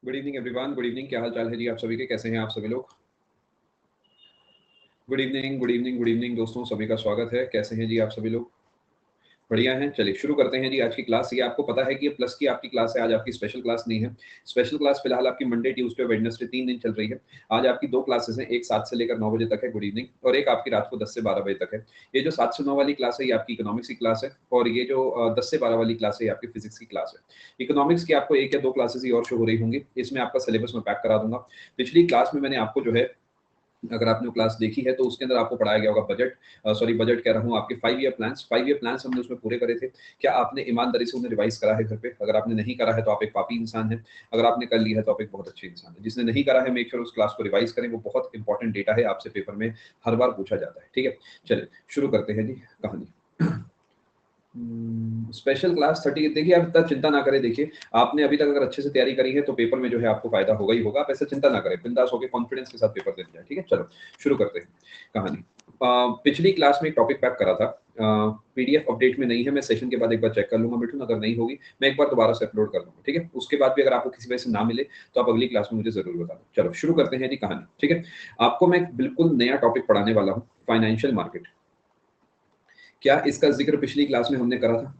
Good evening everyone. Good evening. क्या हाल चाल है जी आप सभी के? कैसे हैं आप सभी लोग? Good evening, good evening, good evening दोस्तों, सभी का स्वागत है। कैसे हैं जी आप सभी लोग? बढ़िया हैं। चलिए शुरू करते हैं जी आज की क्लास। ये आपको पता है कि ये प्लस की आपकी क्लास है, आज आपकी स्पेशल क्लास नहीं है। स्पेशल क्लास फिलहाल आपकी मंडे, ट्यूसडे, वेडनेसडे 3 दिन चल रही है। आज आपकी 2 क्लासेस हैं, एक 7 से लेकर 9 बजे तक है, गुड इवनिंग, और एक आपकी रात को 10 से 12 बजे तक है। ये जो 7 से 9 वाली क्लास है ये आपकी इकोनॉमिक्स की क्लास है, और ये जो 10 से 12 वाली क्लास है ये आपकी फिजिक्स की क्लास है। इकोनॉमिक्स की आपको 1 या 2 क्लासेस ही और शो हो रही होंगी। इसमें आपका सिलेबस मैं पैक करा दूंगा। पिछली क्लास में मैंने आपको जो है, अगर आपने वो क्लास देखी है तो उसके अंदर आपको पढ़ाया गया होगा बजट कह रहा हूँ, आपके 5 ईयर प्लान्स हमने उसमें पूरे करे थे। क्या आपने ईमानदारी से उन्हें रिवाइज करा है घर पे? अगर आपने नहीं करा है तो आप एक पापी इंसान हैं। अगर आपने कर लिया है तो आप एक बहुत अच्छे इंसान हैं। जिसने नहीं करा है, मेक श्योर उस क्लास को रिवाइज करें, वो बहुत इंपॉर्टेंट डेटा है, आपसे पेपर में हर बार पूछा जाता है। ठीक है, चलिए शुरू करते हैं जी कहानी। स्पेशल क्लास 30, देखिए आप इतना चिंता ना करें। देखिए आपने अभी तक अगर अच्छे से तैयारी करी है तो पेपर में जो है आपको फायदा होगा ही होगा। आप ऐसे चिंता ना करें, बिंदास होकर कॉन्फिडेंस के साथ पेपर देते जाए। ठीक है, चलो शुरू करते हैं कहानी। पिछली क्लास में एक टॉपिक पैक करा था, पीडीएफ अपडेट में नहीं है। मैं सेशन के बाद एक बार चेक कर लूंगा मिठुन, अगर नहीं होगी मैं एक बार दोबारा से अपलोड कर दूंगा। ठीक है, उसके बाद भी अगर आपको किसी वजह से ना मिले तो आप अगली क्लास में मुझे जरूर बता दो। चलो शुरू करते हैं जी कहानी। ठीक है, आपको मैं एक बिल्कुल नया टॉपिक पढ़ाने वाला हूँ, फाइनेंशियल मार्केट। क्या इसका जिक्र पिछली क्लास में हमने करा था?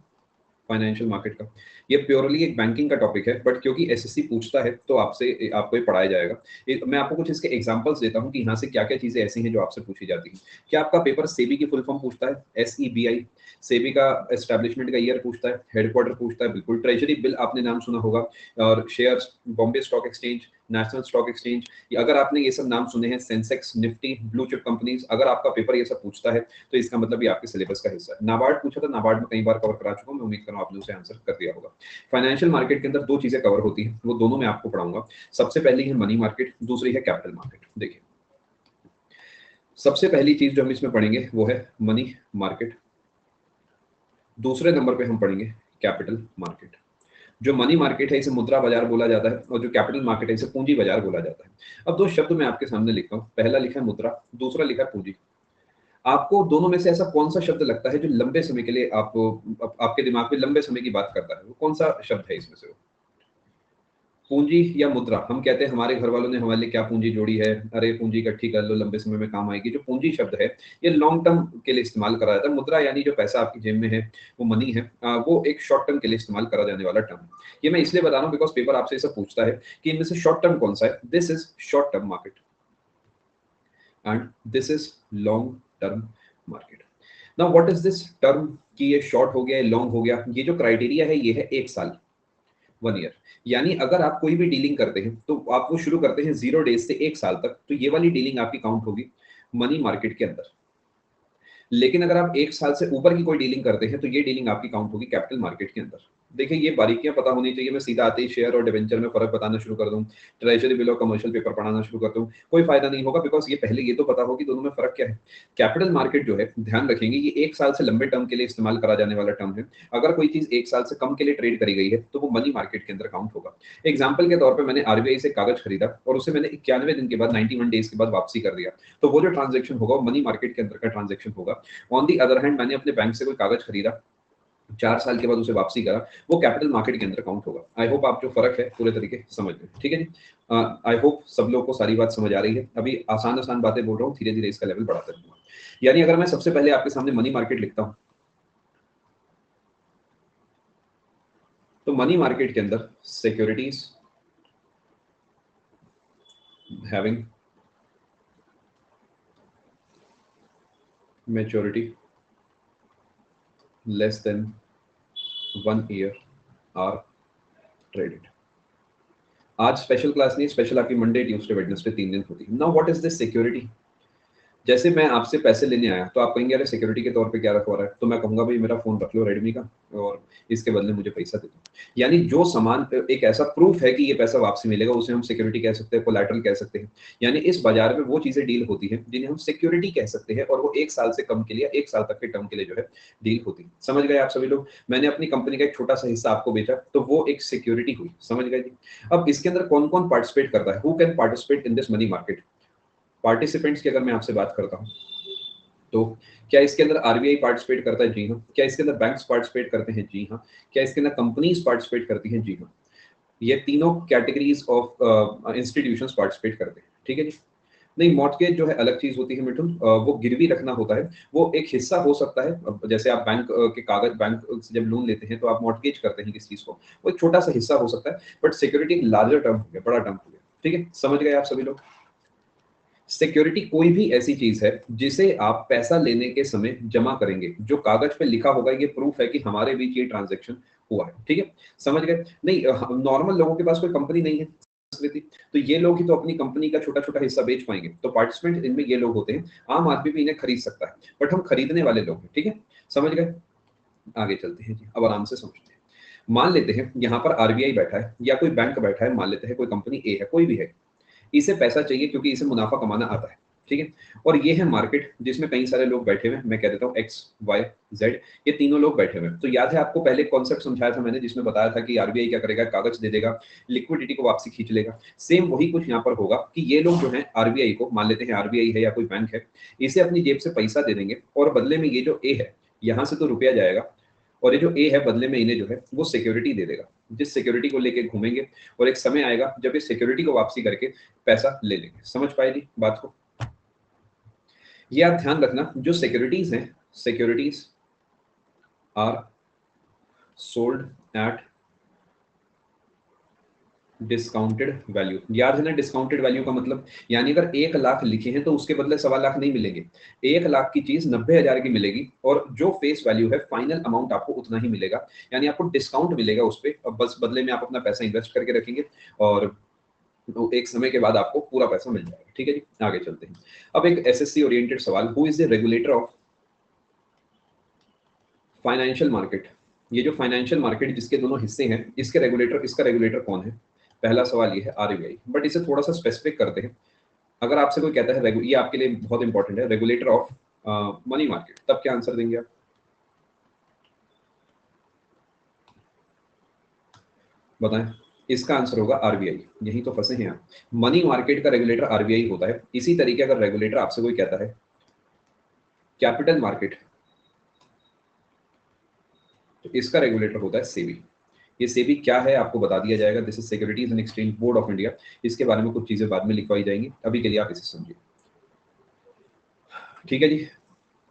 फाइनेंशियल मार्केट का ये प्योरली एक बैंकिंग का टॉपिक है, बट क्योंकि एसएससी पूछता है तो आपसे आपको ये पढ़ाया जाएगा। मैं आपको कुछ इसके एग्जांपल्स देता हूँ कि यहाँ से क्या क्या चीजें ऐसी हैं जो आपसे पूछी जाती हैं। क्या आपका पेपर सेबी की फुल फॉर्म पूछता है? SEBI। सेबी का एस्टेब्लिशमेंट का ईयर पूछता है, हेडक्वार्टर पूछता है, बिल्कुल। ट्रेजरी बिल आपने नाम सुना होगा, और shares, Bombay stock exchange, national stock exchange, अगर आपने ये सब नाम सुने हैं, Sensex, Nifty, blue chip companies, अगर आपका पेपर ये सब पूछता है तो इसका मतलब ये आपके सिलेबस का हिस्सा है। नाबार्ड पूछा था, नाबार्ड में कई बार कवर करा चुका हूं, मैं उम्मीद कर रहा हूं आपने उसे आंसर कर दिया होगा। फाइनेंशियल मार्केट के अंदर 2 चीजें कवर होती हैं, वो दोनों मैं आपको पढ़ाऊंगा। सबसे पहली है मनी मार्केट, दूसरी है कैपिटल मार्केट। देखिए सबसे पहली चीज जो हम इसमें पढ़ेंगे वो है मनी मार्केट, दूसरे नंबर पे हम पढ़ेंगे कैपिटल मार्केट। जो मनी मार्केट है इसे मुद्रा बाजार बोला जाता है, और जो कैपिटल मार्केट है इसे पूंजी बाजार बोला जाता है। अब 2 शब्द मैं आपके सामने लिखता हूँ, पहला लिखा है मुद्रा, दूसरा लिखा है पूंजी। आपको दोनों में से ऐसा कौन सा शब्द लगता है जो लंबे समय के लिए आपके दिमाग में लंबे समय की बात करता है? वो कौन सा शब्द है इसमें से? वो पूंजी या मुद्रा? हम कहते हैं हमारे घर वालों ने हमारे लिए क्या पूंजी जोड़ी है, अरे पूंजी इकट्ठी कर लो, लंबे समय में काम आएगी। जो पूंजी शब्द है ये लॉन्ग टर्म के लिए इस्तेमाल करा जाता है। मुद्रा यानी जो पैसा आपकी जेब में है, वो मनी है, वो एक शॉर्ट टर्म के लिए इस्तेमाल करा जाने वाला टर्म है। ये मैं इसलिए बता रहा हूँ बिकॉज पेपर आपसे ऐसा पूछता है कि इनमें से शॉर्ट टर्म कौन सा है। This is short term market and this is long term market. Now what is this term, कि ये शॉर्ट हो गया, लॉन्ग हो गया? ये जो क्राइटेरिया है ये है 1 साल, 1 ईयर। यानी अगर आप कोई भी डीलिंग करते हैं तो आप वो शुरू करते हैं 0 डेज से 1 साल तक, तो ये वाली डीलिंग आपकी काउंट होगी मनी मार्केट के अंदर। लेकिन अगर आप 1 साल से ऊपर की कोई डीलिंग करते हैं तो ये डीलिंग आपकी काउंट होगी कैपिटल मार्केट के अंदर। देखिए ये बारीकियां पता होनी चाहिए। मैं सीधा आते ही शेयर और डिवेंचर में फर्क बताना शुरू कर दूं, ट्रेजरी बिल और कमर्शियल पेपर पढ़ाना शुरू कर दूं, कोई फायदा नहीं होगा, बिकॉज ये पहले ये तो पता हो कि दोनों में फर्क क्या है। कैपिटल मार्केट जो है, ध्यान रखेंगे, ये 1 साल से लंबे टर्म के लिए इस्तेमाल करा जाने वाला टर्म है। अगर कोई चीज 1 साल से कम के लिए ट्रेड करी गई है तो वो मनी मार्केट के अंदर काउंट होगा। एग्जाम्पल के तौर पर मैंने आरबीआई से कागज खरीदा और उसे मैंने 91 दिन के बाद, 91 डेज के बाद वापसी कर दिया, तो वो जो ट्रांजेक्शन होगा वो मनी मार्केट के अंदर का ट्रांजेक्शन होगा। ऑन दी अदर हैंड, मैंने अपने बैंक से कोई कागज खरीदा, 4 साल के बाद उसे वापसी करा, वो कैपिटल मार्केट के अंदर काउंट होगा। आई होप आप जो फर्क है पूरे तरीके समझ गए। ठीक है जी, आई होप सब लोगों को सारी बात समझ आ रही है। अभी आसान आसान बातें बोल रहा हूँ, धीरे धीरे इसका लेवल बढ़ाते रहूंगा। यानी अगर मैं सबसे पहले आपके सामने मनी मार्केट लिखता हूँ, तो मनी मार्केट के अंदर securities having maturity less than 1 year are traded. आज स्पेशल क्लास नहीं, स्पेशल आपकी मंडे, ट्यूसडे, वेडनेसडे 3 दिन होती है। Now what is this security? जैसे मैं आपसे पैसे लेने आया तो आप कहेंगे अरे सिक्योरिटी के तौर पे क्या रखवा रहा है, तो मैं कहूंगा भाई मेरा फोन रख लो रेडमी का, और इसके बदले मुझे पैसा दे दो। यानी जो सामान एक ऐसा प्रूफ है कि ये पैसा वापसी मिलेगा, उसे हम सिक्योरिटी कह सकते हैं, कोलैटरल कह सकते हैं। यानी इस बाजार में वो चीजें डील होती हैं जिन्हें हम सिक्योरिटी कह सकते हैं, और वो 1 साल से कम के लिए, 1 साल तक के टर्म के लिए जो है डील होती है। समझ गए आप सभी लोग? मैंने अपनी कंपनी का एक छोटा सा हिस्सा आपको बेचा तो वो एक सिक्योरिटी हुई। समझ गए जी? अब इसके अंदर कौन कौन पार्टिसिपेट करता है? Who can participate in this money market? Participants की अगर मैं आपसे बात करता हूँ तो क्या इसके अंदर आरबीआई पार्टिसिपेट करता है? जी हाँ। क्या इसके अंदर बैंक्स पार्टिसिपेट करते हैं? जी हाँ। क्या इसके अंदर कंपनीज पार्टिसिपेट करती हैं? जी हाँ। ये तीनों कैटेगरीज ऑफ इंस्टीट्यूशंस पार्टिसिपेट करते हैं, ठीक है जी। नहीं, मॉर्टगेज जो है अलग चीज होती है मिथुन, वो गिरवी रखना होता है, वो एक हिस्सा हो सकता है। अब जैसे आप बैंक के कागज, बैंक से जब लोन लेते हैं तो आप मॉर्टगेज करते हैं किस चीज को, वो एक छोटा सा हिस्सा हो सकता है, बट सिक्योरिटी एक लार्जर टर्म हो गया, बड़ा टर्म हो गया, ठीक है, समझ गए आप सभी लोग। सिक्योरिटी कोई भी ऐसी चीज है जिसे आप पैसा लेने के समय जमा करेंगे, जो कागज पे लिखा होगा, ये प्रूफ है कि हमारे बीच ये ट्रांजैक्शन हुआ है, ठीक है, समझ गए। नहीं, नॉर्मल लोगों के पास कोई कंपनी नहीं है संस्कृति, तो ये लोग ही तो अपनी कंपनी का छोटा छोटा हिस्सा बेच पाएंगे, तो पार्टिसिपेंट इनमें ये लोग होते हैं। आम आदमी भी इन्हें खरीद सकता है, बट हम खरीदने वाले लोग हैं, ठीक है, समझ गए। आगे चलते हैं जी, अब आराम से समझते हैं। मान लेते हैं यहाँ पर आरबीआई बैठा है या कोई बैंक बैठा है, मान लेते हैं कोई कंपनी ए है, कोई भी है, इसे पैसा चाहिए क्योंकि इसे मुनाफा कमाना आता है, ठीक है। और ये है मार्केट जिसमें कई सारे लोग बैठे हुए हैं, मैं कह देता हूँ एक्स वाई जेड, ये तीनों लोग बैठे हुए हैं। तो याद है आपको पहले कॉन्सेप्ट समझाया था मैंने, जिसमें बताया था कि आरबीआई क्या करेगा, कागज दे देगा, लिक्विडिटी को वापसी खींच लेगा। सेम वही कुछ यहाँ पर होगा कि ये लोग जो है आरबीआई को, मान लेते हैं आरबीआई है या कोई बैंक है, इसे अपनी जेब से पैसा दे देंगे, और बदले में ये जो ए है, यहाँ से तो रुपया जाएगा, और ये जो ए है बदले में इन्हें जो है वो सिक्योरिटी दे देगा, जिस सिक्योरिटी को लेके घूमेंगे, और एक समय आएगा जब इस सिक्योरिटी को वापसी करके पैसा ले लेंगे। समझ पाएगी बात को। ये आप ध्यान रखना, जो सिक्योरिटीज हैं, securities are sold at discounted value. याद है ना डिस्काउंटेड वैल्यू का मतलब, यानी अगर 1 लाख लिखे हैं तो उसके बदले 1.25 लाख नहीं मिलेंगे, 1 लाख की चीज 90,000 की मिलेगी, और जो फेस वैल्यू है फाइनल अमाउंट आपको उतना ही मिलेगा, यानी आपको डिस्काउंट मिलेगा उस पर, बस बदले में आप अपना पैसा इन्वेस्ट करके रखेंगे, और तो एक समय के बाद आपको पूरा पैसा मिल जाएगा, ठीक है जी। आगे चलते हैं। अब एक एसएससी ओरिएंटेड सवाल, who is the regulator of financial market. ये जो फाइनेंशियल मार्केट जिसके दोनों हिस्से हैं, इसके रेगुलेटर, इसका रेगुलेटर कौन है। पहला सवाल ये है आरबीआई, बट इसे थोड़ा सा स्पेसिफिक करते हैं। अगर आपसे कोई कहता है ये आपके लिए बहुत इंपॉर्टेंट है, रेगुलेटर ऑफ मनी मार्केट, तब क्या आंसर देंगे आप, बताएं। इसका आंसर होगा आरबीआई, यही तो फंसे हैं आप। मनी मार्केट का रेगुलेटर आरबीआई होता है। इसी तरीके अगर रेगुलेटर आपसे कोई कहता है कैपिटल मार्केट, तो इसका रेगुलेटर होता है सेबी। ये सेबी क्या है आपको बता दिया जाएगा, this is securities and exchange board of India. इसके बारे में कुछ चीजें बाद में लिखवाई जाएंगी, अभी के लिए आप इसे समझिए, ठीक है जी,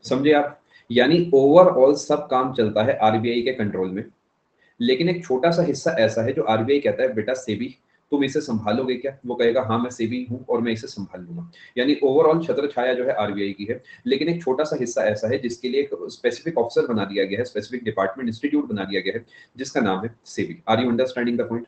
समझे आप। यानी ओवरऑल सब काम चलता है आरबीआई के कंट्रोल में, लेकिन एक छोटा सा हिस्सा ऐसा है जो आरबीआई कहता है बेटा सेबी तुम इसे संभालोगे क्या, वो कहेगा हाँ मैं सेबी हूँ और मैं इसे संभाल लूंगा। यानी ओवरऑल छत्र छाया जो है आरबीआई की है, लेकिन एक छोटा सा हिस्सा ऐसा है जिसके लिए एक स्पेसिफिक ऑफिसर बना दिया गया है, स्पेसिफिक डिपार्टमेंट इंस्टीट्यूट बना दिया गया है, जिसका नाम है SEBI. Are you understanding the point.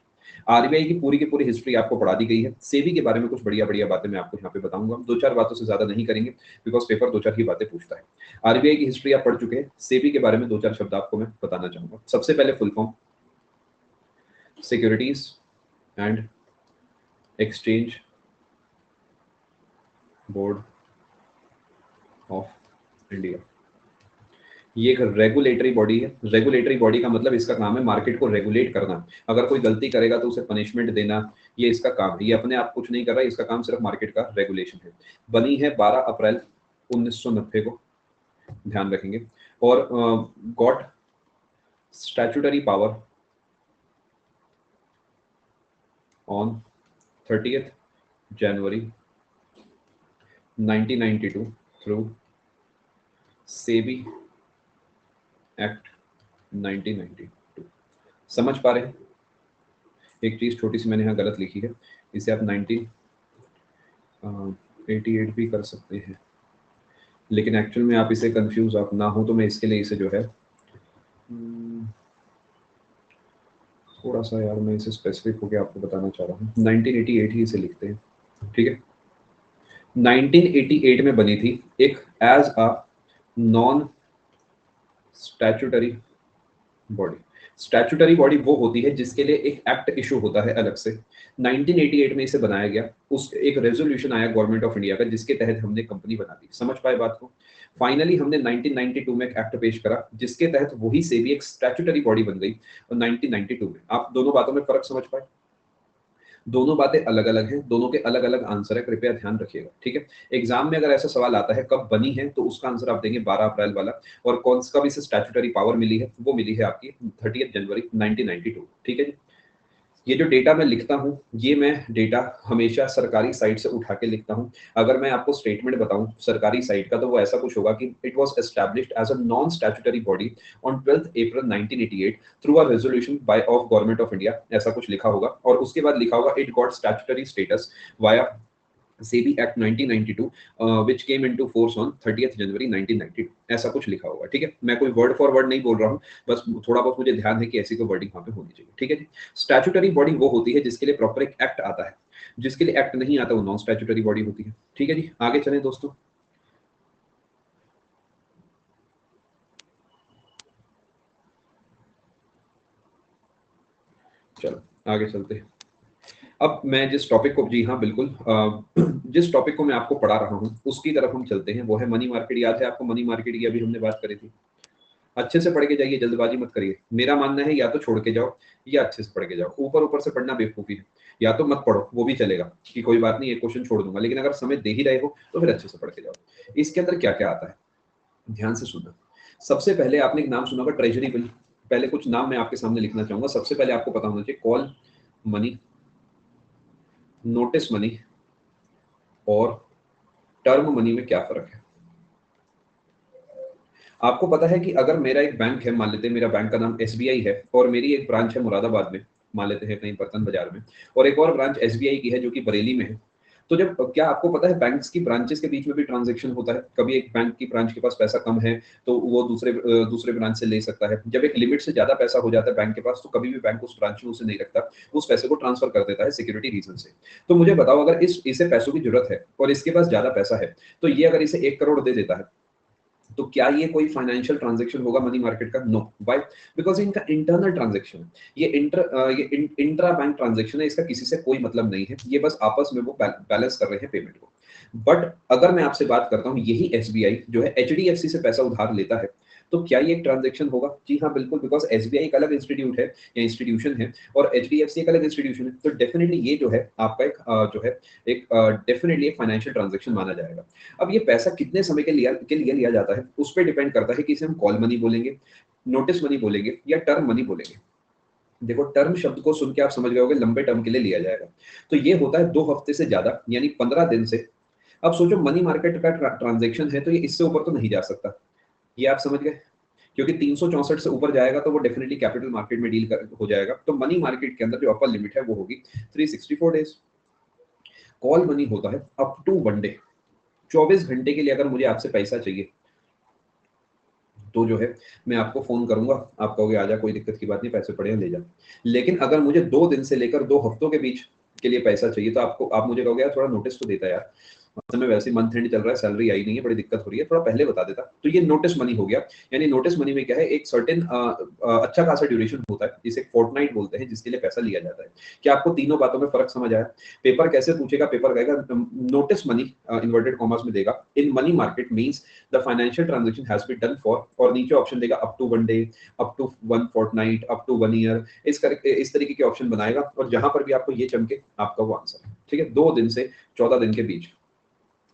RBI की पूरी हिस्ट्री आपको पढ़ा दी गई है, सेबी के बारे में कुछ बढ़िया बढ़िया बातें मैं आपको यहाँ पे बताऊंगा, 2-4 बातों से ज्यादा नहीं करेंगे, बिकॉज पेपर 2-4 ही बातें पूछता है। आरबीआई की हिस्ट्री आप पढ़ चुके हैं, सेबी के बारे में 2-4 शब्द आपको मैं बताना चाहूंगा। सबसे पहले full form, securities and exchange board of India. ये एक रेगुलेटरी बॉडी है। रेगुलेटरी बॉडी का मतलब इसका काम है मार्केट को रेगुलेट करना, अगर कोई गलती करेगा तो उसे पनिशमेंट देना, ये इसका काम है। ये अपने आप कुछ नहीं कर रहा है, इसका काम सिर्फ मार्केट का रेगुलेशन है। बनी है 12 अप्रैल 1990 को, ध्यान रखेंगे, और got statutory power on 30th January 1992 through SEBI act 1992। समझ पा रहे हैं। एक चीज छोटी सी मैंने यहाँ गलत लिखी है, इसे आप 1988 भी कर सकते हैं, लेकिन एक्चुअल में आप इसे कंफ्यूज आप ना हो तो मैं इसके लिए इसे जो है थोड़ा सा, यार मैं इसे स्पेसिफिक होकर आपको बताना चाह रहा हूँ, 1988 ही इसे लिखते हैं, ठीक है। 1988 में बनी थी एक as a non statutory body. Statutory body वो होती है जिसके लिए एक एक्ट इशू होता है अलग से। 1988 में इसे बनाया गया, उस एक रेजोल्यूशन आया गवर्नमेंट ऑफ इंडिया का, जिसके तहत हमने कंपनी बना दी। समझ पाए बात को। फाइनली हमने 1992 में एक एक्ट पेश करा, जिसके तहत वही सेबी एक स्टैट्यूटरी बॉडी बन गई, और 1992 में। आप दोनों बातों में फर्क समझ पाए। दोनों बातें अलग अलग हैं, दोनों के अलग अलग आंसर है, कृपया ध्यान रखिएगा, ठीक है। एग्जाम में अगर ऐसा सवाल आता है कब बनी है, तो उसका आंसर आप देंगे 12 अप्रैल वाला, और कौन कब इसे स्टैट्यूटरी पावर मिली है, वो मिली है आपकी 30 जनवरी 1992, ठीक है जी। ये जो डेटा मैं लिखता हूँ, ये मैं डेटा हमेशा सरकारी साइट से उठा के लिखता हूँ। अगर मैं आपको स्टेटमेंट बताऊँ सरकारी साइट का, तो वो ऐसा कुछ होगा कि it was established as a non statutory body on 12th April 1988 through a resolution by of government of India, ऐसा कुछ लिखा होगा। और उसके बाद लिखा होगा it got statutory status via SEBI act 1992 which came into force on 30th January 1992, ऐसा कुछ लिखा होगा। ठीक है, मैं कोई वर्ड फॉर वर्ड नहीं बोल रहा हूँ, बस थोड़ा बहुत मुझे ध्यान है कि ऐसी कोई वर्डिंग वहां पे होनी चाहिए। ठीक है जी। स्टैट्यूटरी बॉडी वो होती है जिसके लिए प्रॉपर एक एक्ट आता है, जिसके लिए एक्ट नहीं आता वो नॉन स्टैट्यूटरी बॉडी होती है। ठीक है जी, आगे चलें दोस्तों। चलो आगे चलते हैं। अब मैं जिस टॉपिक को, जी हाँ बिल्कुल, जिस टॉपिक को मैं आपको पढ़ा रहा हूँ उसकी तरफ हम चलते हैं, वो है मनी मार्केट। याद है आपको मनी मार्केट की अभी हमने बात करी थी? अच्छे से पढ़ के जाइए, जल्दबाजी मत करिए। मेरा मानना है या तो छोड़ के जाओ या अच्छे से पढ़ के जाओ। ऊपर ऊपर से पढ़ना बेवकूफी है। या तो मत पढ़ो, वो भी चलेगा कि कोई बात नहीं, एक क्वेश्चन छोड़ दूंगा, लेकिन अगर समय दे ही रहे हो तो फिर अच्छे से पढ़ के जाओ। इसके अंदर क्या क्या आता है, ध्यान से सुनना। सबसे पहले आपने एक नाम सुना होगा, ट्रेजरी बिल। पहले कुछ नाम मैं आपके सामने लिखना चाहूंगा। सबसे पहले आपको पता होना चाहिए कॉल मनी, नोटिस मनी और टर्म मनी में क्या फर्क है। आपको पता है कि अगर मेरा एक बैंक है, मान लेते हैं मेरा बैंक का नाम एसबीआई है, और मेरी एक ब्रांच है मुरादाबाद में, मान लेते हैं कहीं बर्तन बाजार में, और एक और ब्रांच एसबीआई की है जो कि बरेली में है। तो जब, क्या आपको पता है बैंक्स की ब्रांचेस के बीच में भी ट्रांजैक्शन होता है? कभी एक बैंक की ब्रांच के पास पैसा कम है तो वो दूसरे ब्रांच से ले सकता है। जब एक लिमिट से ज्यादा पैसा हो जाता है बैंक के पास, तो कभी भी बैंक उस ब्रांच में उसे नहीं रखता, उस पैसे को ट्रांसफर कर देता है सिक्योरिटी रीजन से। तो मुझे बताओ, अगर इसे पैसों की जरूरत है और इसके पास ज्यादा पैसा है, तो ये अगर इसे 1 करोड़ दे देता है, तो क्या ये कोई फाइनेंशियल ट्रांजैक्शन होगा मनी मार्केट का? नो। व्हाई? बिकॉज इनका इंटरनल ट्रांजैक्शन है। ये इंट्रा बैंक ट्रांजैक्शन है, इसका किसी से कोई मतलब नहीं है। ये बस आपस में वो बैलेंस कर रहे हैं पेमेंट को। बट अगर मैं आपसे बात करता हूँ, यही एसबीआई जो है एचडीएफसी से पैसा उधार लेता है, तो क्या ये एक ट्रांजैक्शन होगा? जी हाँ बिल्कुल, बिकॉज एसबीआई एक अलग इंस्टीट्यूट है या इंस्टीट्यूशन है, और एचडीएफसी एक अलग इंस्टीट्यूशन है। तो डेफिनेटली ये जो है आपका एक जो है एक डेफिनेटली एक फाइनेंशियल ट्रांजैक्शन माना जाएगा। अब ये पैसा कितने समय के लिए लिया जाता है, उस पर डिपेंड करता है कि इसे हम कॉल मनी बोलेंगे, नोटिस मनी बोलेंगे या टर्म मनी बोलेंगे। देखो, टर्म शब्द को सुन के आप समझ गए होगे लंबे टर्म के लिए लिया जाएगा। तो ये होता है 2 हफ्ते से ज्यादा, यानी 15 दिन से। अब सोचो मनी मार्केट का ट्रांजेक्शन है, तो ये इससे ऊपर तो नहीं जा सकता। ये आप समझ गए? क्योंकि 364 से ऊपर जाएगा तो वो डेफिनेटली कैपिटल मार्केट में हो जाएगा। तो मनी मार्केट के अंदर जो अपर लिमिट है वो होगी 364 डेज। कॉल मनी होता है अप टू 1 डे। 24 घंटे के लिए अगर मुझे आपसे पैसा चाहिए, तो जो है मैं आपको फोन करूंगा, आप कहोगे आजा, कोई दिक्कत की बात नहीं, पैसे पड़े हैं ले जा। लेकिन अगर मुझे 2 दिन से लेकर 2 हफ्तों के बीच के लिए पैसा चाहिए, तो आप मुझे कहोगे यार थोड़ा नोटिस तो देता यार, समय वैसे मंथ एंड चल रहा है, सैलरी आई नहीं है, बड़ी दिक्कत हो रही है, थोड़ा पहले बता देता। तो ये नोटिस मनी हो गया। यानी नोटिस मनी में क्या है, एक सर्टेन अच्छा खासा ड्यूरेशन होता है, जिसे फोर्टनाइट बोलते हैं, जिसके लिए पैसा लिया जाता है। क्या आपको तीनों बातों में फर्क समझ आया? पेपर कैसे पूछेगा? पेपर कहेगा नोटिस मनी इन्वर्टेड कॉमर्स में देगा, in money market means the financial transaction has been done for, और नीचे ऑप्शन देगा up to 1 day, up to 1 fortnight, up to 1 year. इस तरीके के ऑप्शन बनाएगा, और जहां पर भी आपको ये चमके, आपका वो आंसर है। ठीक है, 2 दिन से 14 दिन के बीच।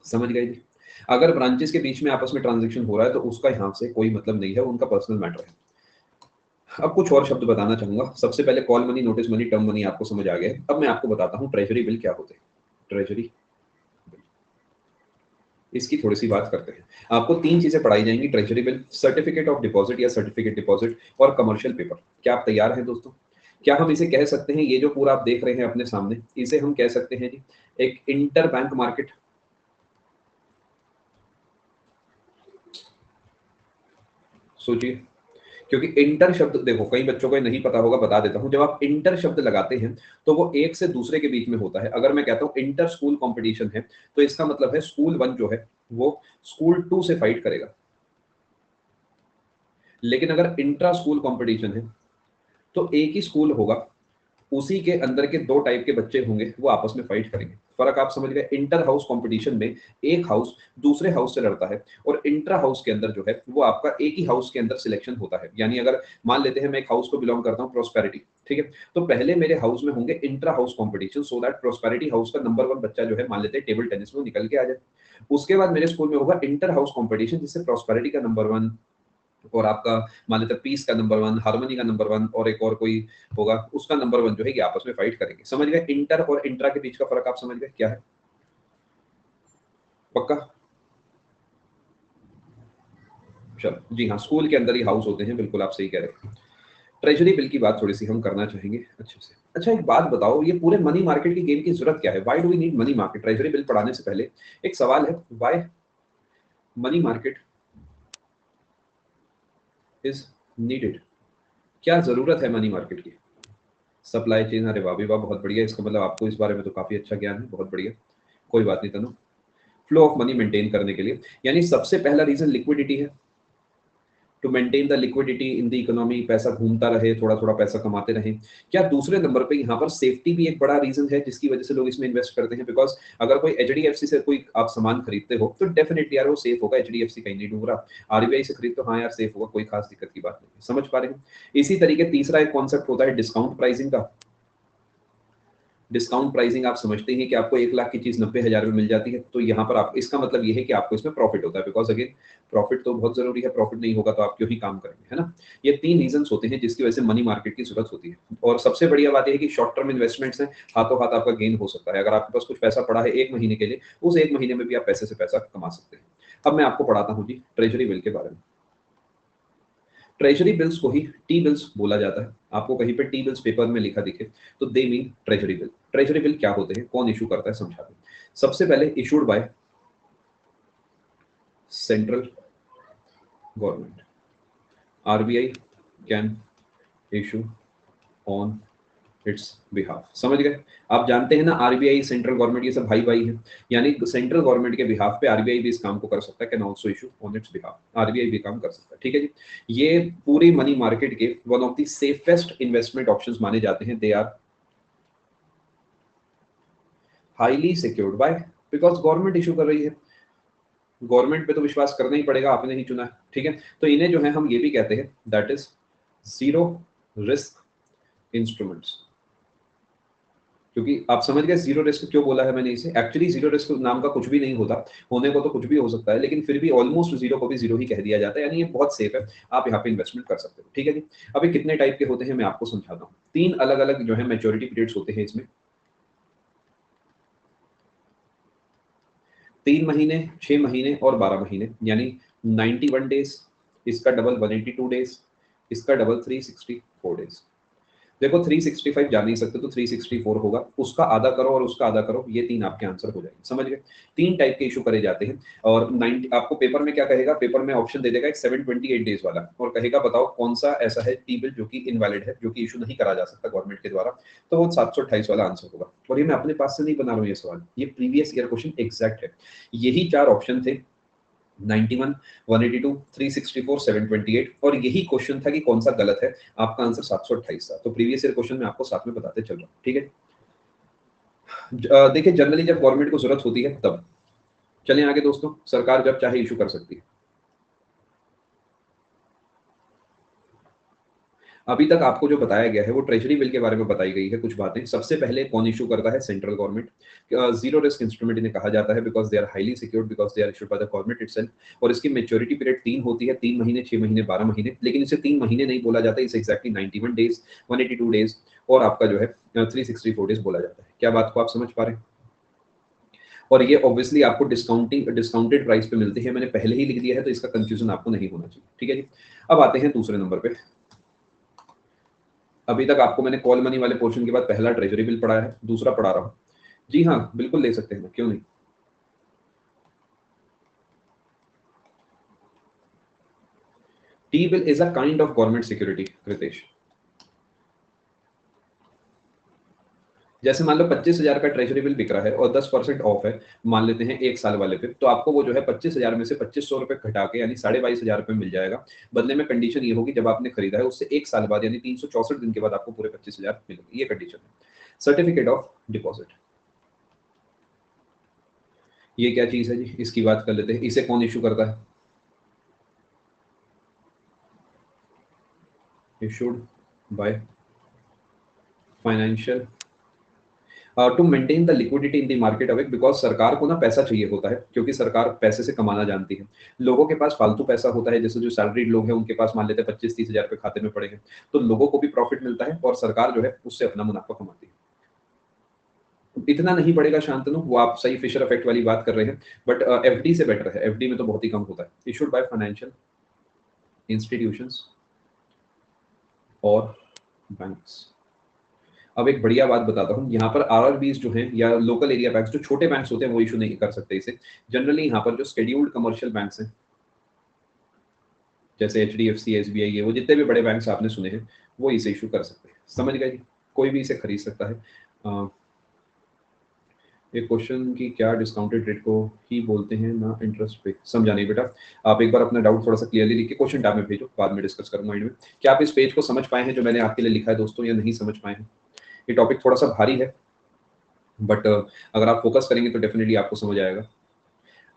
समझ गए जी? अगर ब्रांचेस के बीच में आपस में ट्रांजैक्शन हो रहा है, तो उसका यहाँ से कोई मतलब नहीं है, उनका पर्सनल मैटर है। अब कुछ और शब्द बताना चाहूंगा। सबसे पहले call money, notice money, term money आपको समझ आ गया है। अब मैं आपको बताता हूँ ट्रेजरी बिल क्या होते हैं। ट्रेजरी बिल, इसकी थोड़ी सी बात करते हैं। आपको 3 चीजें पढ़ाई जाएंगी, treasury bill, certificate of deposit या सर्टिफिकेट डिपॉजिट, और कमर्शियल पेपर। क्या आप तैयार हैं दोस्तों? क्या हम इसे कह सकते हैं, ये जो पूरा आप देख रहे हैं अपने सामने, इसे हम कह सकते हैं जी एक इंटर बैंक मार्केट? सोचिए। क्योंकि इंटर शब्द, देखो कई बच्चों को ये नहीं पता होगा, बता देता हूं। जब आप इंटर शब्द लगाते हैं, तो वो एक से दूसरे के बीच में होता है। अगर मैं कहता हूं इंटर स्कूल कंपटीशन है, तो इसका मतलब है स्कूल 1 जो है वो स्कूल 2 से फाइट करेगा। लेकिन अगर इंट्रा स्कूल कंपटीशन है, तो एक ही स्कूल होगा, उसी के अंदर के 2 टाइप के बच्चे होंगे, वो आपस में फाइट करेंगे। फर्क आप समझ गए? इंटर हाउस कंपटीशन में एक हाउस दूसरे हाउस से लड़ता है, और इंट्रा हाउस के अंदर जो है वो आपका एक ही हाउस के अंदर सिलेक्शन होता है। यानी अगर मान लेते हैं मैं एक हाउस को बिलोंग करता हूं, प्रोस्पेरिटी, ठीक है, तो पहले मेरे हाउस में होंगे intra house competition, so that prosperity house का नंबर 1 बच्चा जो है, मान लेते हैं टेबल टेनिस में, निकल के आ जाए। उसके बाद मेरे स्कूल में होगा इंटर हाउस कंपटीशन, जिससे प्रोस्पेरिटी का नंबर 1 और आपका मान लेते पीस का नंबर 1, हार्मनी का नंबर 1 और एक और कोई होगा, उसका नंबर 1 जो है ये आपस में फाइट करेंगे। समझ गए? इंटर और इंट्रा के बीच का फर्क आप समझ गए क्या है? पक्का? चलो जी हाँ, स्कूल के अंदर ही हाउस होते हैं, बिल्कुल आप सही कह रहे हैं। ट्रेजरी बिल की बात थोड़ी सी हम करना चाहेंगे अच्छे से। अच्छा एक बात बताओ, ये पूरे मनी मार्केट की गेम की जरूरत क्या है? Why do we need money market? Treasury bill पढ़ाने से पहले एक सवाल है, why money market is needed? क्या जरूरत है मनी मार्केट की? सप्लाई चेन, अरे वाह भी वाह, बहुत बढ़िया। इसका मतलब आपको इस बारे में तो काफी अच्छा ज्ञान है, बहुत बढ़िया। कोई बात नहीं Tanu. Flow of money maintain करने के लिए, यानी सबसे पहला रीजन लिक्विडिटी है, to maintain the liquidity in the economy, पैसा घूमता रहे, थोड़ा थोड़ा पैसा कमाते रहें। क्या दूसरे नंबर पे यहाँ पर सेफ्टी भी एक बड़ा रीजन है जिसकी वजह से लोग इसमें इन्वेस्ट करते हैं? बिकॉज अगर कोई एचडीएफसी से कोई आप सामान खरीदते हो तो डेफिनेटली यार वो सेफ होगा, एचडीएफसी कहीं नहीं डूब रहा। आरबीआई से खरीद तो हाँ यार सेफ होगा, कोई खास दिक्कत की बात नहीं। समझ पा रहे हैं? इसी तरीके तीसरा एक कॉन्सेप्ट होता है डिस्काउंट प्राइसिंग का। डिस्काउंट प्राइसिंग आप समझते हैं कि आपको 1 लाख की चीज 90,000 में मिल जाती है, तो यहाँ पर आप, इसका मतलब ये है कि आपको इसमें प्रॉफिट होता है। बिकॉज अगेन प्रॉफिट तो बहुत जरूरी है, प्रॉफिट नहीं होगा तो आप क्यों ही काम करेंगे, है ना? ये 3 रीजन होते हैं जिसकी वजह से मनी मार्केट की जरूरत होती है। और सबसे बढ़िया बात यह है कि शॉर्ट टर्म इन्वेस्टमेंट्स हैं, हाथों हाथ आपका गेन हो सकता है। अगर आपके पास कुछ पैसा पड़ा है 1 महीने के लिए, उस 1 महीने में भी आप पैसे से पैसा कमा सकते हैं। अब मैं आपको पढ़ाता हूँ जी ट्रेजरी बिल के बारे में। ट्रेजरी बिल्स को ही टी बिल्स बोला जाता है। आपको कहीं पे टी बिल्स पेपर में लिखा दिखे तो they mean treasury bill. Treasury bill क्या होते हैं, कौन इशू करता है, समझा दें। सबसे पहले issued by central government. RBI can issue on it's behalf. समझ गए? आप जानते हैं ना, आरबीआई सेंट्रल गवर्नमेंट ये सब भाई भाई है, यानी सेंट्रल गवर्नमेंट के बिहाफ पे आरबीआई भी इस काम को कर सकता है, can also issue on it's behalf. RBI भी काम कर सकता है, ठीक है जी। ये पूरी मनी मार्केट के one of the safest investment options माने जाते हैं। They are highly secured by, because government issue कर रही है, गवर्नमेंट पे तो विश्वास करना ही पड़ेगा, आपने ही चुना है, ठीक है। तो इन्हें जो है हम ये भी कहते हैं that is zero risk instruments. क्योंकि आप समझ गए जीरो रिस्क क्यों बोला है मैंने इसे। एक्चुअली जीरो रिस्क नाम का कुछ भी नहीं होता, होने को तो कुछ भी हो सकता है, लेकिन फिर भी ऑलमोस्ट जीरो को भी जीरो ही कह दिया जाता है, यानी ये बहुत सेफ है, आप यहाँ पे इन्वेस्टमेंट कर सकते हो, ठीक है जी। अभी कितने टाइप के होते हैं मैं आपको समझाता हूँ। 3 अलग अलग जो है मेच्योरिटी पीरियड्स होते हैं इसमें। 3 महीने, 6 महीने और 12 महीने, यानी 91 डेज, इसका डबल 182 डेज, इसका डबल 364 डेज। देखो 365 जा नहीं सकते तो 364 होगा, उसका आधा करो और उसका आधा करो, ये 3 आपके आंसर हो जाएंगे। समझ गए? 3 टाइप के इशू करे जाते हैं। और 90 आपको पेपर में क्या कहेगा, पेपर में ऑप्शन दे देगा एक 728 डेज वाला, और कहेगा बताओ कौन सा ऐसा है टी बिल जो कि इनवैलिड है, जो कि इशू नहीं करा जा सकता गवर्नमेंट के द्वारा। तो वो 728 वाला आंसर होगा। और ये मैं अपने पास से नहीं बना रहा हूँ ये सवाल, ये प्रीवियस ईयर क्वेश्चन एग्जैक्ट है। यही 4 ऑप्शन थे, 91, 182, 364, 728, और यही क्वेश्चन था कि कौन सा गलत है। आपका आंसर 728 था। तो प्रीवियस ईयर क्वेश्चन में आपको साथ में बताते चल रहा हूं, ठीक है। देखिए जनरली जब गवर्नमेंट को जरूरत होती है तब। चलें आगे दोस्तों, सरकार जब चाहे इशू कर सकती है। अभी तक आपको जो बताया गया है वो ट्रेजरी बिल के बारे में बताई गई है कुछ बातें। सबसे पहले कौन इशू करता है, central government. Zero risk instrument इन्हें कहा जाता है because they are highly secured, because they are issued by the government itself. और इसकी मेच्योरिटी पीरियड 3 होती है, 3 महीने, 6 महीने, 12 महीने, लेकिन इसे 3 महीने नहीं बोला जाता, इसे एक्जैक्टली 91 डेज, 182 डेज और आपका जो है 364 डेज बोला जाता है। क्या बात को आप समझ पा रहे हैं? और ये ऑब्वियसली आपको डिस्काउंटेड प्राइस पे मिलते हैं, मैंने पहले ही लिख दिया है तो इसका कंफ्यूजन आपको नहीं होना चाहिए, ठीक है जी। अब आते हैं दूसरे नंबर पे। अभी तक आपको मैंने कॉल मनी वाले पोर्शन के बाद पहला ट्रेजरी बिल पढ़ाया है, दूसरा पढ़ा रहा हूँ। जी हाँ बिल्कुल ले सकते हैं, क्यों नहीं। T bill is a kind of government security Kritesh. जैसे मान लो 25,000 का ट्रेजरी बिल बिक रहा है और 10% ऑफ है, मान लेते हैं 1 साल वाले पे, तो आपको वो जो है 25,000 में से 2500 रुपए घटा के यानी 22,500 रुपए मिल जाएगा। बदले में कंडीशन ये होगी जब आपने खरीदा है उससे 1 साल बाद यानी 364 दिन के बाद आपको पूरे 25,000 मिलेंगे, ये कंडीशन है। सर्टिफिकेट ऑफ डिपॉजिट, ये क्या चीज है जी, इसकी बात कर लेते हैं। इसे कौन इशू करता है, issued by financial to maintain the liquidity in the market awake, because सरकार को ना पैसा चाहिए होता है, क्योंकि सरकार पैसे से कमाना जानती है। लोगों के पास फालतू पैसा होता है, जैसे जो सैलरीड लोग हैं उनके पास मान लेते हैं 25-30 हजार रुपए खाते में पड़े हैं, तो लोगों को भी प्रॉफिट मिलता है और सरकार जो है उससे अपना मुनाफा कमाती है। इतना नहीं पड़ेगा शांतनु, वो आप सही फिशर इफेक्ट वाली बात कर रहे हैं, बट एफडी से बेटर है। एफडी में तो बहुत ही कम होता है। इशूड बाय फाइनेंशियल इंस्टीट्यूशंस और बैंक्स। अब एक बढ़िया बात बताता हूँ, यहाँ पर आरआरबीज जो हैं या लोकल एरिया बैंक्स, जो छोटे बैंक्स होते हैं वो इशू नहीं कर सकते इसे। जनरली यहाँ पर जो शेड्यूल्ड कमर्शियल बैंक्स हैं जैसे एचडीएफसी, एसबीआई, ये वो जितने भी बड़े बैंक्स आपने सुने हैं वो इसे इशू कर सकते हैं। समझ गए जी? कोई भी इसे खरीद सकता है। एक क्वेश्चन की क्या डिस्काउंटेड रेट को ही बोलते हैं ना इंटरेस्ट पे, समझा नहीं बेटा। आप एक बार अपना डाउट थोड़ा सा क्लियरली लिख के क्वेश्चन टैब में भेजो, बाद में डिस्कस करूंगा एंड में। क्या आप इस पेज को समझ पाए हैं जो मैंने आपके लिए लिखा है दोस्तों, या नहीं समझ पाए हैं? ये टॉपिक थोड़ा सा भारी है, बट अगर आप फोकस करेंगे तो डेफिनेटली आपको समझ आएगा।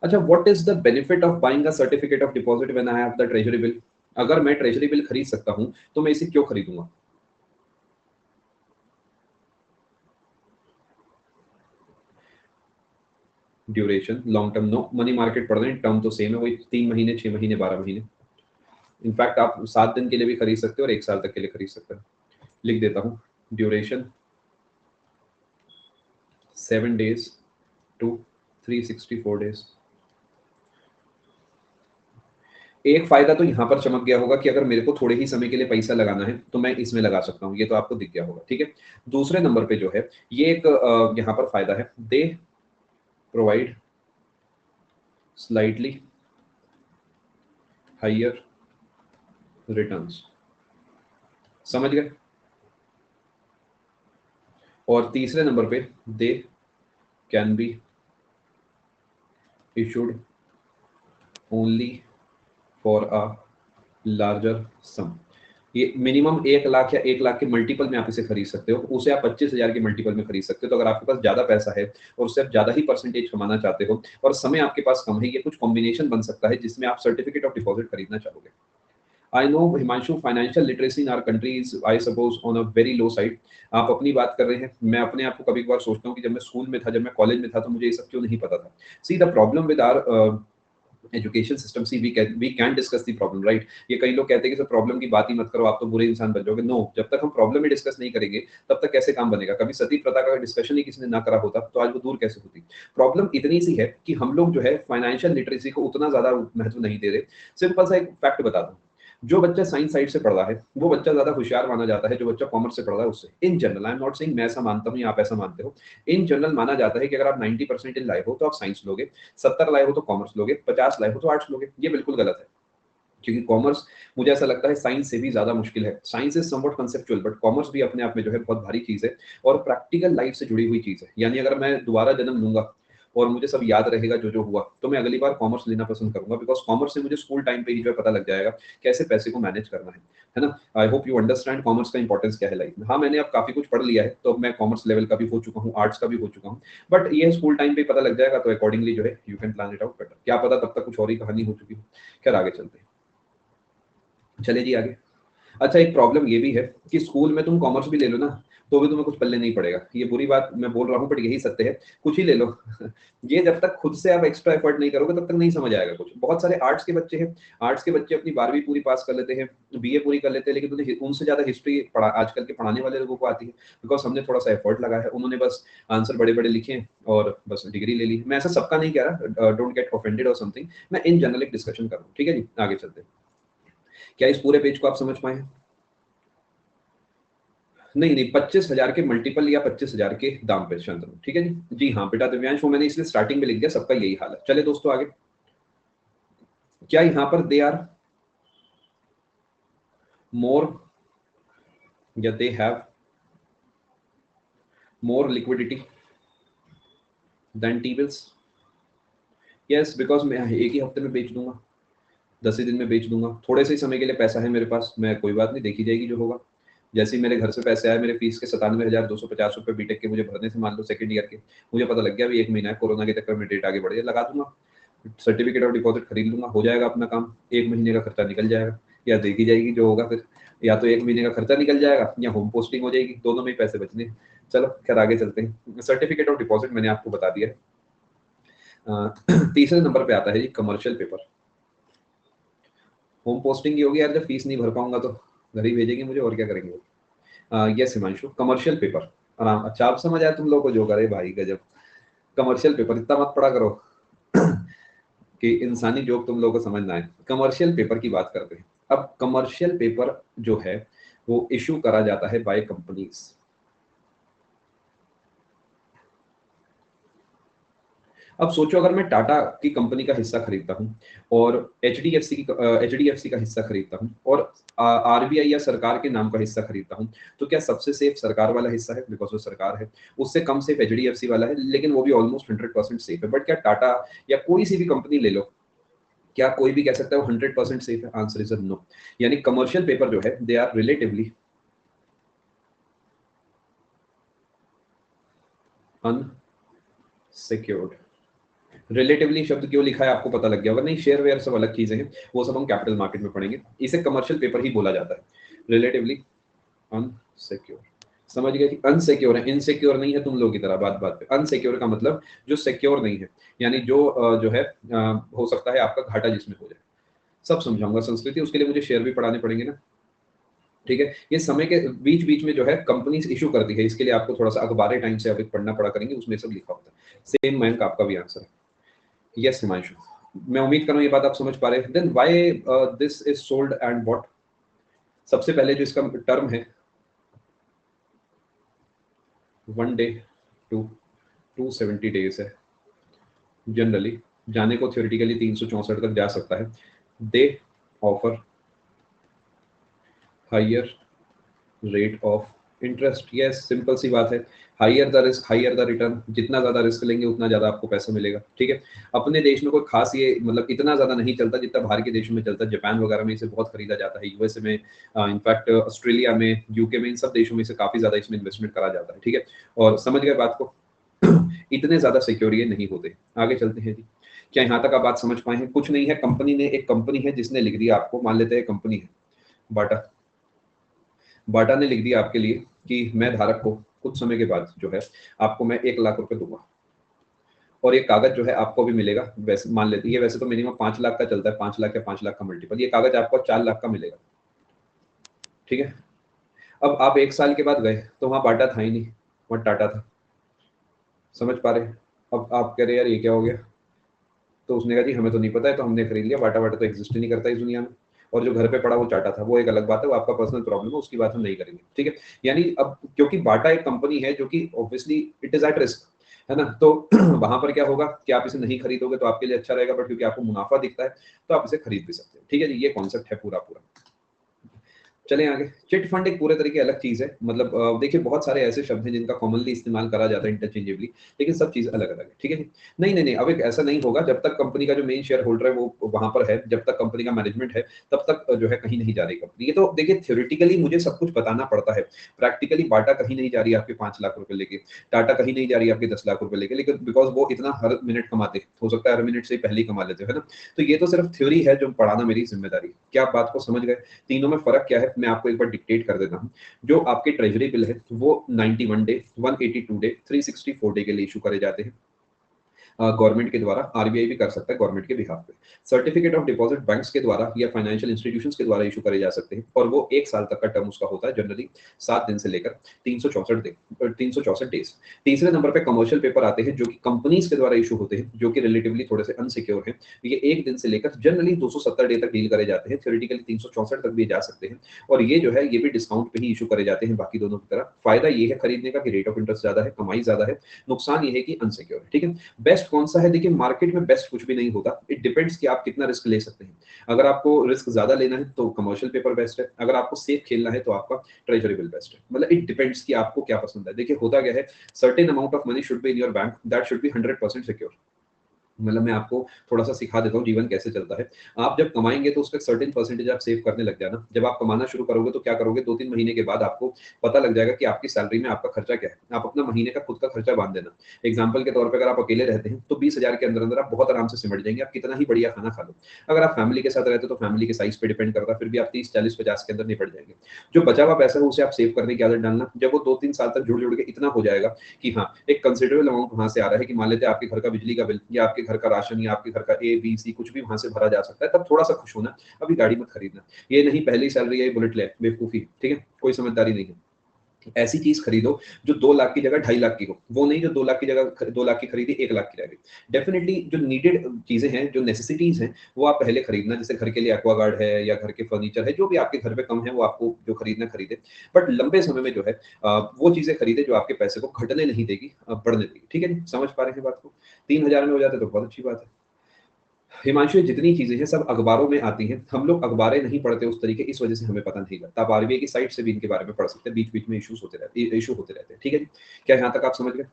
अच्छा, what is the benefit of buying a certificate of deposit when I have the treasury bill? अगर मैं ट्रेजरी बिल खरीद सकता हूं तो मैं इसे क्यों खरीदूंगा? Duration long term no, money market पढ़ रहे हैं, टर्म तो सेम है, वही 3 महीने, 6 महीने, 12 महीने। इनफैक्ट आप 7 दिन के लिए भी खरीद सकते हो और 1 साल तक के लिए खरीद सकते हो। लिख देता हूँ, ड्यूरेशन 7 days to 364 days। एक फायदा तो यहाँ पर चमक गया होगा कि अगर मेरे को थोड़े ही समय के लिए पैसा लगाना है तो मैं इसमें लगा सकता हूँ, ये तो आपको दिख गया होगा। ठीक है, दूसरे नंबर पे जो है ये एक यहाँ पर फायदा है, they provide slightly higher returns. समझ गए? और तीसरे नंबर पे they can be issued only for a larger sum. ये मिनिमम 1 लाख या 1 लाख के मल्टीपल में आप इसे खरीद सकते हो, उसे आप 25,000 के मल्टीपल में खरीद सकते हो। तो अगर आपके पास ज्यादा पैसा है और उससे आप ज्यादा ही परसेंटेज कमाना चाहते हो और समय आपके पास कम है, ये कुछ कॉम्बिनेशन बन सकता है जिसमें आप सर्टिफिकेट ऑफ डिपॉजिट खरीदना चाहोगे। I know Himanshu, financial literacy in our country is I suppose on a very low side. आप अपनी बात कर रहे हैं, मैं अपने आप को कभी कभार सोचता हूँ कि जब मैं स्कूल में था, जब मैं कॉलेज में था, तो मुझे ये सब क्यों नहीं पता था। See the problem with our education system, see we can discuss the problem, right? ये कई लोग कहते हैं कि सर प्रॉब्लम की बात ही मत करो, आप तो बुरे इंसान बन जाओगे। नो, जब तक हम प्रॉब्लम ही डिस्कस नहीं करेंगे तब तक कैसे काम बनेगा? कभी सती प्रथा का डिस्कशन ही किसी ने ना करा होता तो आज वो दूर कैसे होती? प्रॉब्लम इतनी सी है कि हम लोग जो है फाइनेंशियल लिटरेसी को उतना ज्यादा महत्व नहीं दे रहे। सिंपल सा एक फैक्ट बता दूं, जो बच्चा साइंस साइड से पढ़ रहा है वो बच्चा ज्यादा होशियार माना जाता है जो बच्चा कॉमर्स से पढ़ रहा है उससे। In general, I am not saying मैं ऐसा मानता हूं या आप ऐसा मानते हो, इन जनरल माना जाता है कि अगर आप 90% लाए हो तो आप साइंस लोगे, 70 लाए हो तो कॉमर्स लोगे, 50 लाए हो तो आर्ट्स लोगे। ये बिल्कुल गलत है, क्योंकि कॉमर्स मुझे ऐसा लगता है साइंस से भी ज्यादा मुश्किल है। Science is somewhat conceptual, but commerce भी अपने आप में जो है बहुत भारी चीज है और प्रैक्टिकल लाइफ से जुड़ी हुई चीज है। यानी अगर मैं दोबारा जन्म लूंगा और मुझे सब याद रहेगा जो जो हुआ, तो मैं अगली बार कॉमर्स लेना पसंद करूंगा, बिकॉज कॉमर्स से मुझे स्कूल टाइम पे ही जो है पता लग जाएगा कैसे पैसे को मैनेज करना है ना? आई होप यू अंडरस्टैंड कॉमर्स का इंपॉर्टेंस क्या है लाइफ में। हाँ, मैंने अब काफी कुछ पढ़ लिया है, तो मैं कॉमर्स लेवल का भी हो चुका हूँ, आर्ट्स का भी हो चुका हूँ, बट ये स्कूल टाइम पे पता लग जाएगा, तो अकॉर्डिंगली जो है you can plan it out better. क्या पता तब तक कुछ और ही कहानी हो चुकी हो। खैर आगे चलते हैं, चले जी आगे। अच्छा, एक प्रॉब्लम ये भी है कि स्कूल में तुम कॉमर्स भी ले लो ना तो भी तुम्हें कुछ पल्ले नहीं पड़ेगा। ये बुरी बात मैं बोल रहा हूँ बट यही सत्य है, कुछ ही ले लो ये जब तक खुद से आप एक्स्ट्रा एफर्ट नहीं करोगे तब तक नहीं समझ आएगा कुछ। बहुत सारे आर्ट्स के बच्चे हैं, आर्ट्स के बच्चे अपनी 12वीं पूरी पास कर लेते हैं, बीए पूरी कर लेते हैं, लेकिन उन्हें उनसे ज्यादा हिस्ट्री पढ़ा आजकल के पढ़ाने वाले लोगों को आती है, बिकॉज हमने थोड़ा सा एफर्ट लगाया है। उन्होंने बस आंसर बड़े बड़े लिखे और बस डिग्री ले ली। मैं ऐसा सबका नहीं कह रहा, डोंट गेट ऑफेंडेड और समथिंग, मैं इन जनरल एक डिस्कशन कर रहा हूँ। ठीक है जी, आगे चलते हैं। क्या इस पूरे पेज को आप समझ पाए? नहीं नहीं, 25,000 के मल्टीपल या 25,000 के दाम पे शांतनु। ठीक है जी, जी हाँ बेटा दिव्यांश, वो मैंने इसलिए स्टार्टिंग में लिख दिया, सबका यही हाल है। चले दोस्तों आगे। क्या यहाँ पर दे आर मोर या they have more liquidity than T bills? Yes, because मैं एक ही हफ्ते में बेच दूंगा, 10 ही दिन में बेच दूंगा, थोड़े से ही समय के लिए पैसा है मेरे पास, मैं कोई बात नहीं, देखी जाएगी जो होगा। जैसे ही मेरे घर से पैसे आए, मेरे फीस के 97,250 रुपए बीटेक के मुझे भरने से, मान लो सेकंड ईयर के, मुझे पता लग गया अभी 1 महीना है, कोरोना के चक्कर में डेट आगे बढ़ गया, लगा दूंगा, सर्टिफिकेट ऑफ डिपॉजिट खरीद लूंगा, हो जाएगा अपना काम, 1 महीने का खर्चा निकल जाएगा, या देखी जाएगी जो होगा फिर, या तो 1 महीने का खर्चा निकल जाएगा या होम पोस्टिंग हो जाएगी, दोनों में ही पैसे बचने। चलो खैर आगे चलते हैं। सर्टिफिकेट ऑफ डिपॉजिट मैंने आपको बता दिया है। तीसरे नंबर पे आता है जी कमर्शियल पेपर। होम पोस्टिंग की होगी यार, जब फीस नहीं भर पाऊंगा तो घर ही भेजेंगे मुझे, और क्या करेंगे। Yes Himanshu, commercial paper. आराम, अच्छा आप समझ आया तुम लोग को जो करे भाई गजब। कमर्शियल पेपर इतना मत पढ़ा करो कि इंसानी जोक तुम लोगों को समझ ना आए। कमर्शियल पेपर की बात करते हैं। अब कमर्शियल पेपर जो है वो इशू करा जाता है बाय कंपनीज। अब सोचो अगर मैं टाटा की कंपनी का हिस्सा खरीदता हूं और एचडीएफसी का हिस्सा खरीदता हूं और आरबीआई या सरकार के नाम का हिस्सा खरीदता हूं, तो क्या सबसे सेफ सरकार वाला हिस्सा है, बिकॉज वो सरकार है। उससे कम सेफ एचडीएफसी वाला है, लेकिन वो भी ऑलमोस्ट 100% सेफ है। बट क्या टाटा या कोई सी भी कंपनी ले लो, क्या कोई भी कह सकता है वो 100% सेफ है? Answer is no. यानी कमर्शियल पेपर जो है they are relatively unsecured. Relatively शब्द क्यों लिखा है आपको पता लग गया होगा। नहीं, शेयर वेयर सब अलग चीजें हैं, वो सब हम कैपिटल मार्केट में पढ़ेंगे। इसे कमर्शियल पेपर ही बोला जाता है, रिलेटिवली अनसिक्योर। समझ गए कि अनसिक्योर है, इनसिक्योर नहीं है तुम लोगों की तरह। बात बात पे अनसिक्योर का मतलब जो सिक्योर नहीं है, यानी जो है हो सकता है आपका घाटा जिसमें हो जाए। सब समझाऊंगा संस्कृति, उसके लिए मुझे शेयर भी पढ़ाने पड़ेंगे ना। ठीक है, ये समय के बीच बीच में जो है कंपनी इशू करती है, इसके लिए आपको थोड़ा सा अखबारी टाइम से अभी पढ़ना पड़ा करेंगे, उसमें सब लिखा होता है। सेम बैंक आपका भी आंसर है। यस हिमांशु, मैं उम्मीद कर रहा हूँ ये बात आप समझ पा रहे हैं। Then why this is sold and bought. सबसे पहले जो इसका टर्म है 1 डे टू 270 डेज है। जनरली जाने को थ्योरेटिकली 364 तक जा सकता है। They offer higher rate of interest. Yes, simple सी बात है। Higher the risk higher the return, जितना ज्यादा रिस्क लेंगे उतना ज्यादा आपको पैसा मिलेगा। ठीक है, अपने देश में कोई खास ये मतलब इतना ज्यादा नहीं चलता जितना बाहर के देशों में चलता है। जापान वगैरह में इसे बहुत खरीदा जाता है, यूएसए में, इनफैक्ट ऑस्ट्रेलिया में, यूके में, इन सब देशों में इसे काफी ज्यादा इसमें इन्वेस्टमेंट करा जाता है। ठीक है, और समझ गए बात को इतने ज्यादा सिक्योर ये नहीं होते। आगे चलते हैं जी। क्या यहाँ तक आप बात समझ पाए हैं? कुछ नहीं है, कंपनी ने, एक कंपनी है जिसने लिख दिया आपको, मान लेते हैं कंपनी है बाटा। बाटा ने लिख दिया आपके लिए कि मैं धारक को कुछ समय के बाद जो है आपको मैं 1 लाख रुपए दूंगा, और ये कागज जो है आपको भी मिलेगा। वैसे मान लेते, ये वैसे तो मिनिमम 5 लाख का चलता है, 5 लाख या 5 लाख का मल्टीपल, ये कागज आपको 4 लाख का मिलेगा। ठीक है, अब आप 1 साल के बाद गए तो वहां बाटा था ही नहीं, वहां टाटा था। समझ पा रहे हैं? अब आप कह रहे यार ये क्या हो गया, तो उसने कहा जी हमें तो नहीं पता है, तो हमने खरीद लिया। बाटा वाटा तो एग्जिस्ट ही नहीं करता इस दुनिया में, और जो घर पे पड़ा वो टाटा था, वो एक अलग बात है, वो आपका पर्सनल प्रॉब्लम है, उसकी बात हम नहीं करेंगे। ठीक है, यानी अब क्योंकि बाटा एक कंपनी है जो कि obviously it is at risk, है ना, तो वहां पर क्या होगा कि आप इसे नहीं खरीदोगे तो आपके लिए अच्छा रहेगा, बट क्योंकि आपको मुनाफा दिखता है तो आप इसे खरीद भी सकते हैं। ठीक है जी, ये कॉन्सेप्ट है पूरा पूरा। चलें आगे। चिट फंड एक पूरे तरीके अलग चीज है। मतलब देखिए बहुत सारे ऐसे शब्द हैं जिनका कॉमनली इस्तेमाल करा जाता है इंटरचेंजेबली, लेकिन सब चीज अलग अलग है। ठीक है जी, नहीं नहीं नहीं, अब एक ऐसा नहीं होगा जब तक कंपनी का जो मेन शेयर होल्डर है वो वहां पर है, जब तक कंपनी का मैनेजमेंट है तब तक जो है कहीं नहीं जा रही कंपनी। ये तो देखिए थ्योरेटिकली मुझे सब कुछ बताना पड़ता है, प्रैक्टिकली बाटा कहीं नहीं जा रही है आपके 5 लाख रुपए लेके, टाटा कहीं नहीं जा रही है आपके 10 लाख रुपए लेके, लेकिन बिकॉज वो इतना हर मिनट कमाते हैं, हो सकता है हर मिनट से पहले ही कमा लेते हो, है ना। तो ये तो सिर्फ थ्योरी है जो पढ़ाना मेरी जिम्मेदारी है। क्या आप बात को समझ गए? तीनों में फर्क क्या है मैं आपको एक बार डिक्टेट कर देता हूं। जो आपके ट्रेजरी बिल है वो 91 डे, 182 डे, 364 डे के लिए इशू करे जाते हैं गवर्नमेंट के द्वारा। आरबीआई भी कर सकता है गवर्नमेंट के बिहाफ पे। सर्टिफिकेट ऑफ डिपॉजिट बैंक्स के द्वारा या फाइनेंशियल इंस्टीट्यूशंस के द्वारा इशू करे जा सकते हैं, और वो 1 साल तक का टर्म उसका होता है, जनरली 7 दिन से लेकर 364 डेज। तीसरे नंबर पे कमर्शियल पेपर आते हैं जो कि कंपनीज के द्वारा इशू होते हैं, जो कि रिलेटिवली थोड़े से अनसिक्योर हैं। ये 1 दिन से लेकर जनरली 270 डे तक डील करे जाते हैं, थ्योरेटिकली 364 तक भी जा सकते हैं। और ये जो है ये भी डिस्काउंट पे ही इशू करे जाते हैं बाकी दोनों की तरह। फायदा ये है खरीदने का कि रेट ऑफ इंटरेस्ट ज्यादा है, कमाई ज्यादा है। नुकसान ये है कि अनसिक्योर है। ठीक है, बेस्ट कौन सा है? देखिए मार्केट में बेस्ट कुछ भी नहीं होता, इट डिपेंड्स कि आप कितना रिस्क ले सकते हैं। अगर आपको रिस्क ज्यादा लेना है तो कमर्शियल पेपर बेस्ट है, अगर आपको सेफ खेलना है तो आपका ट्रेजरी बिल बेस्ट है। मतलब इट डिपेंड्स कि आपको क्या पसंद है। देखिए होता क्या है, certain amount of money should be in your bank that should be 100% secure. मतलब मैं आपको थोड़ा सा सिखा देता हूँ जीवन कैसे चलता है। आप जब कमाएंगे तो उसका सर्टेन परसेंटेज आप सेव करने लग जाना। जब आप कमाना शुरू करोगे तो क्या करोगे, 2-3 महीने के बाद आपको पता लग जाएगा कि आपकी सैलरी में आपका खर्चा क्या है। आप अपना महीने का खुद का खर्चा बांध देना। एग्जाम्पल के तौर पर अगर आप अकेले रहते हैं तो 20,000 के अंदर अंदर आप बहुत आराम से सिमट जाएंगे, आप कितना ही बढ़िया खाना खा लो। अगर आप फैमिली के साथ रहते हो तो फैमिली के साइज पे डिपेंड करता है, फिर भी आप 30, 40, 50 के अंदर निपट जाएंगे। जो बचा हुआ पैसा है उसे आप सेव करने की आदत डालना। जब वो 2-3 साल तक जुड़ जुड़ के इतना हो जाएगा कि हाँ, एक कंसिडरेबल अमाउंट वहां से आ रहा है कि मान लेते हैं आपके घर का बिजली का बिल या आपके घर का राशन या आपके घर का ए बी सी कुछ भी वहां से भरा जा सकता है, तब थोड़ा सा खुश होना। अभी गाड़ी मत खरीदना, ये नहीं पहली सैलरी है बुलेट ले, बेवकूफी, ठीक है, कोई समझदारी नहीं है। ऐसी चीज खरीदो जो 2 लाख की जगह 2.5 लाख की हो, वो नहीं जो 2 लाख की जगह 2 लाख की खरीदी 1 लाख की रह गई। डेफिनेटली जो नीडेड चीजें हैं, जो नेसेसिटीज हैं, वो आप पहले खरीदना। जैसे घर के लिए एक्वागार्ड है या घर के फर्नीचर है, जो भी आपके घर पे कम है वो आपको जो खरीदना खरीदे। बट लंबे समय में जो है वो चीजें खरीदे जो आपके पैसे को घटने नहीं देगी, बढ़ने देगी। ठीक है जी, समझ पा रहे हैं बात को? 3,000 में हो जाते तो बहुत अच्छी बात है। हिमांशु, ये जितनी चीजें हैं सब अखबारों में आती हैं, हम लोग अखबारें नहीं पढ़ते उस तरीके, इस वजह से हमें पता नहीं लगता। आप आरबीआई की साइट से भी इनके बारे में पढ़ सकते हैं, बीच बीच में इशू होते रहते हैं। ठीक है जी, क्या यहाँ तक आप समझ गए?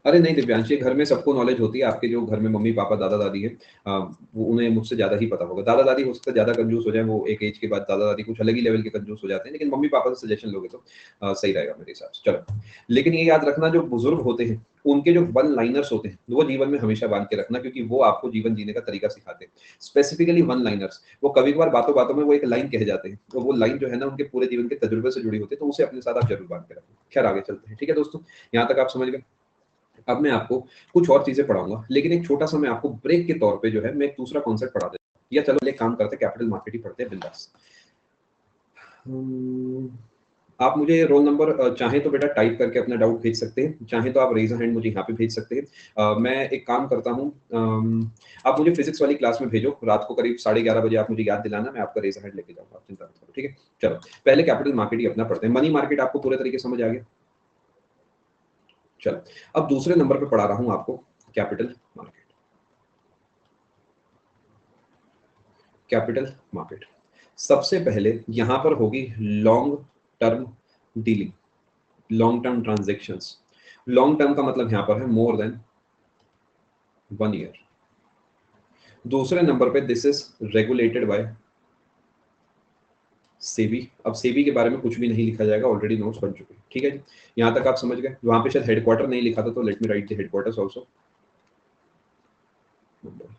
अरे नहीं दिव्यांशी, घर में सबको नॉलेज होती है। आपके जो घर में मम्मी पापा दादा दादी है, वो उन्हें मुझसे ज्यादा ही पता होगा। दादा दादी हो सकता है ज्यादा कंजूस हो जाए, वो एक एज के बाद दादा दादी कुछ अलग ही लेवल के कंजूस हो जाते हैं, लेकिन मम्मी पापा से सजेशन लोगे तो सही रहेगा मेरे हिसाब से। चलो, लेकिन ये याद रखना, जो बुजुर्ग होते हैं उनके जो वन लाइनर्स होते हैं वो जीवन में हमेशा बांध के रखना, क्योंकि वो आपको जीवन जीने का तरीका सिखाते हैं। स्पेसिफिकली वन लाइनर्स, वो कभी कभार बातों बातों में वो एक लाइन कह जाते हैं, तो वो लाइन जो है ना उनके पूरे जीवन के तजुर्बे से जुड़ी होती है, तो उसे अपने साथ आप जरूर बांध के रखें। खैर आगे चलते हैं। ठीक है दोस्तों, यहाँ तक आप समझ गए? अब मैं आपको कुछ और चीजें पढ़ाऊंगा, लेकिन एक छोटा सा मैं आपको ब्रेक के तौर पे जो है मैं एक दूसरा कॉन्सेप्ट पढ़ा देता हूं। या चलो एक काम करते हैं, कैपिटल मार्केट ही पढ़ते हैं बिंदास। आप मुझे रोल नंबर चाहे तो बेटा टाइप करके अपना डाउट भेज सकते हैं, चाहे तो आप रेज हैंड मुझे यहाँ पे भेज सकते हैं। मैं एक काम करता हूँ, आप मुझे फिजिक्स वाली क्लास में भेजो, रात को करीब 11:30 बजे आप मुझे याद दिलाना, मैं आपका रेज हैंड लेके जाऊंगा, आप चिंता मत करो। ठीक है, चलो पहले कैपिटल मार्केट ही अपना पढ़ते हैं। मनी मार्केट आपको पूरे तरीके से समझ आ गया? चलो, अब दूसरे नंबर पे पढ़ा रहा हूं आपको कैपिटल मार्केट। कैपिटल मार्केट सबसे पहले यहां पर होगी long term dealing, long term transactions. Long term का मतलब यहां पर है मोर देन 1 ईयर। दूसरे नंबर पे this is regulated by SEBI. अब सेबी के बारे में कुछ भी नहीं लिखा जाएगा, ऑलरेडी नोट्स बन चुके हैं। ठीक है जी, यहां तक आप समझ गए? वहां पे शायद हेडक्वार्टर नहीं लिखा था, तो let me right the headquarters also, Mumbai,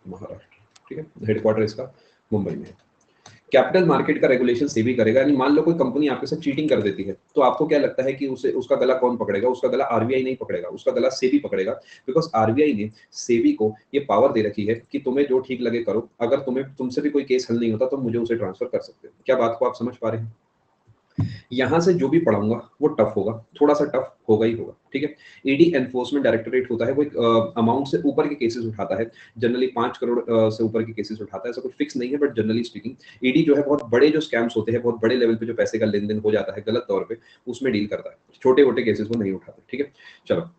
Maharashtra. ठीक है, हेडक्वार्टर इसका मुंबई में है। कैपिटल मार्केट का रेगुलेशन सेबी करेगा। यानी मान लो कोई कंपनी आपके साथ चीटिंग कर देती है, तो आपको क्या लगता है कि उसे उसका गला कौन पकड़ेगा? उसका गला आरबीआई नहीं पकड़ेगा, उसका गला सेबी पकड़ेगा। बिकॉज आरबीआई ने सेबी को ये पावर दे रखी है कि तुम्हें जो ठीक लगे करो। अगर तुम्हें तुमसे भी कोई केस हल नहीं होता तो मुझे उसे ट्रांसफर कर सकते हो। क्या बात को आप समझ पा रहे हैं? यहां से जो भी पढ़ाऊंगा वो टफ होगा, थोड़ा सा टफ होगा ही होगा। ठीक है, ईडी एनफोर्समेंट डायरेक्टोरेट होता है, वो एक अमाउंट से ऊपर के केसेस उठाता है। जनरली 5 करोड़ से ऊपर के केसेस उठाता है। ऐसा कुछ फिक्स नहीं है, बट जनरली स्पीकिंग ईडी जो है बहुत बड़े जो स्कैम्स होते हैं, बहुत बड़े लेवल पे जो पैसे का लेन देन हो जाता है गलत तौर पे, उसमें डील करता है। छोटे मोटे केसेस वो नहीं उठाता। ठीक है, चलो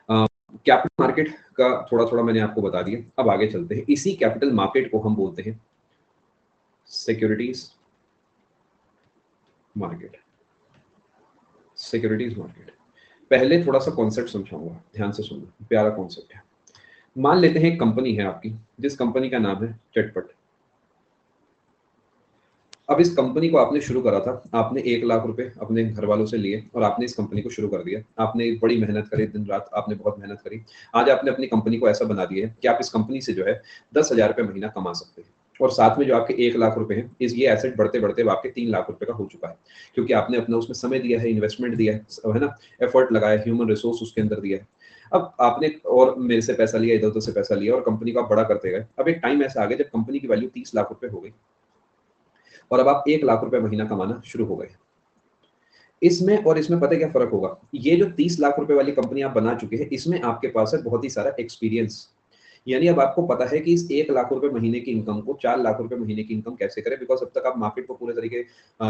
कैपिटल मार्केट का थोड़ा थोड़ा मैंने आपको बता दिया। अब आगे चलते हैं। इसी कैपिटल मार्केट को हम बोलते हैं सिक्योरिटीज मार्केट। सिक्योरिटीज मार्केट, पहले थोड़ा सा कॉन्सेप्ट समझाऊंगा, ध्यान से सुनना, प्यारा कॉन्सेप्ट है। मान लेते हैं एक कंपनी है आपकी, जिस कंपनी का नाम है चटपट। अब इस कंपनी को आपने शुरू करा था, आपने 1 लाख रुपए अपने घर वालों से लिए और आपने इस कंपनी को शुरू कर दिया। आपने बड़ी मेहनत करी, दिन रात आपने बहुत मेहनत करी। आज आपने अपनी कंपनी को ऐसा बना दिया है कि आप इस कंपनी से जो है 10,000 रुपये महीना कमा सकते हैं। और साथ में जो आपके 1 लाख रुपए हैं, इस ये एसेट बढ़ते बढ़ते आपके 3 लाख रुपए का हो चुका है, क्योंकि आपने अपना उसमें समय दिया है, इन्वेस्टमेंट दिया है ना, एफर्ट लगाया, ह्यूमन रिसोर्स उसके अंदर दिया है। अब आपने और मेरे से पैसा लिया, इधर उधर से पैसा लिया और कंपनी को आप बड़ा करते गए। अब एक टाइम ऐसा आ गया जब कंपनी की वैल्यू 30 लाख रुपए हो गई और अब आप 1 लाख रुपए महीना कमाना शुरू हो गए। इसमें और इसमें पता है क्या फर्क होगा? ये जो 30 लाख रुपए वाली कंपनी आप बना चुके हैं, इसमें आपके पास है बहुत ही सारा एक्सपीरियंस। यानी अब आपको पता है कि इस 1 लाख रुपए महीने की इनकम को 4 लाख रुपए महीने की इनकम कैसे करें, बिकॉज अब तक आप मार्केट को पूरे तरीके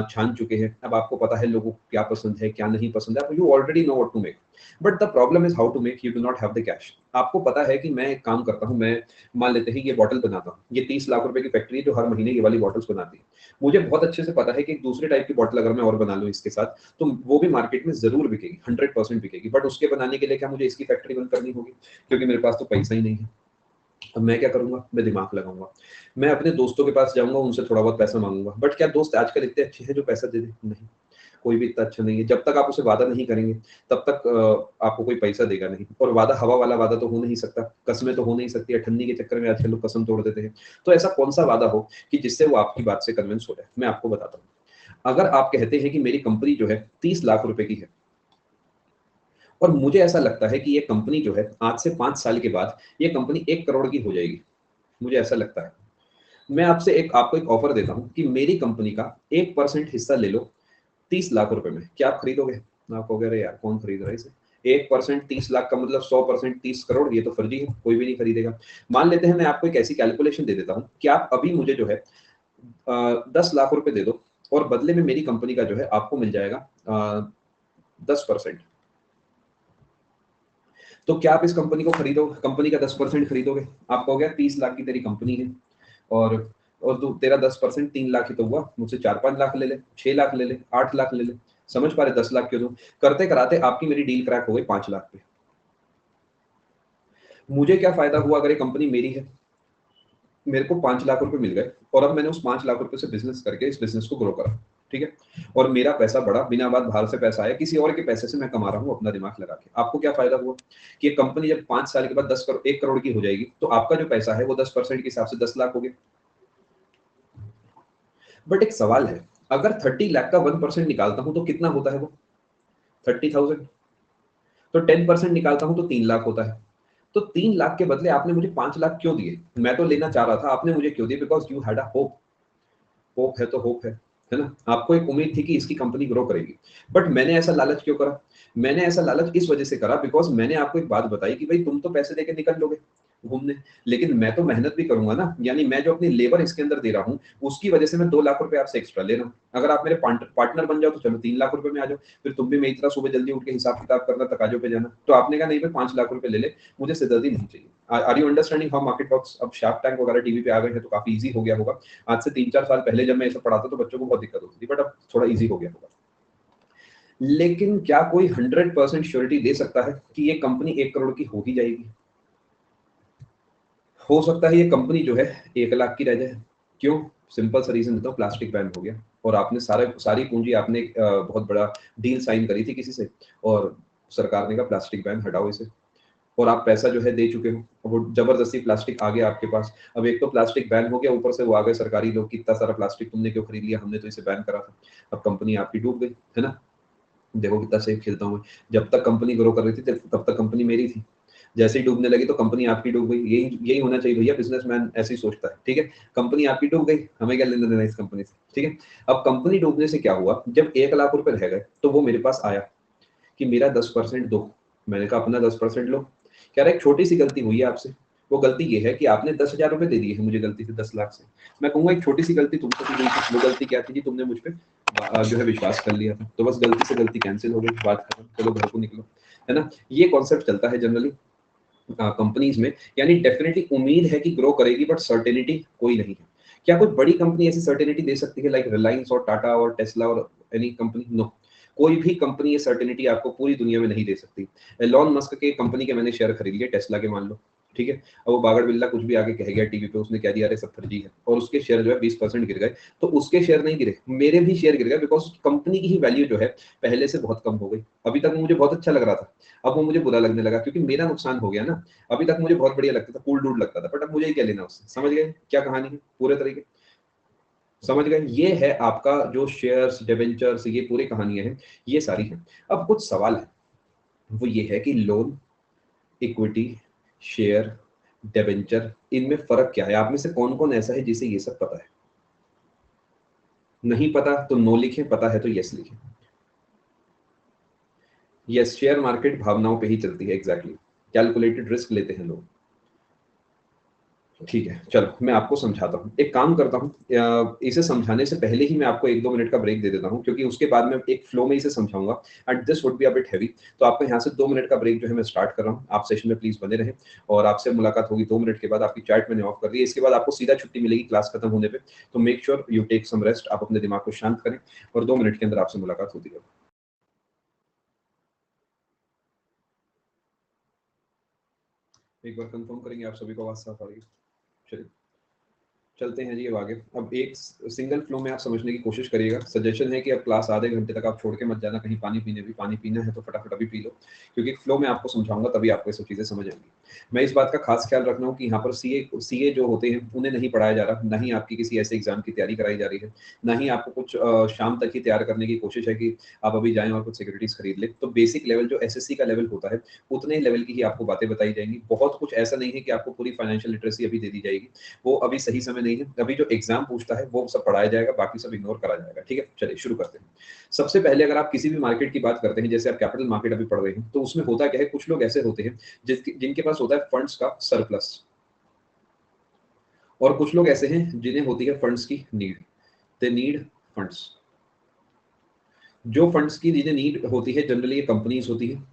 छान चुके हैं। अब आपको पता है लोगों को क्या पसंद है क्या नहीं पसंद है, you already know what to make. But the problem is how to make, you do not have the cash. आपको पता है कि मैं एक काम करता हूँ, मैं मान लेते हैं ये बॉटल बनाता हूँ, ये 30 लाख रुपए की फैक्ट्री है जो हर महीने ये वाली बॉटल्स बनाती है। मुझे बहुत अच्छे से पता है कि एक दूसरे टाइप की बॉटल अगर मैं और बना लूँ इसके साथ, तो वो भी मार्केट में जरूर बिकेगी, 100% बिकेगी। बट उसके बनाने के लिए क्या मुझे इसकी फैक्ट्री बंद करनी होगी, क्योंकि मेरे पास तो पैसा ही नहीं है। अब मैं क्या करूंगा, मैं दिमाग लगाऊंगा, मैं अपने दोस्तों के पास जाऊंगा, उनसे थोड़ा बहुत पैसा मांगूंगा। बट क्या दोस्त आजकल इतने अच्छे हैं जो पैसा दे दे? नहीं, कोई भी इतना अच्छा नहीं है। जब तक आप उसे वादा नहीं करेंगे तब तक आपको कोई पैसा देगा नहीं। और वादा हवा वाला वादा तो हो नहीं सकता, कसमें तो हो नहीं सकती। अठन्नी के चक्कर में आजकल लोग कसम तोड़ देते हैं। तो ऐसा कौन सा वादा हो कि जिससे वो आपकी बात से कन्विंस हो जाए? मैं आपको बताता हूँ। अगर आप कहते हैं कि मेरी कंपनी जो है 30 लाख रुपए की है, और मुझे ऐसा लगता है कि ये कंपनी जो है आज से 5 साल के बाद ये कंपनी 1 करोड़ की हो जाएगी, मुझे ऐसा लगता है। मैं आपसे आपको एक ऑफर देता हूं कि मेरी कंपनी का 1% हिस्सा ले लो 30 लाख रुपए में, क्या आप खरीदोगे? आप कहोगे अरे यार कौन खरीद रहा है इसे, 1% 30 लाख का मतलब 100% 30 करोड़, ये तो फर्जी है, कोई भी नहीं खरीदेगा। मान लेते हैं मैं आपको एक ऐसी कैलकुलेशन दे देता हूँ कि आप अभी मुझे जो है 10 लाख रुपए दे दो, और बदले में मेरी कंपनी का जो है आपको मिल जाएगा 10%। तो क्या आप इस कंपनी को खरीदोगे, कंपनी का 10% खरीदोगे? आप कहोगे 30 लाख की तेरी कंपनी है, और तेरा 10% 3 लाख ही तो हुआ, मुझसे 4-5 लाख ले ले, 6 लाख ले ले, 8 लाख ले ले। समझ पा रहे? 10 लाख क्यों दूं? करते कराते आपकी मेरी डील क्रैक हो गई 5 लाख पे। मुझे क्या फायदा हुआ अगर ये कंपनी मेरी है? मेरे को 5 लाख रुपए मिल गए, और अब मैंने उस 5 लाख रुपए से बिजनेस करके इस बिजनेस को ग्रो करा, ठीक है, और मेरा पैसा बढ़ा, बिना बात बाहर से पैसा आया, किसी और के पैसे से मैं कमा रहा हूँ अपना दिमाग लगा के। आपको क्या फायदा हुआ कि ये कंपनी जब 5 साल के बाद 10 करोड़ 1 करोड़ की हो जाएगी, तो आपका जो पैसा है वो 10% के हिसाब से 10 लाख हो गया। बट एक सवाल है, अगर 30 लाख का 1% निकालता हूं तो कितना होता है वो? 30,000। तो 10% निकालता हूं तो 3 लाख होता है। तो 3 लाख के बदले आपने मुझे 5 लाख क्यों दिए? मैं तो लेना चाह रहा था, आपने मुझे क्यों दिए? Because you had a hope. Hope है तो होप है ना? आपको एक उम्मीद थी कि इसकी कंपनी ग्रो करेगी। बट मैंने ऐसा लालच क्यों करा? मैंने ऐसा लालच इस वजह से करा बिकॉज मैंने आपको एक बात बताई कि भाई तुम तो पैसे देके निकल लोगे घूमने, लेकिन मैं तो मेहनत भी करूंगा ना। यानी मैं जो अपनी लेबर इसके अंदर दे रहा हूँ, उसकी वजह से मैं 2 लाख रुपए आपसे एक्स्ट्रा ले रहा हूँ। अगर आप मेरे पार्टनर बन जाओ तो चलो 3 लाख रुपए में आ जाओ, फिर तुम भी मेरी तरह सुबह जल्दी उठ के हिसाब किताब करना, तकाजों पे जाना। तो आपने कहा नहीं भाई 5 लाख रुपए ले ले, मुझे सिरदर्दी नहीं चाहिए। Are you understanding how market works? अब शार्क टैंक वगैरह टीवी पे आ गए हैं तो काफी इजी हो गया होगा। आज से 3-4 साल पहले जब मैं ये सब पढ़ाता तो बच्चों को बहुत दिक्कत होती थी, बट अब थोड़ा इजी हो गया होगा। लेकिन क्या कोई 100% श्योरिटी दे सकता है कि ये कंपनी 1 करोड़ की हो ही जाएगी? हो सकता है ये कंपनी जो है 1 लाख की रह जाए। क्यों? सिंपल सा रीजन देता हूँ, प्लास्टिक बैन हो गया, और आपने सारी पूंजी आपने बहुत बड़ा डील साइन करी थी किसी से, और सरकार ने कहा प्लास्टिक बैन हटाओ इसे, और आप पैसा जो है दे चुके हो, वो जबरदस्ती प्लास्टिक आ गया आपके पास। अब एक तो प्लास्टिक बैन हो गया, ऊपर से वो आ गए सरकारी लोग कि इतना सारा प्लास्टिक तुमने क्यों खरीद लिया, हमने तो इसे बैन करा था। अब कंपनी आपकी डूब गई, है ना? देखो कितना सेफ खेलता हूँ मैं। जब तक कंपनी ग्रो कर रही थी तब तक कंपनी मेरी थी, जैसे ही डूबने लगी तो कंपनी आपकी डूब गई। यही यही होना चाहिए भैया, बिजनेसमैन ऐसे ही सोचता है, ठीक है? कंपनी आपकी डूब गई, हमें क्या लेना देना इस कंपनी से, ठीक है? अब कंपनी डूबने से क्या हुआ, जब 1 लाख रुपए रह गए तो वो मेरे पास आया कि मेरा 10% दो। मैंने कहा अपना 10% लो। कह रहा एक छोटी सी गलती हुई है आपसे, वो गलती ये है कि आपने 10,000 रुपए दे दिए हैं मुझे गलती से 10 लाख से। मैं कहूंगा एक छोटी सी गलती तुमसे भी हुई थी, वो गलती क्या थी जी? तुमने मुझ पे जो है विश्वास कर लिया था, तो बस गलती से गलती कैंसिल हो गई, बात खत्म, चलो घर को निकलो, है ना? ये कॉन्सेप्ट चलता है जनरली कंपनीज में। यानी डेफिनेटली उम्मीद है कि ग्रो करेगी, बट सर्टेनिटी कोई नहीं है। क्या कोई बड़ी कंपनी ऐसी सर्टेनिटी दे सकती है लाइक रिलायंस और टाटा और टेस्ला और एनी कंपनी? नो, कोई भी कंपनी ये सर्टेनिटी आपको पूरी दुनिया में नहीं दे सकती। एलॉन मस्क के कंपनी के मैंने शेयर खरीद लिए, टेस्ला के मान लो, ठीक है? अब वो बागड़ बिल्ला कुछ भी आगे कह गया टीवी पे, उसने कह दिया अरे सब फर्जी है, और उसके शेयर जो है 20% गिर गए। तो उसके शेयर नहीं गिरे, मेरे भी शेयर गिर गए, बिकॉज कंपनी की ही वैल्यू जो है पहले से बहुत कम हो गई। अभी तक मुझे बहुत अच्छा लग रहा था, अब वो मुझे बुरा लगने लगा, क्योंकि मेरा नुकसान हो गया ना। अभी तक मुझे बहुत बढ़िया लगता था, कूल डूड लगता था, बट अब मुझे ही क्या लेना उससे? समझ गए क्या कहानी है पूरे तरीके? समझ गए? ये है आपका जो शेयर्स डिबेंचर्स, ये पूरी कहानियां हैं, ये सारी हैं। अब कुछ सवाल है, वो ये है कि लोन, इक्विटी, शेयर, डिबेंचर, इनमें फर्क क्या है? आप में से कौन कौन ऐसा है जिसे ये सब पता है? नहीं पता तो नो लिखें, पता है तो यस लिखें। यस, शेयर मार्केट भावनाओं पे ही चलती है, एग्जैक्टली। कैलकुलेटेड रिस्क लेते हैं लोग। ठीक है, चलो मैं आपको समझाता हूँ। एक काम करता हूँ, इसे समझाने से पहले ही मैं आपको 1-2 मिनट का ब्रेक दे देता हूँ, क्योंकि उसके बाद मैं एक फ्लो में इसे समझाऊँगा and this would be a bit heavy. तो आपको यहाँ से 2 मिनट का ब्रेक जो है मैं स्टार्ट कर रहा हूँ। आप सेशन में प्लीज़ बने रहें और आपसे मुलाकात होगी 2 मिनट के बाद। आपकी चैट मैंने ऑफ कर दी है। इसके बाद आपको सीधा छुट्टी मिलेगी क्लास खत्म होने पे। तो make sure you take some rest, आप अपने दिमाग को शांत करें और 2 मिनट के अंदर आपसे मुलाकात होती है। एक बार कंफर्म करेंगे आप सभी को आवाज़ साफ आ रही है? चलिए। चलते हैं जी अब आगे। अब एक सिंगल फ्लो में आप समझने की कोशिश करिएगा। सजेशन है कि अब क्लास आधे घंटे तक आप छोड़ के मत जाना कहीं पानी पीने भी। पानी पीना है तो फटाफट अभी पी लो, क्योंकि फ्लो में आपको समझाऊंगा तभी आपको ये सब चीज़ें समझ आएंगी। मैं इस बात का खास ख्याल रख रहा हूँ कि यहाँ पर सीए जो होते हैं उन्हें नहीं पढ़ाया जा रहा, ना ही आपकी किसी ऐसे एग्जाम की तैयारी कराई जा रही है, ना ही आपको कुछ शाम तक ही तैयार करने की कोशिश है कि आप अभी जाएं और कुछ सिक्योरिटीज खरीद लें। तो बेसिक लेवल जो एसएससी का लेवल होता है उतने लेवल की ही आपको बातें बताई जाएंगी। बहुत कुछ ऐसा नहीं है कि आपको पूरी फाइनेंशियल लिटरेसी अभी दे दी जाएगी, वो अभी सही समय नहीं है। अभी जो एग्जाम पूछता है वो सब पढ़ाया जाएगा, बाकी सब इग्नोर करा जाएगा। ठीक है, चलिए शुरू करते हैं। सबसे पहले अगर आप किसी भी मार्केट की बात करते हैं, जैसे आप कैपिटल मार्केट अभी पढ़ रहे हैं, तो उसमें होता क्या है, कुछ लोग ऐसे होते हैं जिनके पास होता है फंड्स का सरप्लस, और कुछ लोग ऐसे हैं जिन्हें होती है फंड्स की नीड। They need funds. जो फंड्स की जिन्हें नीड होती है जनरली ये कंपनीज होती है,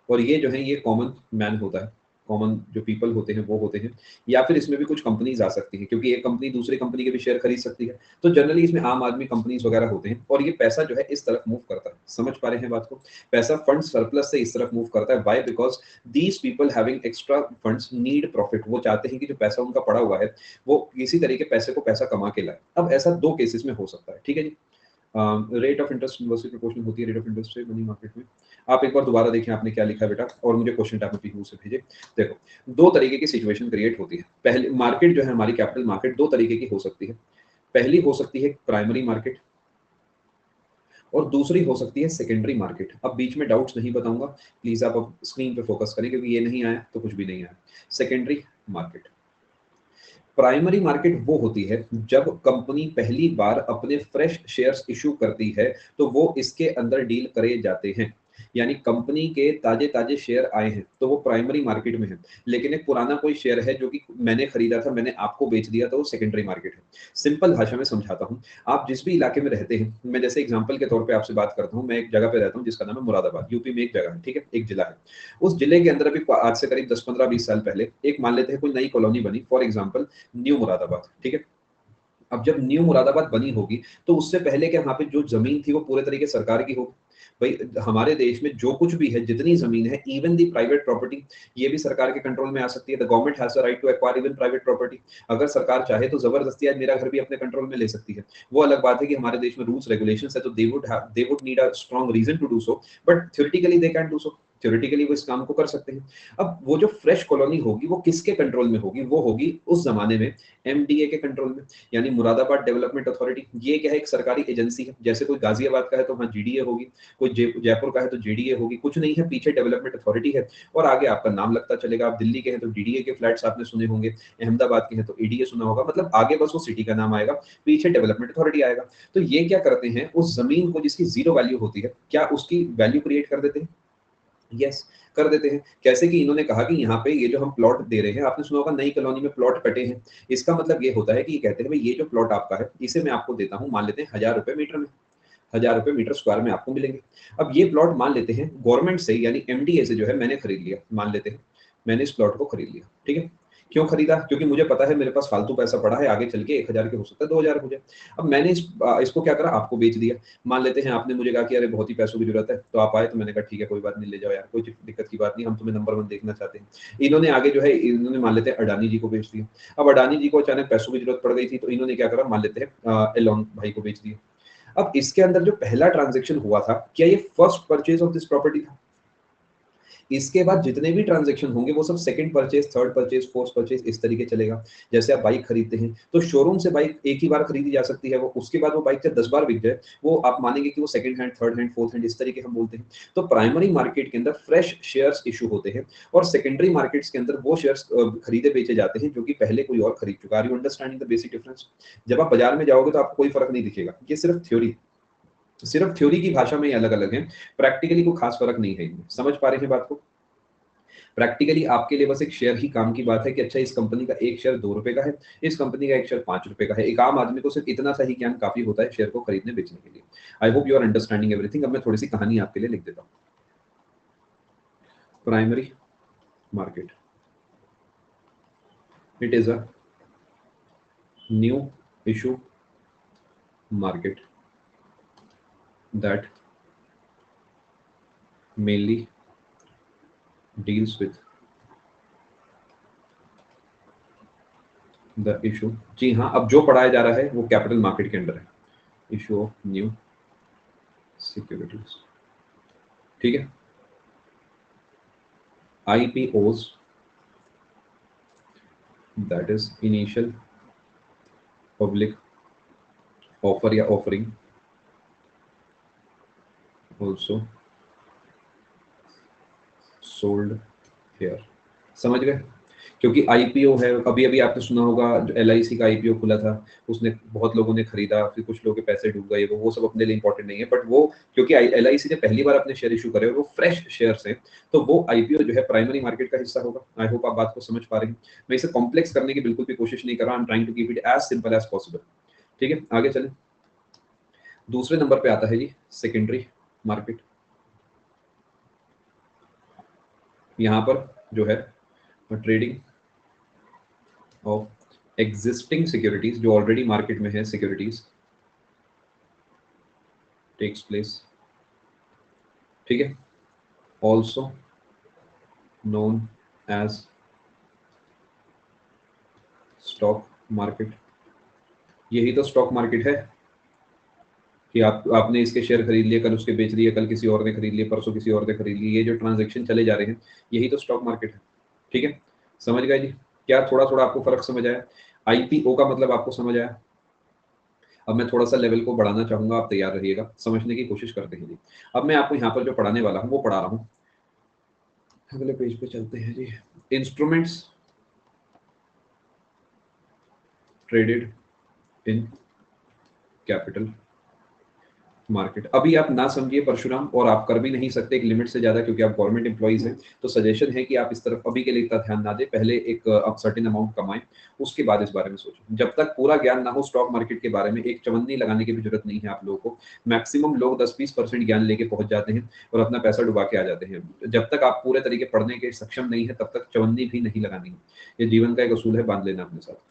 और ये जो है ये कॉमन मैन होता है। कॉमन जो पीपल होते हैं वो होते हैं, या फिर इसमें भी कुछ कंपनीज आ सकती हैं, क्योंकि एक कंपनी दूसरी कंपनी के भी शेयर खरीद सकती है। तो जनरली इसमें आम आदमी कंपनीज वगैरह होते हैं, और ये पैसा जो है इस तरफ मूव करता है। समझ पा रहे हैं बात को? पैसा फंड सरप्लस से इस तरफ मूव करता है। Why? Because these people having extra funds need profit. वो चाहते हैं कि जो पैसा उनका पड़ा हुआ है वो किसी तरीके पैसे को पैसा कमा के लाए। अब ऐसा दो केसेस में हो सकता है। ठीक है जी। Rate of interest inversely proportional होती है रेट ऑफ इंटरेस्ट से मनी मार्केट में। आप एक बार दोबारा देखें आपने क्या लिखा है बेटा, और मुझे क्वेश्चन टाइप में पीहू से भेजे। देखो, दो तरीके की सिचुएशन क्रिएट होती है। पहले मार्केट जो है हमारी कैपिटल मार्केट दो तरीके की हो सकती है। पहली हो सकती है प्राइमरी मार्केट, और दूसरी हो सकती है सेकेंडरी मार्केट। अब बीच में डाउट्स नहीं बताऊंगा, प्लीज आप अब स्क्रीन पे फोकस करें, क्योंकि ये नहीं आया तो कुछ भी नहीं आया। Secondary market. प्राइमरी मार्केट वो होती है जब कंपनी पहली बार अपने फ्रेश शेयर्स इशू करती है, तो वो इसके अंदर डील करे जाते हैं। यानी कंपनी के ताजे ताजे शेयर आए हैं तो वो प्राइमरी मार्केट में है, लेकिन एक पुराना कोई शेयर है जो कि मैंने खरीदा था, मैंने आपको बेच दिया, तो वो सेकेंडरी मार्केट है। सिंपल भाषा में समझाता हूँ। आप जिस भी इलाके में रहते हैं, मैं जैसे एग्जांपल के तौर पे आपसे बात करता हूँ, मैं एक जगह पे रहता हूँ जिसका नाम है मुरादाबाद। यूपी में एक जगह है, ठीक है, एक जिला है। उस जिले के अंदर अभी आज से करीब 10-15-20 साल पहले एक मान लेते हैं कोई नई कॉलोनी बनी, फॉर एग्जाम्पल न्यू मुरादाबाद। ठीक है। अब जब न्यू मुरादाबाद बनी होगी तो उससे पहले क्या वहां पे जो जमीन थी वो पूरे तरीके सरकार की होगी। भाई हमारे देश में जो कुछ भी है, जितनी जमीन है, इवन दी प्राइवेट प्रॉपर्टी, ये भी सरकार के कंट्रोल में आ सकती है। The government has the right to acquire even private property. अगर सरकार चाहे तो जबरदस्ती आज मेरा घर भी अपने कंट्रोल में ले सकती है। वो अलग बात है कि हमारे देश में रूल्स रेगुलेशंस है, तो they would need a strong reason to do so, but theoretically they can do so. Theoretically वो इस काम को कर सकते हैं। अब वो जो फ्रेश कॉलोनी होगी वो किसके कंट्रोल में होगी? वो होगी उस जमाने में एमडीए के कंट्रोल में, यानी मुरादाबाद डेवलपमेंट अथॉरिटी। ये क्या है? एक सरकारी एजेंसी है। जैसे कोई गाजियाबाद का है तो वहाँ जीडीए होगी, कोई जयपुर का है तो जेडीए होगी। कुछ नहीं है, पीछे डेवलपमेंट अथॉरिटी है, और आगे आपका नाम लगता चलेगा। आप दिल्ली के हैं तो डीडीए के फ्लैट्स आपने सुने होंगे, अहमदाबाद के हैं तो एडीए सुना होगा। मतलब आगे बस वो सिटी का नाम आएगा, पीछे डेवलपमेंट अथॉरिटी आएगा। तो ये क्या करते हैं, उस जमीन को जिसकी जीरो वैल्यू होती है, क्या उसकी वैल्यू क्रिएट कर देते हैं? यस, कर देते हैं। कैसे कि इन्होंने कहा कि यहाँ पे ये जो हम प्लॉट दे रहे हैं, आपने सुना होगा नई कॉलोनी में प्लॉट कटे हैं। इसका मतलब ये होता है कि ये कहते हैं भाई ये जो प्लॉट आपका है इसे मैं आपको देता हूँ, मान लेते हैं 1000 रुपए मीटर में, 1000 रुपए मीटर स्क्वायर में आपको मिलेंगे। अब ये प्लॉट मान लेते हैं गवर्नमेंट से यानी एमडीए से जो है मैंने खरीद लिया, मान लेते हैं मैंने इस प्लॉट को खरीद लिया। ठीक है। क्यों खरीदा? क्योंकि मुझे पता है मेरे पास फालतू पैसा पड़ा है, आगे चल के 1000 के हो सकता है 2000 हो जाए। अब मैंने इसको क्या करा, आपको बेच दिया। मान लेते हैं आपने मुझे कहा कि अरे बहुत ही पैसों की जरूरत है, तो आप आए तो मैंने कहा ठीक है कोई बात नहीं, ले जाओ यार, कोई दिक्कत की बात नहीं, हम तुम्हें नंबर 1 देखना चाहते हैं। इन्होंने आगे जो है इन्होंने मान लेते हैं अडानी जी को बेच दिया। अब अडानी जी को अचानक पैसों की जरूरत पड़ गई थी, तो इन्होंने क्या करा, मान लेते हैं एलोन भाई को बेच दिया। अब इसके अंदर जो पहला ट्रांजेक्शन हुआ था, क्या ये first purchase of this property था? इसके बाद जितने भी ट्रांजेक्शन होंगे वो सब second purchase, third purchase, fourth purchase, इस तरीके चलेगा। जैसे आप बाइक खरीदते हैं तो शोरूम से बाइक एक ही बार खरीदी जा सकती है, वो उसके बाद वो बाइक जब 10 बार बिक जाए वो आप मानेंगे कि वो second hand, third hand, fourth hand, इस तरीके हम बोलते हैं। तो प्राइमरी मार्केट के अंदर फ्रेश शेयर्स इशू होते हैं, और सेकेंडरी मार्केट्स के अंदर वो शेयर्स खरीदे बेचे जाते हैं जो कि पहले कोई और खरीद चुका है। Are you understanding the basic difference? जब आप बाजार में जाओगे तो आपको कोई फर्क नहीं दिखेगा, ये सिर्फ थ्योरी की भाषा में अलग अलग है, प्रैक्टिकली कोई खास फर्क नहीं है इनमें। समझ पा रहे हैं बात को? प्रैक्टिकली आपके लिए बस एक शेयर ही काम की बात है कि अच्छा इस कंपनी का एक शेयर 2 रुपए का है, इस कंपनी का एक शेयर 5 रुपए का है। एक आम आदमी को सिर्फ इतना सा ही ज्ञान काफी होता है शेयर को खरीदने बेचने के लिए। I hope you are understanding everything. अब मैं थोड़ी सी कहानी आपके लिए लिख देता हूँ। Primary market, it is a new issue market that mainly deals with the issue। जी हाँ, अब जो पढ़ाया जा रहा है वो कैपिटल मार्केट के अंदर है, इशू ऑफ न्यू सिक्योरिटीज। ठीक है, IPOs, that is initial public offer या ऑफरिंग, ऑल्सो सोल्ड हेयर। समझ गए? क्योंकि आईपीओ है, अभी अभी आपने सुना होगा जो LIC का आईपीओ खुला था, उसने बहुत लोगों ने खरीदा, फिर कुछ लोगों के पैसे डूब गए, वो सब अपने लिए इंपॉर्टेंट नहीं है। बट वो क्योंकि LIC ने पहली बार अपने शेयर इशू करे और वो फ्रेश शेयर्स हैं, तो वो आईपीओ जो है प्राइमरी मार्केट का हिस्सा होगा। आई होप आप बात को समझ पा रहे हैं। मैं इसे कॉम्प्लेक्स करने की बिल्कुल भी कोशिश नहीं कर रहा, I am trying to keep it as simple as possible. ठीक है, आगे चलें। दूसरे नंबर पे आता है जी सेकेंडरी मार्केट। यहाँ पर जो है ट्रेडिंग ऑफ एग्जिस्टिंग सिक्योरिटीज, जो ऑलरेडी मार्केट में है सिक्योरिटीज, टेक्स प्लेस। ठीक है, also known as stock market. यही तो स्टॉक मार्केट है कि आपने इसके शेयर खरीद लिए, कल उसके बेच दिए, कल किसी और ने खरीद लिए, परसों किसी और ने खरीद लिए, ये जो ट्रांजैक्शन चले जा रहे हैं यही तो स्टॉक मार्केट है। ठीक है, समझ गए जी? क्या थोड़ा थोड़ा आपको फर्क समझ आया? आईपीओ का मतलब आपको समझ आया? अब मैं थोड़ा सा लेवल को बढ़ाना चाहूंगा, आप तैयार रहिएगा, समझने की कोशिश करते हैं जी। अब मैं आपको यहाँ पर जो पढ़ाने वाला हूँ वो पढ़ा रहा हूँ। अगले पेज पे चलते हैं जी। Instruments traded in capital market. अभी आप ना समझिए परशुराम, और आप कर भी नहीं सकते एक लिमिट से ज्यादा, क्योंकि आप गवर्नमेंट एम्प्लॉइज हैं। तो सजेशन है कि आप इस तरफ अभी के लिए इतना ध्यान ना दें, पहले एक सर्टेन अमाउंट कमाएं, उसके बाद इस बारे में सोचें। जब तक पूरा ज्ञान ना हो स्टॉक मार्केट के बारे में, एक चवन्नी लगाने की भी जरूरत नहीं है आप लोगों को। मैक्सिमम लोग 10-20% ज्ञान लेके पहुंच जाते हैं और अपना पैसा डुबा के आ जाते हैं। जब तक आप पूरे तरीके पढ़ने के सक्षम नहीं है तब तक चवन्नी भी नहीं लगानी है। ये जीवन का एक असूल है, बांध लेना अपने साथ।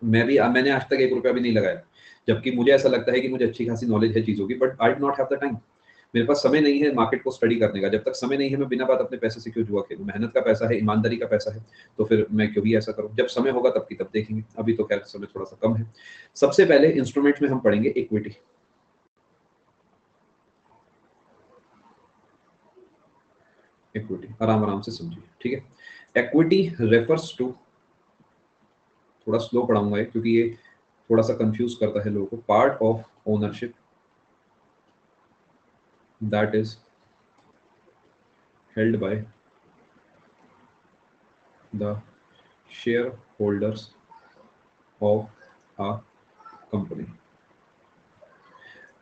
मैंने आज तक 1 रुपया भी नहीं लगाया, जबकि मुझे ऐसा लगता है कि मुझे अच्छी खासी नॉलेज है चीजों की, but I do not have the time. मेरे पास समय नहीं है मार्केट को स्टडी करने का। जब तक समय नहीं है मैं बिना बात अपने पैसे से क्यों जुआ खेलूं? मेहनत का पैसा है, ईमानदारी का पैसा है, तो फिर मैं क्यों भी ऐसा करूं? जब समय होगा तब की तब देखेंगे, अभी तो खैर समय थोड़ा सा कम है। सबसे पहले इंस्ट्रूमेंट में हम पढ़ेंगे इक्विटी। इक्विटी आराम आराम से समझिए, ठीक है। इक्विटी रेफर्स टू, थोड़ा स्लो पढ़ाऊंगा क्योंकि ये थोड़ा सा कंफ्यूज करता है लोगों को। Part of ownership that is held by the shareholders of a company।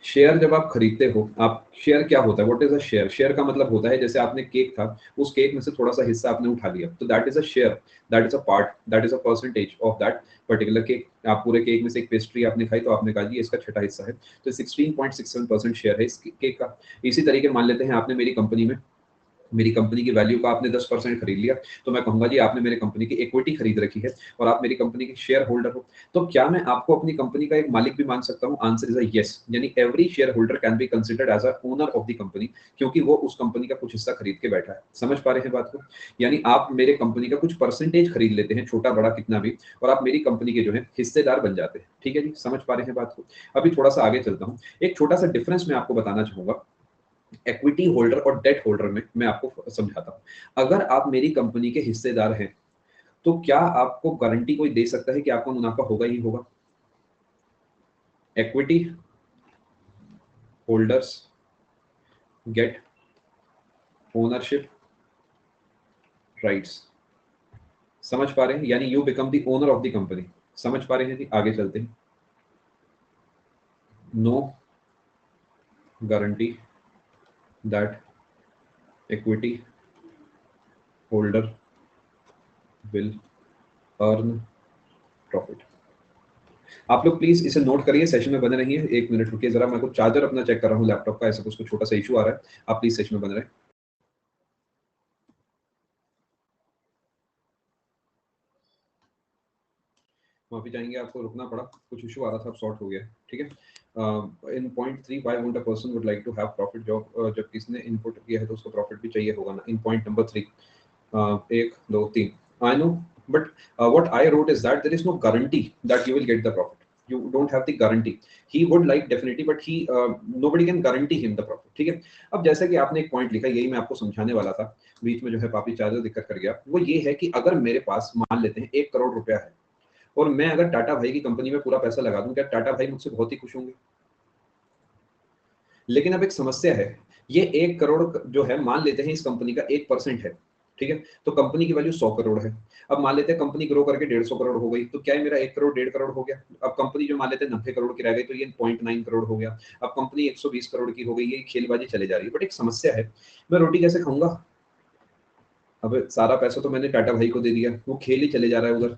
Share जब आप खरीदते हो, आप शेयर क्या होता है, what is a share? Share का मतलब होता है जैसे आपने केक था, उस केक में से थोड़ा सा हिस्सा आपने उठा लिया, तो that is a share, that is a part, that is a percentage of that particular cake. आप पूरे केक में से एक पेस्ट्री आपने खाई तो आपने कहा जी इसका छठा हिस्सा है, तो 16.67% शेयर है इस केक का। इसी तरीके मान लेते हैं आपने मेरी कंपनी में, मेरी कंपनी की वैल्यू का आपने 10% खरीद लिया, तो मैं कहूंगा जी आपने मेरे कंपनी की इक्विटी खरीद रखी है और आप मेरी कंपनी के शेयर होल्डर हो। तो क्या मैं आपको अपनी कंपनी का एक मालिक भी मान सकता हूं? Answer is a yes. यानी every share holder can be considered as a owner of the company, क्योंकि वो उस कंपनी का कुछ हिस्सा खरीद के बैठा है। समझ पा रहे हैं बात को? यानी आप मेरे कंपनी का कुछ परसेंटेज खरीद लेते हैं, छोटा बड़ा कितना भी, और आप मेरी कंपनी के जो है हिस्सेदार बन जाते हैं। ठीक है जी, समझ पा रहे हैं बात को? अभी थोड़ा सा आगे चलता हूँ, एक छोटा सा डिफरेंस मैं आपको बताना चाहूंगा इक्विटी होल्डर और डेट होल्डर में। मैं आपको समझाता हूं। अगर आप मेरी कंपनी के हिस्सेदार हैं तो क्या आपको गारंटी कोई दे सकता है कि आपको मुनाफा होगा ही होगा? Equity holders get ownership rights. समझ पा रहे हैं? यानी you become the owner of the company. समझ पा रहे हैं जी? आगे चलते हैं। No guarantee that equity holder will earn profit. आप लोग प्लीज इसे नोट करिए, सेशन में बने रहिए। 1 मिनट रुकिए जरा, मैं कुछ चार्जर अपना चेक कर रहा हूँ लैपटॉप का, ऐसा कुछ छोटा सा इशू आ रहा है। आप प्लीज सेशन में बने रहे। माफी चाहेंगे, आपको रुकना पड़ा, कुछ इशू आ रहा था, अब सॉर्ट हो गया। ठीक है। In point 3 why won't a person would like to have profit जब किसने इनपुट किया है तो उसको प्रॉफिट भी चाहिए होगा ना। In point number 3 1 2 3 I know, but what I wrote is that there is no guarantee that you will get the profit. You don't have the guarantee. He would like definitely, but nobody can guarantee him the profit. ठीक है। अब जैसा कि आपने एक point लिखा, यही मैं आपको समझाने वाला था, बीच में जो है पापी चार्जर दिक्कत कर गया। वो ये है कि अगर मेरे पास मान लेते हैं 1 करोड़ रुपया है और मैं अगर टाटा भाई की कंपनी में पूरा पैसा लगा दूं, क्या टाटा भाई मुझसे बहुत ही खुश होंगे? लेकिन अब एक समस्या है, ये 1 करोड़ जो है, मान लेते हैं इस कंपनी का 1% है। ठीक है, तो कंपनी की वैल्यू 100 करोड़ है। अब मान लेते हैं कंपनी ग्रो करके 150 करोड़ हो गई, तो क्या है मेरा 1 करोड़ 1.5 करोड़ हो गया। अब कंपनी जो मान लेते हैं 90 करोड़ की रह गई, तो ये 0.9 करोड़ हो गया। अब कंपनी 120 करोड़ की हो गई, ये खेलबाजी चले जा रही है। बट एक समस्या है, मैं रोटी कैसे खाऊंगा? अब सारा पैसा तो मैंने टाटा भाई को दे दिया, वो खेल ही चले जा रहा है उधर,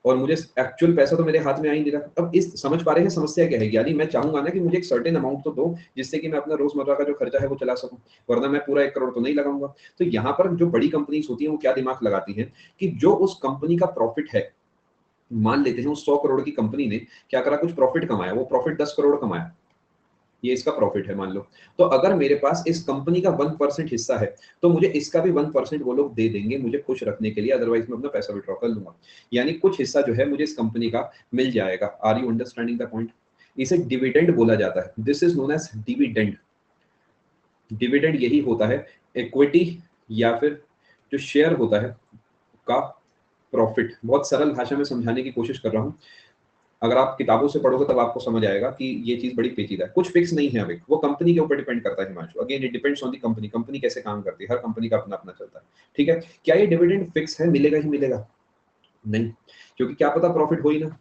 और मुझे एक्चुअल पैसा तो मेरे हाथ में आ ही नहीं रहा। अब इस समझ पा रहे हैं समस्या क्या है? यानी मैं चाहूंगा ना कि मुझे एक सर्टेन अमाउंट तो दो, जिससे कि मैं अपना रोजमर्रा का जो खर्चा है वो चला सकूं, वरना मैं पूरा 1 करोड़ तो नहीं लगाऊंगा। तो यहाँ पर जो बड़ी कंपनीज होती हैं वो क्या दिमाग लगाती हैं कि जो उस कंपनी का प्रॉफिट है, मान लेते हैं उस 100 करोड़ की कंपनी ने क्या करा, कुछ प्रॉफिट कमाया, वो प्रॉफिट 10 करोड़ कमाया, ये इसका प्रॉफिट है मान लो। तो अगर मेरे पास इस कंपनी का 1% हिस्सा है, तो मुझे इसका भी 1% वो लोग दे देंगे मुझे खुश रखने के लिए, अदरवाइज मैं अपना पैसा विड्रॉ कर लूंगा। यानी कुछ हिस्सा जो है मुझे इस कंपनी का मिल जाएगा। Are you understanding the point? इसे डिविडेंड बोला जाता है, this is known as dividend. Dividend यही होता है इक्विटी या फिर जो शेयर होता है का प्रॉफिट। बहुत सरल भाषा में समझाने की कोशिश कर रहा हूं, अगर आप किताबों से पढ़ोगे तब आपको समझ आएगा कि ये चीज बड़ी पेचीदा है। कुछ फिक्स नहीं है, अभी वो कंपनी के ऊपर डिपेंड करता है Himanshu. Again it depends on the company, company कैसे काम करती है, हर कंपनी का अपना अपना चलता है। ठीक है, क्या ये डिविडेंड फिक्स है, मिलेगा ही मिलेगा? नहीं, क्योंकि क्या पता प्रॉफिट हो ही ना।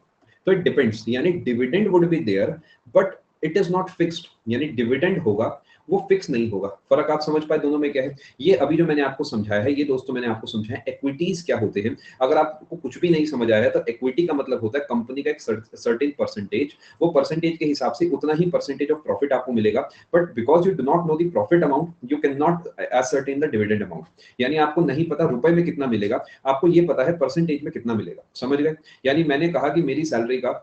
तो इट डिपेंड्स, यानी dividend would be there but it is not fixed. यानी डिविडेंड होगा, वो फिक्स नहीं होगा। फर्क आप समझ पाए दोनों में क्या है? ये अभी जो मैंने आपको समझाया है, ये दोस्तों मैंने आपको समझाया इक्विटीज क्या होते हैं। अगर आपको कुछ भी नहीं समझ आया तो इक्विटी का मतलब होता है कंपनी का एक सर्टेन परसेंटेज, वो परसेंटेज के हिसाब से उतना ही परसेंटेज ऑफ प्रॉफिट आपको मिलेगा। But because you do not know the profit amount, you can not ascertain the dividend amount. यानी आपको नहीं पता रुपए में कितना मिलेगा, आपको ये पता है परसेंटेज में कितना मिलेगा। समझ गए? यानी मैंने कहा कि मेरी सैलरी का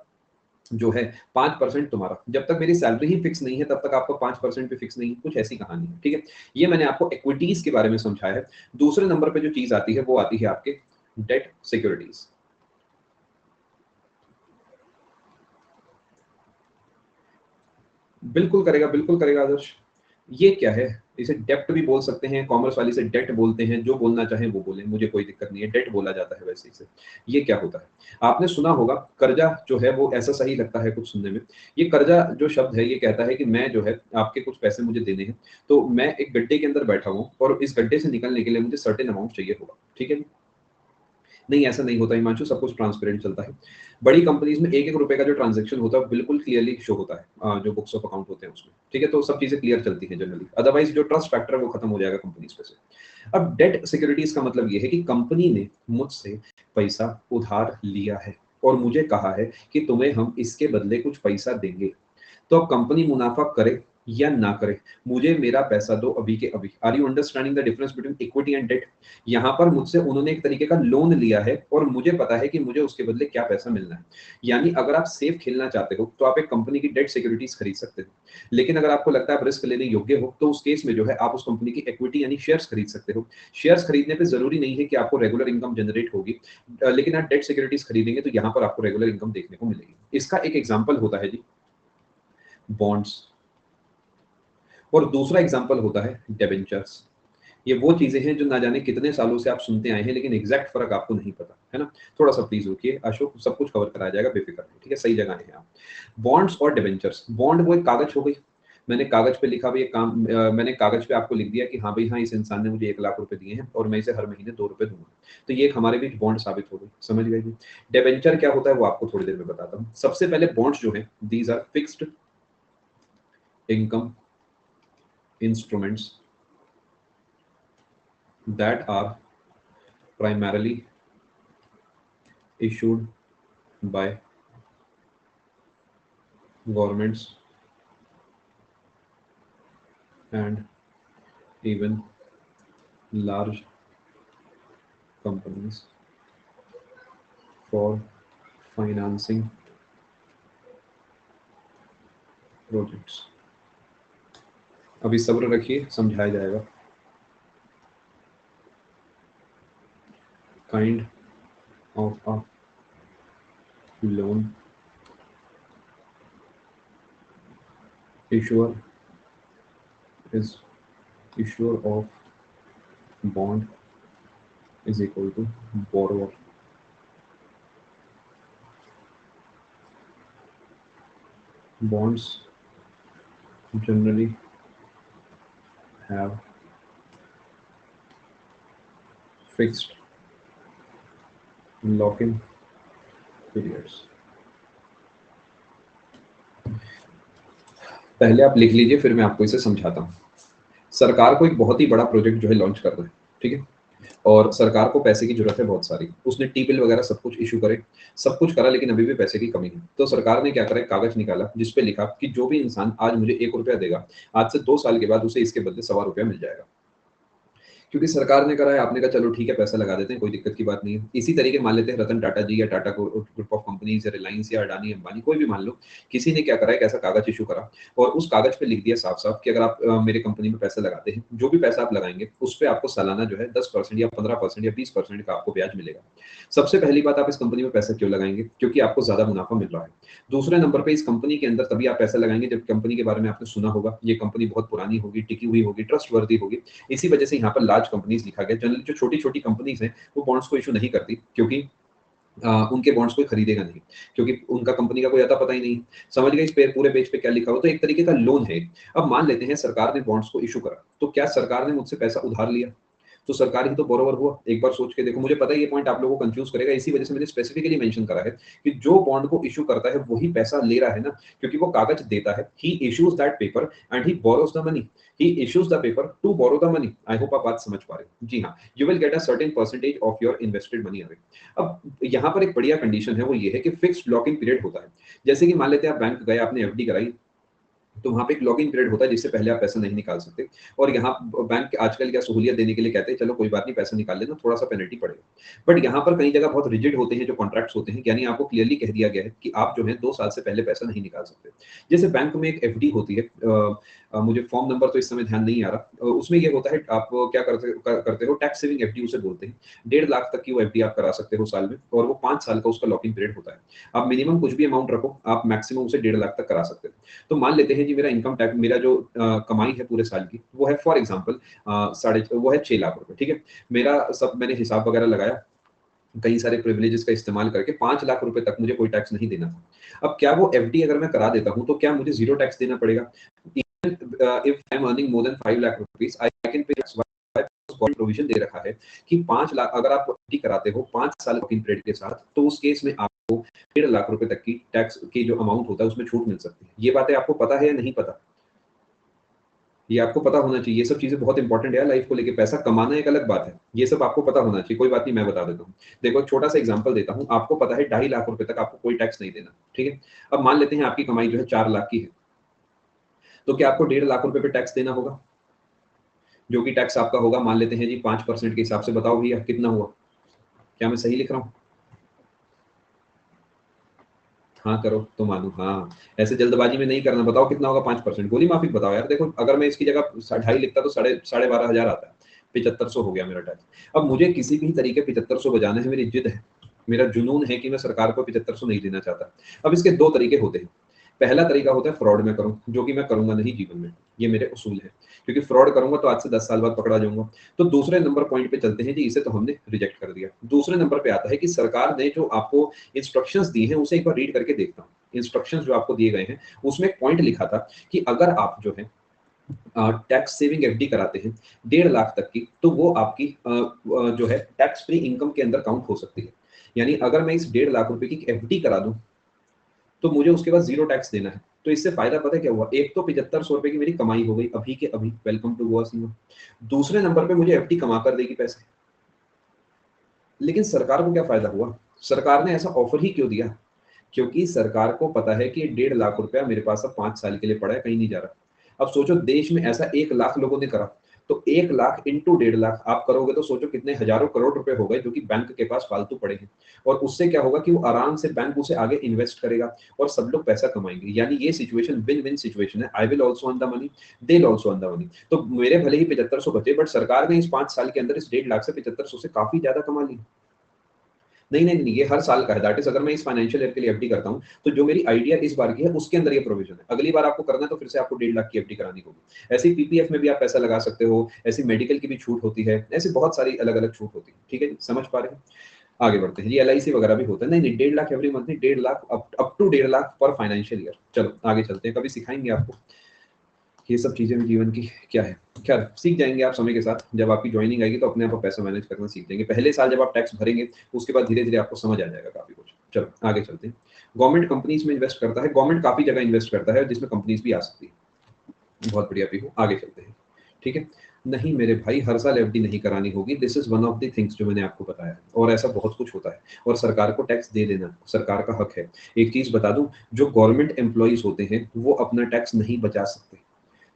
जो है 5% तुम्हारा, जब तक मेरी सैलरी ही फिक्स नहीं है तब तक आपको 5% भी फिक्स नहीं है, कुछ ऐसी कहानी है। ठीक है, ये मैंने आपको इक्विटीज के बारे में समझाया है। दूसरे नंबर पे जो चीज आती है वो आती है आपके डेट सिक्योरिटीज। बिल्कुल करेगा आदर्श। ये क्या है? इसे डेप्ट भी बोल सकते हैं, कॉमर्स वाली से डेट बोलते हैं, जो बोलना चाहें वो बोलें, मुझे कोई दिक्कत नहीं है, डेट बोला जाता है वैसे इसे। ये क्या होता है? आपने सुना होगा कर्जा जो है वो ऐसा सही लगता है कुछ सुनने में। ये कर्जा जो शब्द है ये कहता है कि मैं जो है आपके कुछ पैसे मुझे देने हैं, तो मैं एक गड्ढे के अंदर बैठा हूँ और इस गड्ढे से निकलने के लिए मुझे सर्टेन अमाउंट चाहिए होगा। ठीक है, नहीं ऐसा नहीं होता हिमांशु, सब कुछ ट्रांसपेरेंट चलता है। बड़ी कंपनीज में 1-1 रुपए का जो ट्रांजैक्शन होता है बिल्कुल क्लियरली शो होता है, जो बुक्स ऑफ अकाउंट होते हैं उसमें। ठीक है, तो सब चीजें क्लियर चलती हैं जनरली, अदरवाइज जो ट्रस्ट फैक्टर है वो खत्म हो जाएगा कंपनीज पे से। अब डेट सिक्योरिटीज का मतलब ये है कि कंपनी ने मुझसे पैसा उधार लिया है और मुझे कहा है कि तुम्हें हम इसके बदले कुछ पैसा देंगे। तो अब कंपनी मुनाफा करे या ना करे, मुझे मेरा पैसा दो अभी के अभी। Are you understanding the difference between equity and debt? यहाँ पर मुझसे उन्होंने एक तरीके का लोन लिया है और मुझे पता है कि मुझे उसके बदले क्या पैसा मिलना है। यानी अगर आप सेफ खेलना चाहते हो तो आप एक कंपनी की डेट सिक्योरिटीज खरीद सकते हो, लेकिन अगर आपको लगता है आप रिस्क लेने योग्य हो तो उस केस में जो है आप उस कंपनी की इक्विटी यानी शेयर्स खरीद सकते हो। शेयर्स खरीदने पे जरूरी नहीं है कि आपको रेगुलर इनकम जनरेट होगी, लेकिन आप डेट सिक्योरिटीज खरीदेंगे तो यहाँ पर आपको रेगुलर इनकम देखने को मिलेगी। इसका एक एग्जाम्पल होता है जी बॉन्ड्स, और दूसरा एग्जाम्पल होता है डिबेंचर्स। ये वो चीजें हैं जो ना जाने कितने सालों से आप सुनते आए हैं, लेकिन एग्जैक्ट फर्क आपको नहीं पता है ना। थोड़ा सा प्लीज रुकिए अशोक, सब कुछ कवर कराया जाएगा, बेफिक्र रहिए। ठीक है, सही जगह है आप। बॉन्ड्स और डिबेंचर्स, बॉन्ड वो एक कागज हो गई, मैंने कागज पे लिखा, भी एक काम मैंने कागज पे आपको लिख दिया कि हाँ भाई हाँ इस इंसान ने मुझे 1 लाख रुपए दिए हैं और मैं इसे हर महीने 2 रुपए दूंगा, तो ये एक हमारे बीच बॉन्ड साबित हो गई। समझ गए जी? डिबेंचर क्या होता है वो आपको थोड़ी देर में बताता हूँ। सबसे पहले बॉन्ड्स जो है these are fixed income instruments that are primarily issued by governments and even large companies for financing projects. अभी सब्र रखिए, समझाया जाएगा. Kind of a loan issuer is issuer of bond is equal to borrower. Bonds generally have fixed lock-in periods. पहले आप लिख लीजिए, फिर मैं आपको इसे समझाता हूँ. सरकार को एक बहुत ही बड़ा प्रोजेक्ट जो है लॉन्च करना है, ठीक है, और सरकार को पैसे की जरूरत है बहुत सारी. उसने टी बिल वगैरह सब कुछ इशू करे, सब कुछ करा, लेकिन अभी भी पैसे की कमी है. तो सरकार ने क्या करा, कागज निकाला जिसपे लिखा कि जो भी इंसान आज मुझे 1 रुपया देगा, आज से 2 साल के बाद उसे इसके बदले 1.25 रुपया मिल जाएगा. क्योंकि सरकार ने करा है, आपने कहा चलो ठीक है पैसा लगा देते हैं, कोई दिक्कत की बात नहीं है. इसी तरीके मान लेते हैं रतन टाटा जी या टाटा ग्रुप ऑफ कंपनीज या रिलायंस या अडानी अंबानी, कोई भी मान लो, किसी ने क्या करा है, ऐसा कागज इशू करा और उस कागज पे लिख दिया साफ साफ कि अगर आप मेरे कंपनी में पैसा लगाते हैं, जो भी पैसा आप लगाएंगे उस पर आपको सालाना जो है 10% या 15% या 20% का आपको ब्याज मिलेगा. सबसे पहली बात, आप इस कंपनी में पैसा क्यों लगाएंगे? क्योंकि आपको ज्यादा मुनाफा मिल रहा है. दूसरे नंबर पे, इस कंपनी के अंदर तभी आप पैसा लगाएंगे जब कंपनी के बारे में आपने सुना होगा, ये कंपनी बहुत पुरानी होगी, टिकी हुई होगी, ट्रस्टवर्दी होगी. इसी वजह से यहाँ पर लार्ज कंपनीज लिखा गया. जनरली जो छोटी छोटी कंपनीज हैं वो बॉन्ड्स को इशू नहीं करती, क्योंकि उनके बॉन्ड्स कोई खरीदेगा नहीं, क्योंकि उनका कंपनी का कोई आता पता ही नहीं. समझ गए इस पूरे पेज पे क्या लिखा हो? तो एक तरीके का लोन है. अब मान लेते हैं सरकार ने बॉन्ड्स को इशू करा, तो क्या सरकार ने मुझसे पैसा उधार लिया? तो सरकार ही तो बोरोवर हुआ. एक बार सोच के देखो, मुझे पता है ये पॉइंट आप लोगों को कंफ्यूज करेगा, इसी वजह से मैंने स्पेसिफिकली मेंशन करा है कि जो बॉन्ड को इशू करता है वही पैसा ले रहा है ना, क्योंकि वो कागज देता है. He issues that paper and he borrows the money. He issues the paper to borrow the money. I hope आप बात समझ पा रहे हैं. जी हाँ, you will get a certain percentage of your invested money away. अब यहाँ पर एक बढ़िया कंडीशन है, वो ये है कि फिक्स्ड लॉकिंग पीरियड होता है. जैसे कि मान लेते हैं आप बैंक गए, आपने एफडी कराई, तो वहां पे एक लॉगिन पीरियड होता है जिससे पहले आप पैसा नहीं निकाल सकते. और यहाँ बैंक आजकल क्या सहूलियत देने के लिए कहते हैं चलो कोई बात नहीं, पैसा निकाल लेना, थोड़ा सा पेनल्टी पड़ेगा. बट यहाँ पर कई जगह बहुत रिजिड होते हैं जो कॉन्ट्रैक्ट्स होते हैं, यानी आपको क्लियरली कह दिया गया है कि आप जो है 2 साल से पहले पैसा नहीं निकाल सकते. जैसे बैंक में एक एफडी होती है, मुझे फॉर्म नंबर तो इस समय ध्यान नहीं आ रहा, उसमें ये होता है आप क्या करते हो, टैक्स सेविंग एफडी उसे बोलते हैं. 1.5 लाख तक की वो एफडी आप करा सकते हो साल में, और वो 5 साल का उसका लॉकिंग पीरियड होता है. आप मिनिमम कुछ भी अमाउंट रखो, आप मैक्सिमम उसे 1.5 लाख तक करा सकते हो. तो मान लेते हैं जी मेरा इनकम टैक्स, मेरा जो कमाई है पूरे साल की वो है फॉर एग्जांपल वो है 6 लाख रुपए, ठीक है. मेरा सब मैंने हिसाब वगैरह लगाया, कई सारे प्रिविलेजेस का इस्तेमाल करके 5 लाख रुपए तक मुझे कोई टैक्स नहीं देना था. अब क्या वो एफडी अगर मैं करा देता हूं तो क्या मुझे जीरो टैक्स देना पड़ेगा? If I am earning more than 5 lakh rupees I can pay tax. Provision दे रखा है कि 5 लाख अगर आप एफडी कराते हो 5 साल की पीरियड के साथ, तो उस केस में आपको 1.5 लाख रुपए तक की टैक्स की जो अमाउंट होता है उसमें छूट मिल सकती है. ये बातें आपको पता है या नहीं पता? ये आपको पता होना चाहिए. ये सब चीजें बहुत इंपॉर्टेंट है लाइफ को लेके. पैसा कमाना एक अलग बात है, ये सब आपको पता होना चाहिए. कोई बात नहीं, मैं बता देता हूँ. देखो एक छोटा सा एग्जांपल देता हूँ. आपको पता है 2.5 लाख रुपए तक आपको कोई टैक्स नहीं देना, ठीक है. अब मान लेते हैं आपकी कमाई जो है 4 लाख की है, तो क्या आपको 1.5 लाख रुपए पे टैक्स देना होगा? जो कि टैक्स आपका होगा, मान लेते हैं जी 5% के हिसाब से. बताओ भैया कितना हुआ? क्या मैं सही लिख रहा हूँ? हाँ करो तो मानो. हाँ, ऐसे जल्दबाजी में नहीं करना. बताओ कितना होगा 5%? गोली माफी बताओ यार. देखो अगर मैं इसकी जगह 2.5 लिखता तो 12,500 आता है. 7500 हो गया मेरा टैक्स. अब मुझे किसी भी तरीके 7500 बजाना है, मेरी जिद है, मेरा जुनून है कि मैं सरकार को 7500 नहीं देना चाहता. अब इसके 2 तरीके होते हैं. पहला तरीका होता है फ्रॉड में करूं, जो कि मैं करूंगा नहीं जीवन में. ये मेरे उसूल है, क्योंकि फ्रॉड करूंगा तो आज से 10 साल बाद पकड़ा जाऊंगा. तो दूसरे नंबर पॉइंट पे चलते हैं जी. इसे तो हमने रिजेक्ट कर दिया. दूसरे नंबर पे आता है कि सरकार ने जो आपको इंस्ट्रक्शंस दी हैं उसे एक बार रीड करके देखता हूं. इंस्ट्रक्शंस जो आपको दिए गए हैं उसमें एक पॉइंट लिखा था कि अगर आप जो है टैक्स सेविंग एफडी कराते हैं 1.5 लाख तक की, तो वो आपकी जो है टैक्स फ्री इनकम के अंदर काउंट हो सकती है. यानी अगर मैं इस 1.5 लाख रुपए की एफडी करा दूं तो मुझे उसके बाद जीरो टैक्स देना है. तो इससे फायदा पता है क्या हुआ? एक तो 7500 रुपए की मेरी कमाई हो गई अभी के अभी. Welcome to Goa Singh. दूसरे नंबर पे मुझे एफडी कमा कर देगी पैसे. लेकिन सरकार को क्या फायदा हुआ? सरकार ने ऐसा ऑफर ही क्यों दिया? क्योंकि सरकार को पता है कि 1.5 लाख रुपया मेरे पास अब 5 साल के लिए पड़ा है, कहीं नहीं जा रहा। अब सोचो देश में ऐसा 1 लाख लोगों ने करा, तो 1 लाख इंटू 1.5 लाख आप करोगे तो सोचो कितने हजारों करोड़ रुपए हो गए जो कि बैंक के पास फालतू पड़े हैं। और उससे क्या होगा कि वो आराम से बैंक उसे आगे इन्वेस्ट करेगा और सब लोग पैसा कमाएंगे। यानी ये सिचुएशन विन विन सिचुएशन है। I will also earn the money, they will also earn the money. तो मेरे भले ही 7500 बचे, बट सरकार ने इस 5 साल के अंदर इस 1.5 लाख से 7500 से काफी ज्यादा कमा ली। नहीं नहीं नहीं, ये हर साल का है। दैट इज अगर मैं इस फाइनेंशियल ईयर के लिए एफडी करता हूं तो जो मेरी आइडिया इस बार की है उसके अंदर ये प्रोविजन है। अगली बार आपको करना है तो फिर से आपको 1.5 लाख की एफडी करानी होगी। ऐसे ही पीपीएफ में भी आप पैसा लगा सकते हो, ऐसी मेडिकल की भी छूट होती है, ऐसी बहुत सारी अलग अलग छूट होती है। ठीक है जी, समझ पा रहे हैं? आगे बढ़ते हैं। ये एलआईसी वगैरह भी होता है। नहीं नहीं, 1.5 लाख एवरी मंथ नहीं, 1.5 लाख अप टू 1.5 लाख पर फाइनेंशियल ईयर। चलो आगे चलते हैं, कभी सिखाएंगे आपको ये सब चीजें भी जीवन की क्या है। खैर सीख जाएंगे आप समय के साथ। जब आपकी ज्वाइनिंग आएगी तो अपने आप पैसा मैनेज करना सीख जाएंगे। पहले साल जब आप टैक्स भरेंगे उसके बाद धीरे धीरे आपको समझ आ जाएगा काफी कुछ। चलो आगे चलते हैं। गवर्नमेंट कंपनीज में इन्वेस्ट करता है, गवर्नमेंट काफी जगह इन्वेस्ट करता है जिसमें कंपनीज भी आ सकती है। बहुत बढ़िया पीहू, आगे चलते हैं। ठीक है। नहीं मेरे भाई, हर साल एफडी नहीं करानी होगी। This is one of the things जो मैंने आपको बताया, और ऐसा बहुत कुछ होता है। और सरकार को टैक्स दे देना सरकार का हक है। एक चीज बता दूं, जो गवर्नमेंट एम्प्लॉइज होते हैं वो अपना टैक्स नहीं बचा सकते।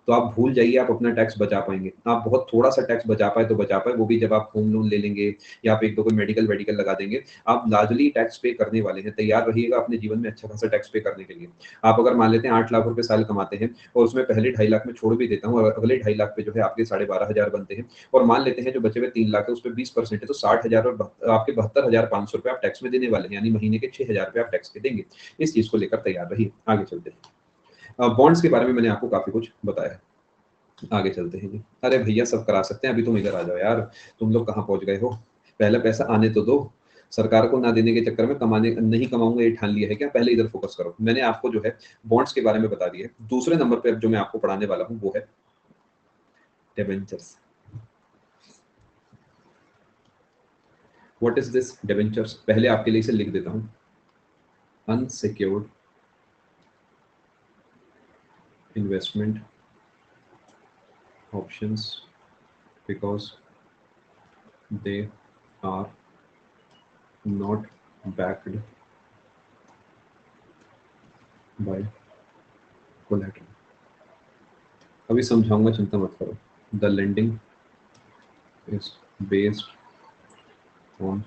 तो आप भूल जाइए आप अपना टैक्स बचा पाएंगे। आप बहुत थोड़ा सा टैक्स बचा पाए तो बचा पाए, वो भी जब आप होम लोन ले लेंगे या आप एक दो कोई मेडिकल वेडिकल लगा देंगे। आप लार्जली टैक्स पे करने वाले हैं। तैयार रहिएगा अपने जीवन में अच्छा खासा टैक्स पे करने के लिए। आप अगर मान लेते हैं 8 लाख रुपए साल कमाते हैं और उसमें पहले 2.5 लाख में छोड़ भी देता हूँ और अगले 2.5 लाख पे जो है आपके 12,500 बनते हैं, और मान लेते हैं जो बचे हुए 3 लाख है उस पर 20% है, तो 60,000 और आपके 72,500 रुपए आप टैक्स में देने वाले हैं। यानी महीने के 6,000 रुपए आप टैक्स के देंगे। इस चीज को लेकर तैयार रहिए। आगे चलते हैं। बॉन्ड्स के बारे में मैंने आपको काफी कुछ बताया है। आगे चलते हैं जी। अरे भैया सब करा सकते हैं, अभी तुम इधर आ जाओ यार। तुम लोग कहाँ पहुंच गए हो? पहले पैसा आने तो दो। सरकार को ना देने के चक्कर में कमाने नहीं कमाऊंगा ये ठान लिया है क्या? पहले इधर फोकस करो। मैंने आपको जो है बॉन्ड्स के बारे में बता दिया है। दूसरे नंबर पे अब जो मैं आपको पढ़ाने वाला हूँ वो है debentures. What is this debentures? पहले आपके लिए इसे लिख देता हूँ। Unsecured investment options because they are not backed by collateral। अभी समझाऊंगा, चिंता मत करो। The lending is based on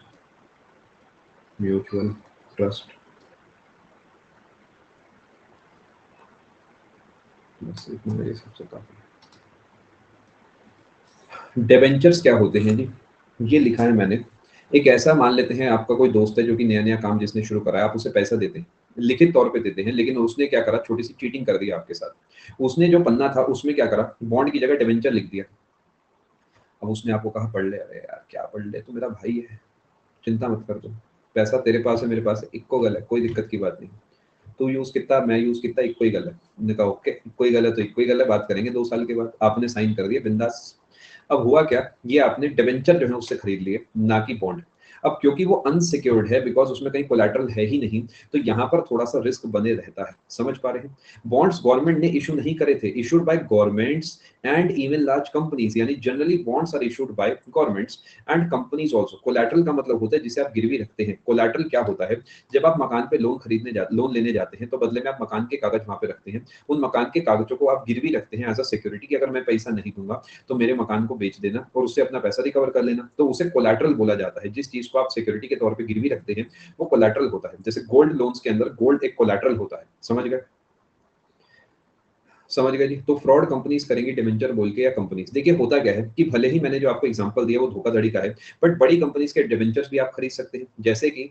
mutual trust। बस इतना मेरे सबसे काफी है। डिबेंचर्स क्या होते हैं जी? ये लिखा है मैंने। एक ऐसा मान लेते हैं आपका कोई दोस्त है जो कि नया नया काम जिसने शुरू करा है, आप उसे पैसा देते हैं, लिखित तौर पे देते हैं, लेकिन उसने क्या करा, छोटी सी चीटिंग कर दी आपके साथ। उसने जो पन्ना था उसमें क्या करा, बॉन्ड की जगह डिबेंचर लिख दिया। अब उसने आपको कहा पढ़ ले। अरे यार क्या पढ़ ले, तू मेरा भाई है, चिंता मत कर। तू पैसा तेरे पास है मेरे पास है, इक्को गल है, कोई दिक्कत की बात नहीं। तू यूज कितना मैं यूज कितना इक्को ही गल है। हमने कहा ओके, इक्को ही गल है तो इक्को ही गल है, बात करेंगे 2 साल के बाद। आपने साइन कर दिया, बिंदास। अब हुआ क्या, ये आपने डिबेंचर जो है उससे खरीद लिए, ना कि बॉन्ड। अब क्योंकि वो अनसिक्योर्ड है, बिकॉज उसमें कहीं कोलैटरल है ही नहीं, तो यहाँ पर थोड़ा सा रिस्क बने रहता है। समझ पा रहे हैं? बॉन्ड्स गवर्नमेंट ने इशू नहीं करे थे, issued by governments and even large companies. यानी generally bonds are issued by governments and companies also. Collateral का मतलब होता है जिसे आप गिरवी रखते हैं। कोलैटरल क्या होता है, जब आप मकान पे लोन लेने जाते हैं तो बदले में आप मकान के कागज वहां पे रखते हैं। उन मकान के कागजों को आप गिरवी रखते हैं एज अ सिक्योरिटी कि अगर मैं पैसा नहीं दूंगा तो मेरे मकान को बेच देना और उससे अपना पैसा रिकवर कर लेना। तो उसे कोलैटरल बोला जाता है। जिस चीज को आप सिक्योरिटी के तौर पे गिरवी रखते हैं वो कोलैटरल होता है। जैसे गोल्ड लोन्स के अंदर गोल्ड एक कोलैटरल होता है। समझ गए? समझ गए जी? तो फ्रॉड कंपनीज करेंगी डिबेंचर बोल के, या कंपनीज। देखिए होता क्या है कि भले ही मैंने जो आपको एग्जांपल दिया वो धोखाधड़ी का है, बट बड़ी कंपनीज के डिबेंचर्स भी आप खरीद सकते हैं। जैसे कि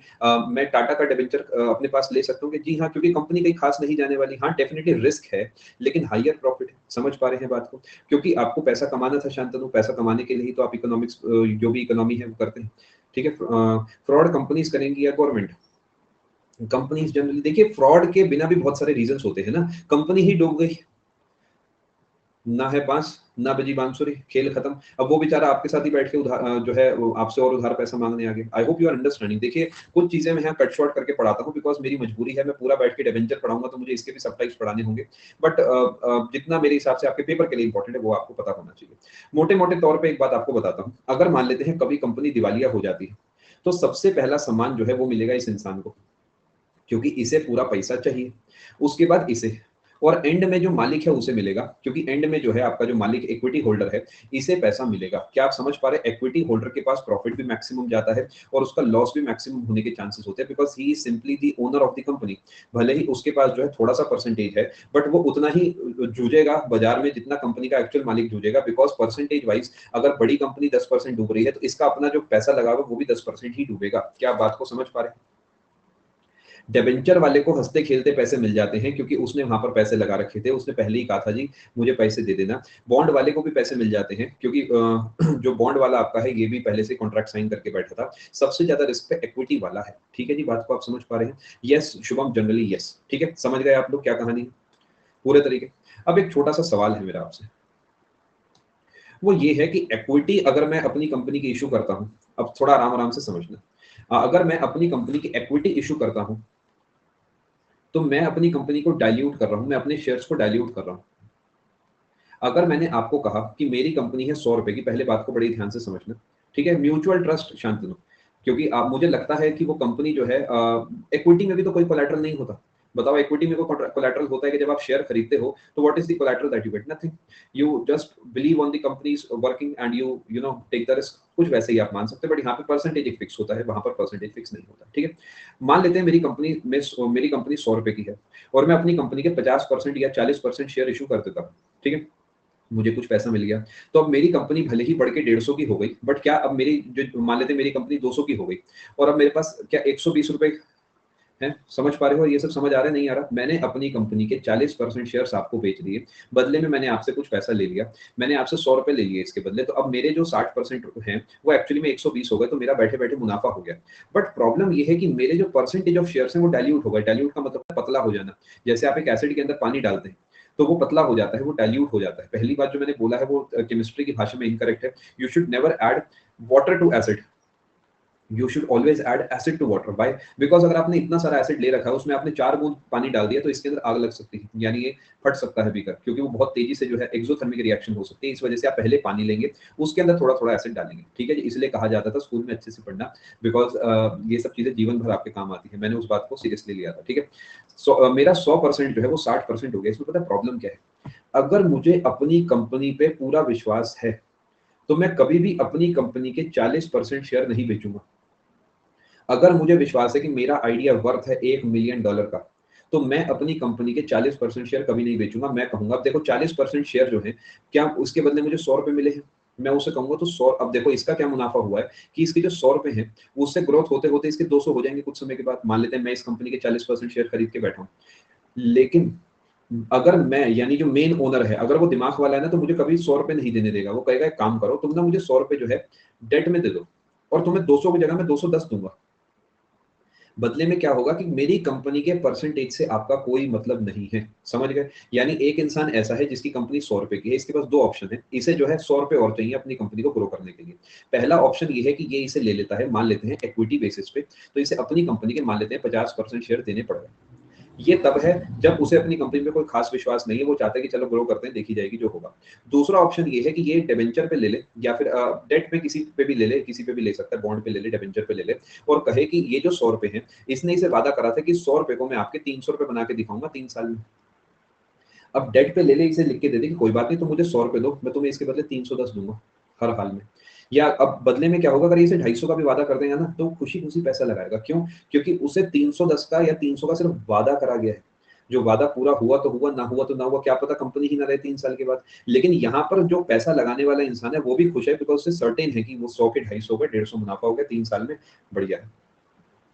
मैं टाटा का डिबेंचर अपने पास ले सकता हूँ कि जी हाँ, क्योंकि कंपनी कहीं खास नहीं जाने वाली। हाँ डेफिनेटली रिस्क है लेकिन हायर प्रॉफिट है। समझ पा रहे हैं बात को? क्योंकि आपको पैसा कमाना था शांतनु, पैसा कमाने के लिए ही तो आप इकोनॉमिक्स जो भी इकोनॉमी है वो करते हैं। ठीक है। फ्रॉड कंपनीज करेंगी या गवर्नमेंट? कंपनीज जनरली, देखिए फ्रॉड के बिना भी बहुत सारे रीजंस होते हैं ना। कंपनी ही डूब गई, ना है बांस ना बजी बांसुरी, खेल खत्म। अब वो बेचारा आपके साथ ही बैठ के उधार जो है वो आपसे और उधार पैसा मांगने आ गया। I hope you are understanding. देखिए कुछ चीजें मैं यहाँ कट शॉर्ट करके पढ़ाता हूँ बिकॉज मेरी मजबूरी है। मैं पूरा बैठ के डिबेंचर पढ़ाऊंगा तो मुझे इसके भी सब टाइप्स पढ़ाने होंगे, बट जितना मेरे हिसाब से आपके पेपर के लिए इंपॉर्टेंट है वो आपको पता होना चाहिए। मोटे मोटे तौर पर एक बात आपको बताता हूँ। अगर मान लेते हैं कभी कंपनी दिवालिया हो जाती है तो सबसे पहला सम्मान जो है वो मिलेगा इस इंसान को, क्योंकि इसे पूरा पैसा चाहिए, उसके बाद इसे, और एंड में जो मालिक है उसे मिलेगा, क्योंकि एंड में जो है आपका जो मालिक इक्विटी होल्डर है इसे पैसा मिलेगा। क्या आप समझ पा रहे हैं? इक्विटी होल्डर के पास प्रॉफिट भी मैक्सिमम जाता है और उसका लॉस भी मैक्सिमम होने के चांसेस होते हैं, because he is simply the owner of the company. भले ही उसके पास जो है थोड़ा सा परसेंटेज है, बट वो उतना ही जूझेगा बाजार में जितना कंपनी का एक्चुअल मालिक जूझेगा, बिकॉज परसेंटेज वाइज अगर बड़ी कंपनी 10% डूब रही है तो इसका अपना जो पैसा लगा हुआ वो भी 10% ही डूबेगा। क्या आप बात को समझ पा रहे हैं? डिबेंचर वाले को हंसते खेलते पैसे मिल जाते हैं, क्योंकि उसने वहां पर पैसे लगा रखे थे, उसने पहले ही कहा था जी मुझे पैसे दे देना। बॉन्ड वाले को भी पैसे मिल जाते हैं, क्योंकि जो बॉन्ड वाला आपका है ये भी पहले से कॉन्ट्रैक्ट साइन करके बैठा था। सबसे ज्यादा रिस्क पे इक्विटी वाला है। ठीक है जी, बात को आप समझ पा रहे हैं? Yes Shubham, generally yes. ठीक है, समझ गए आप लोग क्या कहानी है पूरे तरीके? अब एक छोटा सा सवाल है मेरा आपसे, वो ये है कि इक्विटी अगर मैं अपनी कंपनी की इशू करता हूं, अब थोड़ा आराम आराम से समझना, अगर मैं अपनी कंपनी की इक्विटी इशू करता हूं तो मैं अपनी कंपनी को डाइल्यूट कर रहा हूं, मैं अपने शेयर्स को डाइल्यूट कर रहा हूं। अगर मैंने आपको कहा कि मेरी कंपनी है 100 रुपए की, पहले बात को बड़ी ध्यान से समझना, ठीक है? म्यूचुअल ट्रस्ट शांतनु, क्योंकि आप, मुझे लगता है कि वो कंपनी जो है, इक्विटी में भी तो कोई कोलैटरल नहीं होता। बताओ, इक्विटी में कोई कोलैटरल होता है कि जब आप शेयर खरीदते हो तो what is the collateral that you get? Nothing. You just believe on the companies working and you know take the risk. कुछ वैसे ही आप मान सकते हैं, बट यहाँ पे परसेंटेज एक फिक्स होता है, वहां पर परसेंटेज फिक्स नहीं होता। ठीक है, मान लेते हैं मेरी कंपनी 100 रुपए की है और मैं अपनी कंपनी के 50% या 40% शेयर इशू कर देता हूँ। ठीक है, मुझे कुछ पैसा मिल गया, तो अब मेरी कंपनी भले ही बढ़ के 150 की हो गई, बट क्या अब मेरी जो, मान लेते हैं मेरी कंपनी 200 की हो गई और अब मेरे पास क्या 120 रुपए हैं? समझ पा रहे हो? ये सब समझ आ रहा है नहीं आ रहा? मैंने अपनी कंपनी के 40% शेयर्स आपको बेच दिए, बदले में मैंने आपसे कुछ पैसा ले लिया, मैंने आपसे 100 रुपए ले लिए इसके बदले, तो अब मेरे जो 60% हैं वो एक्चुअली में 120 हो गए, तो मेरा बैठे बैठे मुनाफा हो गया। बट प्रॉब्लम ये है कि मेरे जो परसेंटेज ऑफ शेयर्स हैं वो डाइल्यूट हो गए। डाइल्यूट का मतलब पतला हो जाना। जैसे आप एक एसिड के अंदर पानी डालते हैं तो वो पतला हो जाता है, वो डाइल्यूट हो जाता है। पहली बात जो मैंने बोला है वो केमिस्ट्री की भाषा में इनकरेक्ट है। You should never add water to acid, you should always add acid to water. By, because अगर आपने इतना सारा एसिड ले रखा है, उसमें आपने 4 बूंद पानी डाल दिया तो इसके अंदर आग लग सकती है, यानी ये फट सकता है बीकर, क्योंकि वो बहुत तेजी से जो है एक्सोथर्मिक रिएक्शन हो सकती है। इस वजह से आप पहले पानी लेंगे, उसके अंदर थोड़ा थोड़ा एसिड डालेंगे। ठीक है जी, इसलिए कहा जाता था स्कूल में अच्छे से पढ़ना, बिकॉज ये सब चीजें जीवन भर आपके काम आती है। मैंने उस बात को सीरियसली लिया था। ठीक है, मेरा 100% जो है वो 60% हो गया। इसमें पता है प्रॉब्लम क्या है? अगर मुझे अपनी कंपनी पे पूरा विश्वास है तो मैं कभी भी अपनी कंपनी के 40% शेयर नहीं बेचूंगा। अगर मुझे विश्वास है कि मेरा आइडिया वर्थ है $1 मिलियन का, तो मैं अपनी कंपनी के 40% शेयर कभी नहीं बेचूंगा। मैं कहूंगा, अब देखो 40% शेयर जो है, क्या उसके बदले मुझे 100 रुपए मिले हैं? मैं उसे कहूंगा तो 100। अब देखो इसका क्या मुनाफा हुआ है कि इसके जो 100 रुपए हैं उससे ग्रोथ होते होते इसके 200 हो जाएंगे कुछ समय के बाद। मान लेते हैं मैं इस कंपनी के 40% शेयर खरीद के बैठा हूँ, लेकिन अगर मैं, यानी जो मेन ओनर है, अगर वो दिमाग वाला है ना, तो मुझे कभी 100 रुपए नहीं देने देगा। वो कहेगा एक काम करो तुम ना, मुझे 100 रुपए जो है डेट में दे दो और तुम्हें 200 की जगह मैं 210 दूंगा। बदले में क्या होगा कि मेरी कंपनी के परसेंटेज से आपका कोई मतलब नहीं है। समझ गए? यानी एक इंसान ऐसा है जिसकी कंपनी 100 रुपए की है, इसके पास दो ऑप्शन है। इसे जो है 100 रुपए और चाहिए अपनी कंपनी को ग्रो करने के लिए। पहला ऑप्शन ये है कि ये इसे ले लेता है, मान लेते हैं इक्विटी बेसिस पे, तो इसे अपनी कंपनी के मान लेते हैं 50% शेयर देने पड़ गए। ये तब है जब उसे अपनी कंपनी में कोई खास विश्वास नहीं है, वो चाहता है कि चलो ग्रो करते हैं, देखी जाएगी जो होगा। दूसरा ऑप्शन ये है कि ये डिबेंचर पे ले ले, या फिर डेट पे किसी पे भी ले ले, किसी पे भी ले सकता है, बॉन्ड पे ले ले, डिबेंचर पे ले ले, और कहे कि ये जो 100 रुपए हैं, इसने इसे वादा करा था कि 100 रुपए को मैं आपके 300 रुपए बना के दिखाऊंगा 3 साल में। अब डेट पे ले ले, इसे लिख के दे दे कि कोई बात नहीं, तुम मुझे 100 रुपए दो, मैं तुम्हें इसके बदले 310 दूंगा हर हाल में। या अब बदले में क्या होगा, अगर ये इसे 250 का भी वादा कर देगा ना, तो खुशी खुशी पैसा लगाएगा। क्यों? क्योंकि उसे 310 का या 300 का सिर्फ वादा करा गया है। जो वादा पूरा हुआ तो हुआ, ना हुआ तो ना हुआ, क्या पता कंपनी ही ना रहे 3 साल के बाद। लेकिन यहाँ पर जो पैसा लगाने वाला इंसान है वो भी खुश है, बिकॉज उसे सर्टेन है कि वो 100 के 250 हो गए, 150 मुनाफा हो गया 3 साल में। बढ़िया है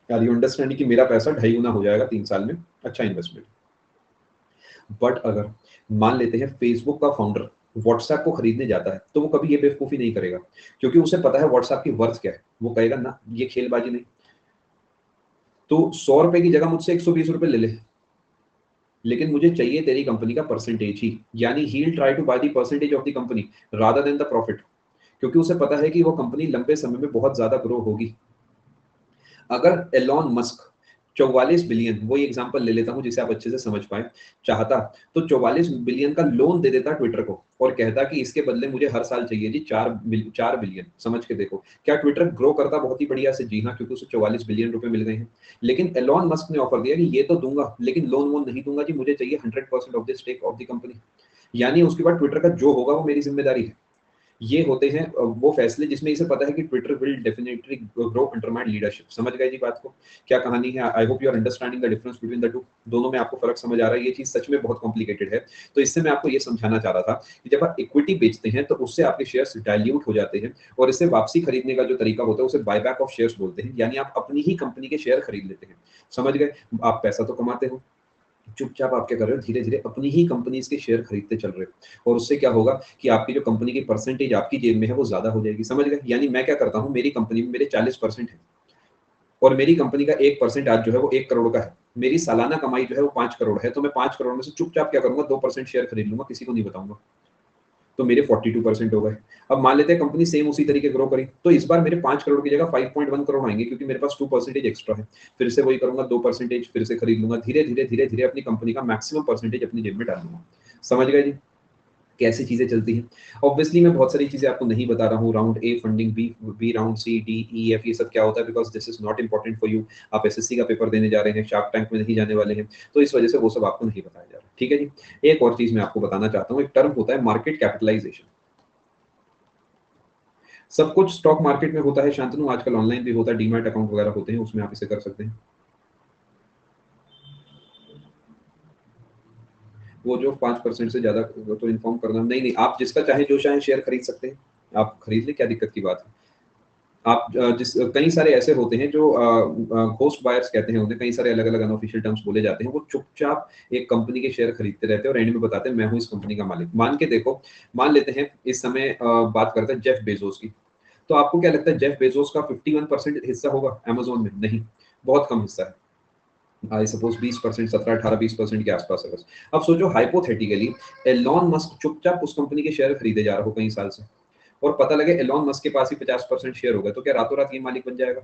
यार, यू अंडरस्टैंड कि मेरा पैसा 2.5 गुना हो जाएगा 3 साल में। अच्छा इन्वेस्टमेंट। बट अगर मान लेते हैं फेसबुक का फाउंडर व्हाट्सएप को खरीदने जाता है, तो वो कभी ये बेवकूफी नहीं करेगा, क्योंकि उसे पता है व्हाट्सएप की वर्थ क्या है। वो कहेगा ना, ये खेलबाजी नहीं, तो 100 रुपए की जगह मुझसे 120 रुपए ले ले, लेकिन मुझे चाहिए तेरी कंपनी का परसेंटेज ही। यानी he will try to buy the percentage of the company rather than the profit, क्योंकि उसे पता है कि वो कंपनी लंबे समय में बहुत ज्यादा ग्रो होगी। अगर एलॉन मस्क 44 बिलियन, वही एग्जांपल ले लेता हूं जिसे आप अच्छे से समझ पाए, चाहता तो 44 बिलियन का लोन दे देता ट्विटर को और कहता कि इसके बदले मुझे हर साल चाहिए जी 4 बिलियन। समझ के देखो, क्या ट्विटर ग्रो करता बहुत ही बढ़िया से? जी हाँ, क्योंकि उसे 44 बिलियन रुपए मिल गए हैं। लेकिन एलॉन मस्क ने ऑफर दिया कि ये तो दूंगा लेकिन लोन वोन नहीं दूंगा जी, मुझे चाहिए 100% of the stake of the company. यानी उसके बाद ट्विटर का जो होगा वो मेरी जिम्मेदारी है। ये होते हैं वो फैसले जिसमें इसे पता है कि Twitter will definitely grow under my leadership. समझ गए जी बात को, क्या कहानी है? I hope you are understanding the difference between the two. दोनों में आपको फर्क समझ आ रहा है? ये चीज सच में बहुत कॉम्प्लिकेटेड है। तो इससे मैं आपको ये समझाना चाह रहा था कि जब आप इक्विटी बेचते हैं तो उससे आपके शेयर्स डाइल्यूट हो जाते हैं और इससे वापसी खरीदने का जो तरीका होता है उसे बायबैक ऑफ शेयर्स बोलते हैं। यानी आप अपनी ही कंपनी के शेयर खरीद लेते हैं। समझ गए? आप पैसा तो कमाते हो, चुपचाप आप क्या कर रहे हो, धीरे धीरे अपनी ही कंपनीज के शेयर खरीदते चल रहे हो और उससे क्या होगा कि आपकी जो कंपनी की परसेंटेज आपकी जेब में है वो ज्यादा हो जाएगी। समझ गए? यानी मैं क्या करता हूँ, मेरी कंपनी में मेरे 40% है और मेरी कंपनी का 1% आज जो है वो 1 करोड़ का है। मेरी सालाना कमाई जो है वो 5 करोड़ है, तो मैं 5 करोड़ में से चुपचाप क्या करूंगा, 2% शेयर खरीद लूंगा, किसी को नहीं बताऊंगा। तो मेरे 42% हो गए। अब मान लेते हैं कंपनी सेम उसी तरीके ग्रो करी, तो इस बार मेरे 5 करोड़ की जगह 5.1 करोड़ आएंगे क्योंकि मेरे पास 2% एक्स्ट्रा है। फिर से वही करूंगा, 2% फिर से खरीद लूंगा, धीरे धीरे धीरे धीरे अपनी कंपनी का मैक्सिमम परसेंटेज अपनी जेब में डाल लूंगा। समझ गए जी कैसी चीजें चलती हैं? ऑब्वियसली मैं बहुत सारी चीजें आपको नहीं बता रहा हूँ, round A funding, B B round, C D E F, ये सब क्या होता है, because this is not important for you. आप एसएससी का पेपर देने जा रहे हैं, शार्क टैंक में नहीं जाने वाले हैं, तो इस वजह से वो सब आपको नहीं बताया जा रहा। ठीक है जी। एक और चीज मैं आपको बताना चाहता हूँ, एक टर्म होता है मार्केट कैपिटलाइजेशन। सब कुछ स्टॉक मार्केट में होता है शांतनु, आजकल ऑनलाइन भी होता है, डीमैट अकाउंट वगैरह होते हैं, उसमें आप इसे कर सकते हैं। वो जो 5% से ज्यादा तो इन्फॉर्म करना नहीं, नहीं आप जिसका चाहे जो चाहे शेयर खरीद सकते हैं, आप खरीद ले, क्या दिक्कत की बात है? आप जिस कई सारे ऐसे होते हैं जो घोस्ट बायर्स कहते हैं उन्हें, कई सारे अलग अलग अनऑफिशियल टर्म्स बोले जाते हैं, वो चुपचाप एक कंपनी के शेयर खरीदते रहते हैं और एंड में बताते हैं मैं हूं इस कंपनी का मालिक। मान के देखो, मान लेते हैं इस समय बात करते हैं जेफ बेजोस की, तो आपको क्या लगता है जेफ बेजोस का 51% हिस्सा होगा अमेजोन में? नहीं, बहुत कम हिस्सा है। आई सपोज 20%, 17, 18, 20% के आसपास है बस। अब सोचो हाइपोथेटिकली एलॉन मस्क चुपचाप उस कंपनी के शेयर खरीदे जा रहा हो कई साल से, और पता लगे एलॉन मस्क के पास ही 50% शेयर हो गए, तो क्या रातों रात ये मालिक बन जाएगा?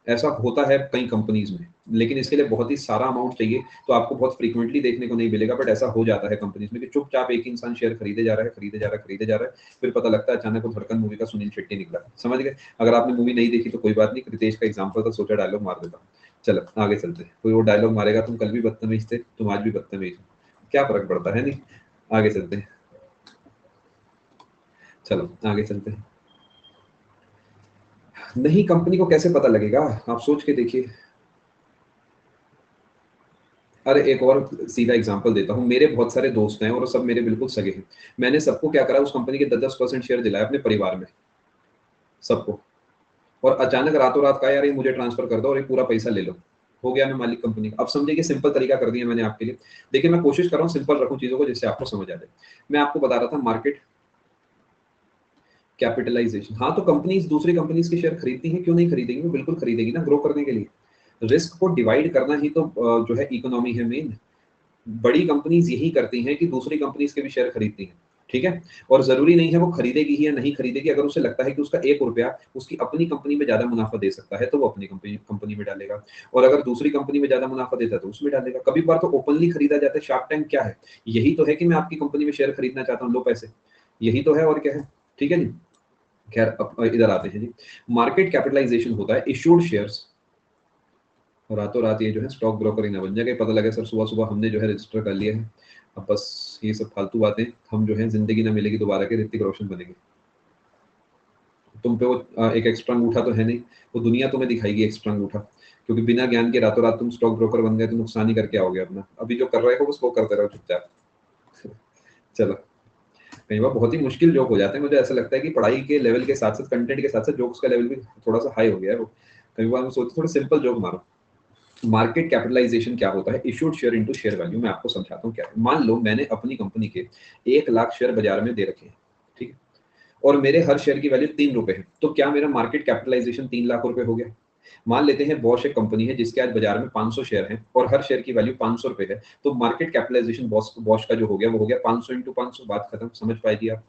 ऐसा होता है कई कंपनीज में, लेकिन इसके लिए बहुत ही सारा अमाउंट चाहिए, तो आपको बहुत फ्रीक्वेंटली देखने को नहीं मिलेगा, बट ऐसा हो जाता है कंपनीज में कि चुपचाप एक इंसान शेयर खरीदे जा रहा है, खरीदे जा रहा है, खरीदे जा रहा है, फिर पता लगता है अचानक वो धड़कन मूवी का सुनील शेट्टी निकला। समझ गए? अगर आपने मूवी नहीं देखी तो कोई बात नहीं, रितेश का एग्जाम्पल था, सोचा डायलॉग मार देता हूँ। चलो आगे चलते हैं, कोई वो डायलॉग मारेगा, तुम कल भी बदतमीज थे, तुम आज भी बदतमीज हो, क्या फर्क पड़ता है? नहीं, आगे चलते हैं। चलो आगे चलते हैं। नहीं, कंपनी को कैसे पता लगेगा, आप सोच के देखिए। अरे एक और सीधा एग्जांपल देता हूँ, मेरे बहुत सारे दोस्त हैं और सब मेरे बिल्कुल सगे हैं। मैंने सबको क्या करा, उस कंपनी के 10-10% शेयर दिलाया अपने परिवार में, सबको। और अचानक रातों रात का यार ये मुझे ट्रांसफर कर दो और ये पूरा पैसा ले लो, हो गया मैं मालिक कंपनी का। अब समझिए कि सिंपल तरीका कर दिया मैंने आपके लिए। देखिए मैं कोशिश कर रहा हूँ सिंपल रखूँ चीजों को जिससे आपको समझ आ जाए। मैं आपको बता रहा था मार्केट कैपिटलाइजेशन। हाँ, तो कंपनीज दूसरी कंपनीज के शेयर खरीदती हैं, क्यों नहीं खरीदेंगी? वो बिल्कुल खरीदेगी ना, ग्रो करने के लिए। रिस्क को डिवाइड करना ही तो जो है इकोनॉमी है मेन। बड़ी कंपनीज यही करती हैं कि दूसरी कंपनीज के भी शेयर खरीदती हैं। ठीक है? और जरूरी नहीं है वो खरीदेगी ही या नहीं खरीदेगी, अगर उसे लगता है कि उसका 1 रुपया उसकी अपनी कंपनी में ज्यादा मुनाफा दे सकता है तो वो अपनी कंपनी कंपनी में डालेगा, और अगर दूसरी कंपनी में ज्यादा मुनाफा देता है तो उसमें डालेगा। कभी बार तो ओपनली खरीदा जाता है। शार्क टैंक क्या है? यही तो है कि मैं आपकी कंपनी में शेयर खरीदना चाहता हूँ, लो पैसे, यही तो है, और क्या है? ठीक है जी। खैर अब इधर आते हैं जी। मार्केट कैपिटलाइजेशन होता है इशूड शेयर्स, रातों रात ये जो है स्टॉक ब्रोकर ही ना बन जाए, पता लगे सर सुबह सुबह हमने जो है रजिस्टर कर लिया है, अब बस ये सब फालतू बातें, हम जो है जिंदगी ना मिलेगी दोबारा के ऋतिक रोशन बनेंगे। तुम पे वो एक एक्स्ट्रा अंगूठा तो है नहीं, वो दुनिया तुम्हें दिखाएगी एक्स्ट्रा अंगूठा, क्योंकि बिना ज्ञान के रातों रात तुम स्टॉक ब्रोकर बन गए तो नुकसान ही करके आओगे अपना। अभी जो कर रहे हो बस वो करते रहो चुपचाप। चलो, कई बार बहुत ही मुश्किल जोक हो जाते हैं, मुझे ऐसा लगता है कि पढ़ाई के लेवल के साथ साथ कंटेंट के साथ साथ जोक्स का लेवल भी थोड़ा सा हाई हो गया है वो। कई बार मैं सोचता थोड़ा सिंपल जोक मारो। मार्केट कैपिटलाइजेशन क्या होता है? Issued share into share value. मैं आपको समझाता हूँ क्या है। मान लो मैंने अपनी कंपनी के 1 लाख शेयर बाजार में दे रखे हैं, ठीक है, और मेरे हर शेयर की वैल्यू 3 रुपए है, तो क्या मेरा मार्केट कैपिटलाइजेशन 3 लाख रुपए हो गया? मान लेते हैं बॉश एक कंपनी है जिसके आज बाजार में 500 शेयर हैं और हर शेयर की वैल्यू 500 रुपए है, तो मार्केट कैपिटलाइजेशन बॉश बॉश का जो हो गया वो हो गया 500 इंटू 500, बात खत्म। समझ पाएगी आप?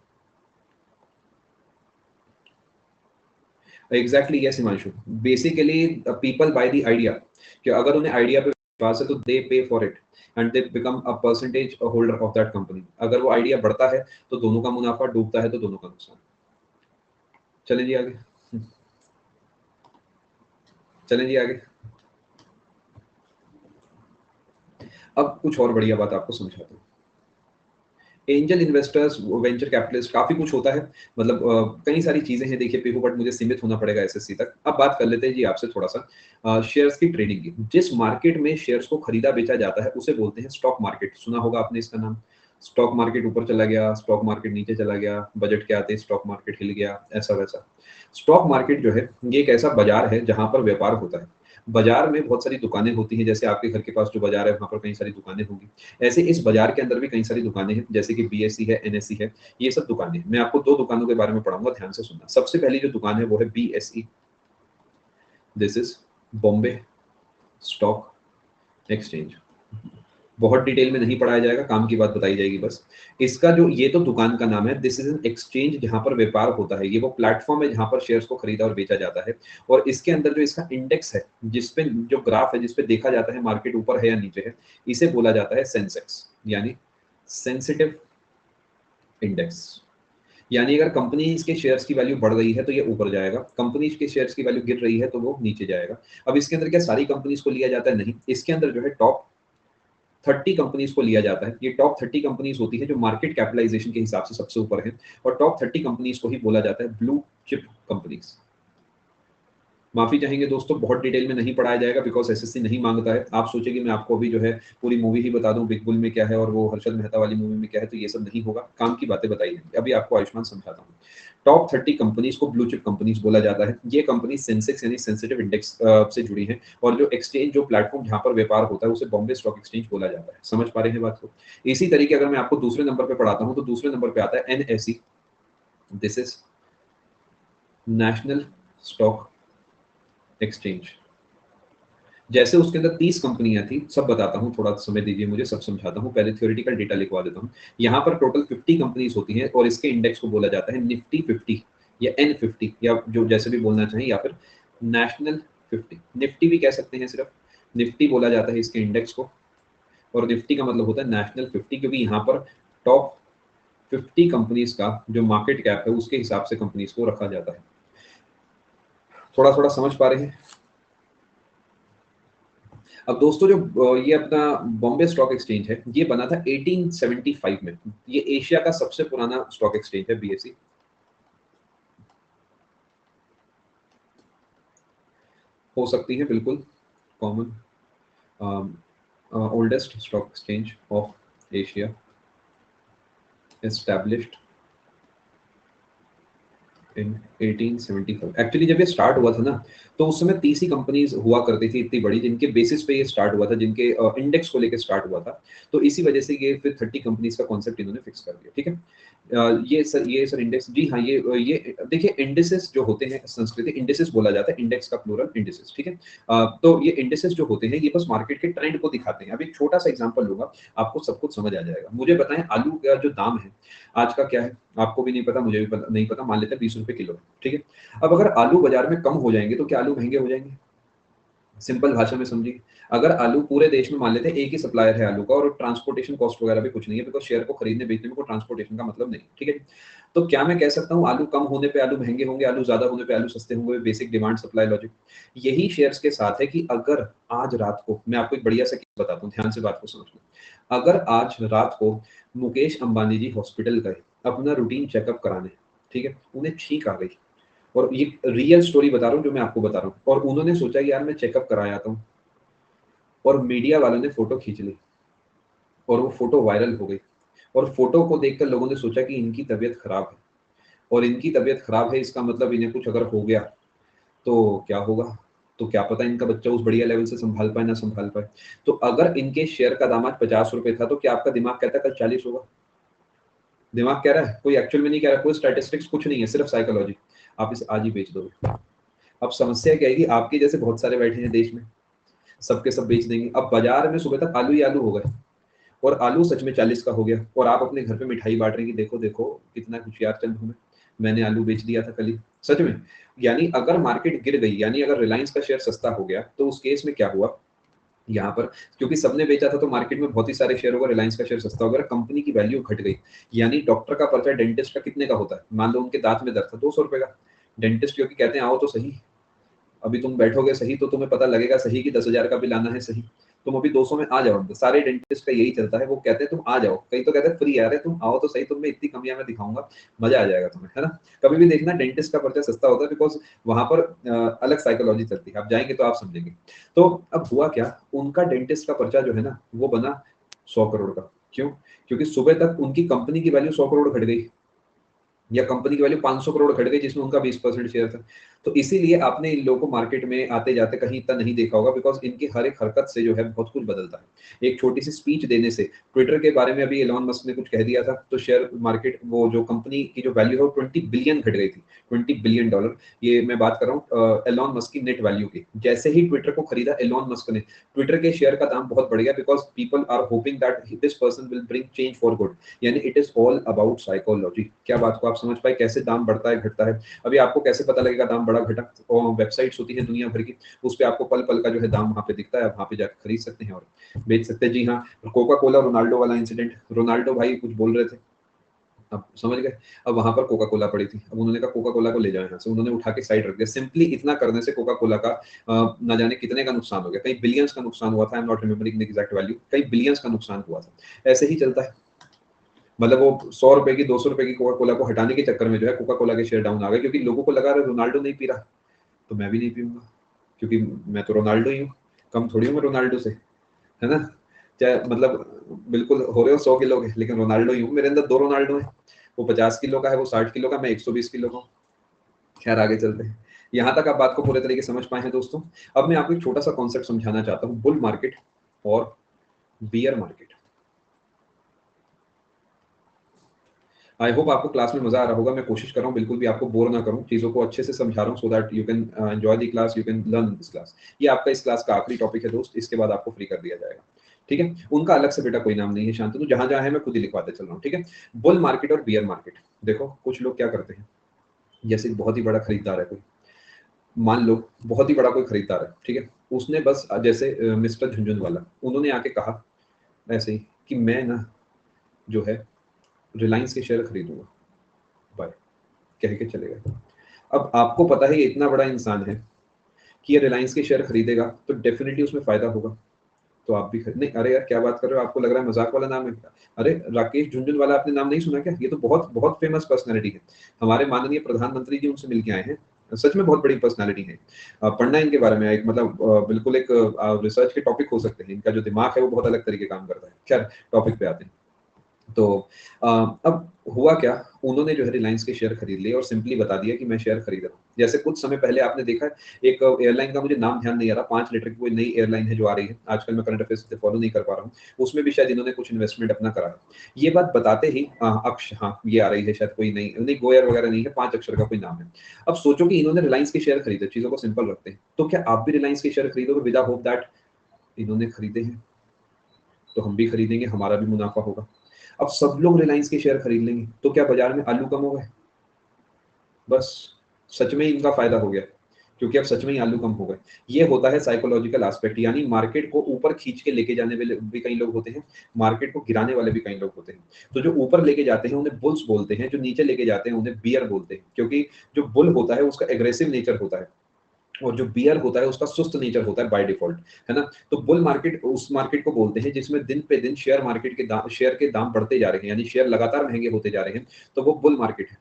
Exactly yes Himanshu, basically people by the idea, कि अगर उन्हें आइडिया पे विश्वास है तो दे पे for it and they become a percentage holder of that company. अगर वो आइडिया बढ़ता है तो दोनों का मुनाफा, डूबता है तो दोनों का नुकसान। चलें जी आगे, चलें जी आगे। अब कुछ और बढ़िया बात आपको समझाता हूँ। एंजल इन्वेस्टर्स, वेंचर कैपिटलिस्ट, काफी कुछ होता है, मतलब कई सारी चीजें हैं देखिए पीहू, बट मुझे सीमित होना पड़ेगा एसएससी तक। अब बात कर लेते हैं जी आपसे थोड़ा सा शेयर्स की ट्रेडिंग की। जिस मार्केट में शेयर्स को खरीदा बेचा जाता है उसे बोलते हैं स्टॉक मार्केट। सुना होगा आपने इसका नाम। स्टॉक मार्केट ऊपर चला गया, स्टॉक मार्केट नीचे चला गया, बजट के आते स्टॉक मार्केट हिल गया, ऐसा वैसा। स्टॉक मार्केट जो है ये एक ऐसा बाजार है जहां पर व्यापार होता है। बाजार में बहुत सारी दुकानें होती हैं, जैसे आपके घर के पास जो बाजार है वहां पर कई सारी दुकानें होंगी। ऐसे इस बाजार के अंदर भी कई सारी दुकानें हैं, जैसे कि बीएसई है, एनएसई है, ये सब दुकानें हैं। मैं आपको दो दुकानों के बारे में पढ़ाऊंगा, ध्यान से सुनना। सबसे पहली जो दुकान है वो है BSE, this is Bombay stock exchange. बहुत डिटेल में नहीं पढ़ाया जाएगा, काम की बात बताई जाएगी बस। इसका जो, ये तो दुकान का नाम है, दिस इज एन एक्सचेंज, जहां पर व्यापार होता है। ये वो प्लेटफॉर्म है जहां पर शेयर्स को खरीदा और बेचा जाता है। और इसके अंदर जो इसका इंडेक्स है, जिसपे जो ग्राफ है, जिसपे देखा जाता है मार्केट ऊपर है या नीचे है, इसे बोला जाता है सेंसेक्स, यानी सेंसिटिव इंडेक्स। यानी अगर कंपनी के शेयर्स की वैल्यू बढ़ रही है तो ये ऊपर जाएगा, कंपनी के शेयर्स की वैल्यू गिर रही है तो वो नीचे जाएगा। अब इसके अंदर क्या सारी कंपनीज को लिया जाता है? नहीं, इसके अंदर जो है टॉप 30 कंपनीज को लिया जाता है। ये टॉप 30 कंपनीज होती है जो मार्केट कैपिटलाइजेशन के हिसाब से सबसे ऊपर है, और टॉप 30 कंपनीज को ही बोला जाता है ब्लू चिप कंपनीज। माफी चाहेंगे दोस्तों, बहुत डिटेल में नहीं पढ़ाया जाएगा, बिकॉज एसएससी नहीं मांगता है। आप सोचे कि मैं आपको अभी जो है पूरी मूवी ही बता दूं, बिग बुल में क्या है और वो हर्षद मेहता वाली मूवी में क्या है, तो ये सब नहीं होगा, काम की बातें बताई जाएंगी। अभी आपको आयुष्मान समझाता हूँ। टॉप 30 कंपनीज को ब्लू चिप कंपनीज बोला जाता है। ये कंपनी सेंसेक्स यानी सेंसिटिव इंडेक्स से जुड़ी है, और जो एक्सचेंज, जो प्लेटफॉर्म जहां पर व्यापार होता है, उसे बॉम्बे स्टॉक एक्सचेंज बोला जाता है। समझ पा रहे हैं बात को? इसी तरीके अगर मैं आपको दूसरे नंबर पे पढ़ाता हूँ, तो दूसरे नंबर पे आता है NSE, this is national stock exchange. जैसे उसके अंदर 30 कंपनियां थी, सब बताता हूँ, थोड़ा समय दीजिए मुझे, सब समझाता हूँ। पहले थ्योरेटिकल डेटा लिखवा देता हूँ। यहाँ पर टोटल 50 कंपनीज होती हैं, और इसके इंडेक्स को बोला जाता है निफ्टी 50 या N50, या जो जैसे भी बोलना चाहें, या फिर नेशनल 50। निफ्टी भी कह सकते हैं, सिर्फ निफ्टी बोला जाता है इसके इंडेक्स को। और निफ्टी का मतलब होता है नेशनल 50, क्योंकि यहाँ पर टॉप 50 कंपनीज का जो मार्केट कैप है उसके हिसाब से कंपनीज को रखा जाता है। थोड़ा थोड़ा समझ पा रहे हैं? अब दोस्तों, जो ये अपना बॉम्बे स्टॉक एक्सचेंज है, ये बना था 1875 में। ये एशिया का सबसे पुराना स्टॉक एक्सचेंज है, बीएसई। हो सकती है बिल्कुल common, oldest stock exchange of Asia, established in 1875। Actually जब ये स्टार्ट हुआ था ना, तो उस समय 30 ही कंपनीज हुआ करती थी इतनी बड़ी, जिनके बेसिस पे ये स्टार्ट हुआ था, जिनके इंडेक्स को लेकर स्टार्ट हुआ था। तो इसी वजह से ये फिर 30 कंपनीज का कॉन्सेप्ट इन्होंने फिक्स कर दिया। ठीक है। ये सर इंडेक्स, जी हाँ, ये देखिए, इंडेसेस जो होते हैं, संस्कृति इंडेसेस बोला जाता है, इंडेक्स का प्लूरल इंडेसेस। ठीक है। तो ये इंडेसेस जो होते हैं, ये बस मार्केट के ट्रेंड को दिखाते हैं। अब एक छोटा सा एग्जांपल लूंगा, आपको सब कुछ समझ आ जाएगा। मुझे बताएं, आलू का जो दाम है आज का क्या है? आपको भी नहीं पता, मुझे भी पता नहीं पता, मान लेते हैं 20 रुपए किलो है। ठीक है। अब अगर आलू बाजार में कम हो जाएंगे तो क्या आलू महंगे हो जाएंगे? सिंपल भाषा में समझिए, अगर आलू पूरे देश में मान लेते हैं एक ही सप्लायर है आलू का, और ट्रांसपोर्टेशन कॉस्ट वगैरह भी कुछ नहीं है, बिकॉज शेयर को खरीदने बेचने में कोई ट्रांसपोर्टेशन का मतलब नहीं। ठीक है। तो क्या मैं कह सकता हूँ आलू कम होने पे आलू महंगे होंगे, आलू ज्यादा होने पे आलू सस्ते होंगे? Basic demand supply logic. यही शेयर्स के साथ है, कि अगर आज रात को, मैं आपको एक बढ़िया सा केस बताता हूँ, ध्यान से बात को समझना। अगर आज रात को मुकेश अंबानी जी हॉस्पिटल गए अपना रूटीन चेकअप कराने, ठीक है, उन्हें छींक आ गई, और ये रियल स्टोरी बता रहा हूँ जो मैं आपको बता रहा हूँ, और उन्होंने सोचा कि यार मैं चेकअप करा आता हूँ, और मीडिया वालों ने फोटो खींच ली, और वो फोटो वायरल हो गई, और फोटो को देखकर लोगों ने सोचा कि इनकी तबीयत खराब है, और इनकी तबीयत खराब है इसका मतलब इन्हें कुछ अगर हो गया तो क्या होगा, तो क्या पता इनका बच्चा उस बढ़िया लेवल से संभाल पाए ना संभाल पाए। तो अगर इनके शेयर का दाम आज 50 रुपए था, तो क्या आपका दिमाग कहता है कल 40 होगा? दिमाग कह रहा है, कोई एक्चुअल में नहीं कह रहा, कोई स्टैटिस्टिक्स कुछ नहीं है, सिर्फ साइकोलॉजी। आप इसे आज ही बेच दोगे। अब समस्या क्या है कि आपके जैसे बहुत सारे बैठे हैं देश में, सबके सब बेच देंगे। अब बाजार में सुबह तक आलू ही आलू हो गए, और आलू सच में 40 का हो गया, और आप अपने घर पे मिठाई बांट रहे हैं कि देखो देखो कितना होशियार चल रहा हूं मैं। मैंने आलू बेच दिया था कल ही, सच में। यानी अगर मार्केट गिर गई, यानी अगर रिलायंस का शेयर सस्ता हो गया, तो उस केस में क्या हुआ यहाँ पर, क्योंकि सबने बेचा था तो मार्केट में बहुत ही सारे शेयर हो गए, रिलायंस का शेयर सस्ता हो गया, कंपनी की वैल्यू घट गई। यानी डॉक्टर का पर्चा डेंटिस्ट का कितने का होता है, मान लो उनके दांत में दर्द था 200 रुपए का, डेंटिस्ट क्योंकि कहते हैं आओ तो सही, अभी तुम बैठोगे सही तो तुम्हें पता लगेगा सही कि 10,000 का बिल आना है सही, तुम अभी 200 में आ जाओ। तो सारे डेंटिस्ट का यही चलता है, वो कहते हैं तुम आ जाओ, कई तो कहते हैं फ्री आ रहे, तुम आओ तो सही, तुम्हें इतनी कमियां मैं दिखाऊंगा, मजा आ जाएगा तुम्हें, है ना। कभी भी देखना डेंटिस्ट का पर्चा सस्ता होता है, बिकॉज वहां पर अलग साइकोलॉजी चलती है, आप जाएंगे तो आप समझेंगे। तो अब हुआ क्या, उनका डेंटिस्ट का पर्चा जो है ना वो बना 100 करोड़ का। क्यों? क्योंकि सुबह तक उनकी कंपनी की वैल्यू 100 करोड़ घट गई, या कंपनी की वैल्यू 500 करोड़ घट गई, जिसमें उनका 20% शेयर था। तो इसीलिए आपने इन लोगों को मार्केट में आते जाते कहीं इतना नहीं देखा होगा, बिकॉज इनकी हर एक हरकत से जो है बहुत कुछ बदलता है। एक छोटी सी स्पीच देने से, ट्विटर के बारे में अभी एलॉन मस्क ने कुछ कह दिया था, तो शेयर मार्केट, वो जो कंपनी की जो वैल्यू है वो 20 बिलियन घट गई थी, $20 बिलियन। ये मैं बात कर रहा हूँ एलॉन मस्क की नेट वैल्यू की। जैसे ही ट्विटर को खरीदा एलॉन मस्क ने, ट्विटर के शेयर का दाम बहुत बढ़ गया, because people are hoping that this person will bring change for good. यानी it is all about psychology. क्या बात को आप समझ पाए, कैसे दाम बढ़ता है घटता है। अभी आपको कैसे पता लगेगा दाम बढ़ा घटा, और वेबसाइट्स होती है दुनिया भर की, उस पर आपको पल पल का जो है दाम वहां पे दिखता है, वहां पे जाकर खरीद सकते हैं और बेच सकते हैं। जी हाँ, कोका कोला रोनाल्डो वाला इंसिडेंट, रोनाल्डो भाई कुछ बोल रहे थे, अब समझ गए। अब वहां पर कोका कोला पड़ी थी, अब उन्होंने कहा कोका कोला को ले जाओ यहाँ से, उन्होंने उठा के साइड रख दिया। सिंपली इतना करने से कोका कोला का ना जाने कितने का नुकसान हो गया, कई बिलियंस का नुकसान हुआ था, I am not remembering the exact value, कई बिलियंस का नुकसान हुआ था। ऐसे ही चलता है, मतलब वो 100 रुपए की 200 रुपए की कोका कोला को हटाने के चक्कर में जो है कोका कोला के शेयर डाउन आ गए, क्योंकि लोगों को लगा रहा रोनाल्डो नहीं पी रहा तो मैं भी नहीं पीऊंगा, क्योंकि मैं तो रोनाल्डो ही हूँ, कम थोड़ी हूँ मैं रोनाल्डो से, है ना। चाहे मतलब बिल्कुल हो रहे हो 100 किलो के, लेकिन रोनाल्डो ही हूँ, मेरे अंदर दो रोनाल्डो है, वो 50 किलो का है, वो 60 किलो का, मैं 120 किलो का हूँ। खैर आगे चलते हैं। यहाँ तक आप बात को पूरे तरीके से समझ पाए हैं दोस्तों। अब मैं आपको एक छोटा सा कॉन्सेप्ट समझाना चाहता हूँ, बुल मार्केट और बियर मार्केट। आई होप आपको क्लास में मजा आ रहा होगा, मैं कोशिश कर रहा हूँ बिल्कुल भी आपको बोर ना करूँ, चीजों को अच्छे से समझा रहा हूँ, so that you can enjoy the class, you can learn this class. ये आपका इस क्लास का आखिरी टॉपिक है दोस्त, इसके बाद आपको फ्री कर दिया जाएगा, ठीक है। उनका अलग से बेटा कोई नाम नहीं है, शांतनु, जहां जहां है मैं खुद ही लिखवाते चल रहा हूँ, ठीक है। बुल मार्केट और बियर मार्केट, देखो कुछ लोग क्या करते हैं, जैसे बहुत ही बड़ा खरीदार है कोई, मान लो बहुत ही बड़ा कोई खरीदार है, ठीक है, उसने बस जैसे मिस्टर झुंझुनवाला, उन्होंने आके कहा ऐसे ही कि मैं ना जो है रिलायंस के शेयर खरीदूंगा, बाय, कह के चले गए। अब आपको पता है ये इतना बड़ा इंसान है कि ये रिलायंस के शेयर खरीदेगा तो डेफिनेटली उसमें फायदा होगा, तो आप भी खरीद नहीं। अरे यार क्या बात कर रहे हो, आपको लग रहा है मजाक वाला नाम है क्या? अरे राकेश झुनझुनवाला आपने नाम नहीं सुना क्या? ये तो बहुत बहुत फेमस पर्सनैलिटी है, हमारे माननीय प्रधानमंत्री जी उनसे मिलके आए हैं, सच में बहुत बड़ी पर्सनैलिटी है। पढ़ना इनके बारे में एक मतलब बिल्कुल एक रिसर्च के टॉपिक हो सकते हैं, इनका जो दिमाग है वो बहुत अलग तरीके काम करता है। खैर टॉपिक पे आते हैं। तो अब हुआ क्या, उन्होंने जो है रिलायंस के शेयर खरीद लिए और सिंपली बता दिया कि मैं शेयर खरीद रहा हूँ। जैसे कुछ समय पहले आपने देखा है, एक एयरलाइन का मुझे नाम ध्यान नहीं आ रहा, 5 लीटर की कोई नई एयरलाइन है जो आ रही है आजकल, मैं करंट अफेयर्स से फॉलो नहीं कर पा रहा हूँ, उसमें भी शायद इन्होंने कुछ इन्वेस्टमेंट अपना करा है। ये बात बताते ही अक्ष, हाँ ये आ रही है शायद, कोई नहीं नहीं गोयर वगैरह नहीं है, 5 अक्षर का कोई नाम है। अब सोचो कि इन्होंने रिलायंस के शेयर खरीदे, चीजों को सिंपल रखते हैं, तो क्या आप भी रिलायंस के शेयर खरीदोगे विदा होप दैट इन्होंने खरीदे हैं तो हम भी खरीदेंगे, हमारा भी मुनाफा होगा। अब सब लोग रिलायंस के शेयर खरीद लेंगे तो क्या बाजार में आलू कम हो गए? बस सच में ही इनका फायदा हो गया, क्योंकि अब सच में ही आलू कम हो गए। ये होता है साइकोलॉजिकल एस्पेक्ट, यानी मार्केट को ऊपर खींच के लेके जाने वाले भी कई लोग होते हैं, मार्केट को गिराने वाले भी कई लोग होते हैं। तो जो ऊपर लेके जाते हैं उन्हें बुल्स बोलते हैं, जो नीचे लेके जाते हैं उन्हें बियर बोलते हैं, क्योंकि जो बुल होता है उसका एग्रेसिव नेचर होता है, और जो बियर होता है उसका सुस्त नेचर होता है बाय डिफॉल्ट, है ना। तो बुल मार्केट उस मार्केट को बोलते हैं जिसमें दिन पे दिन शेयर मार्केट के दाम, शेयर के दाम बढ़ते जा रहे हैं, यानी शेयर लगातार महंगे होते जा रहे हैं, तो वो बुल मार्केट है,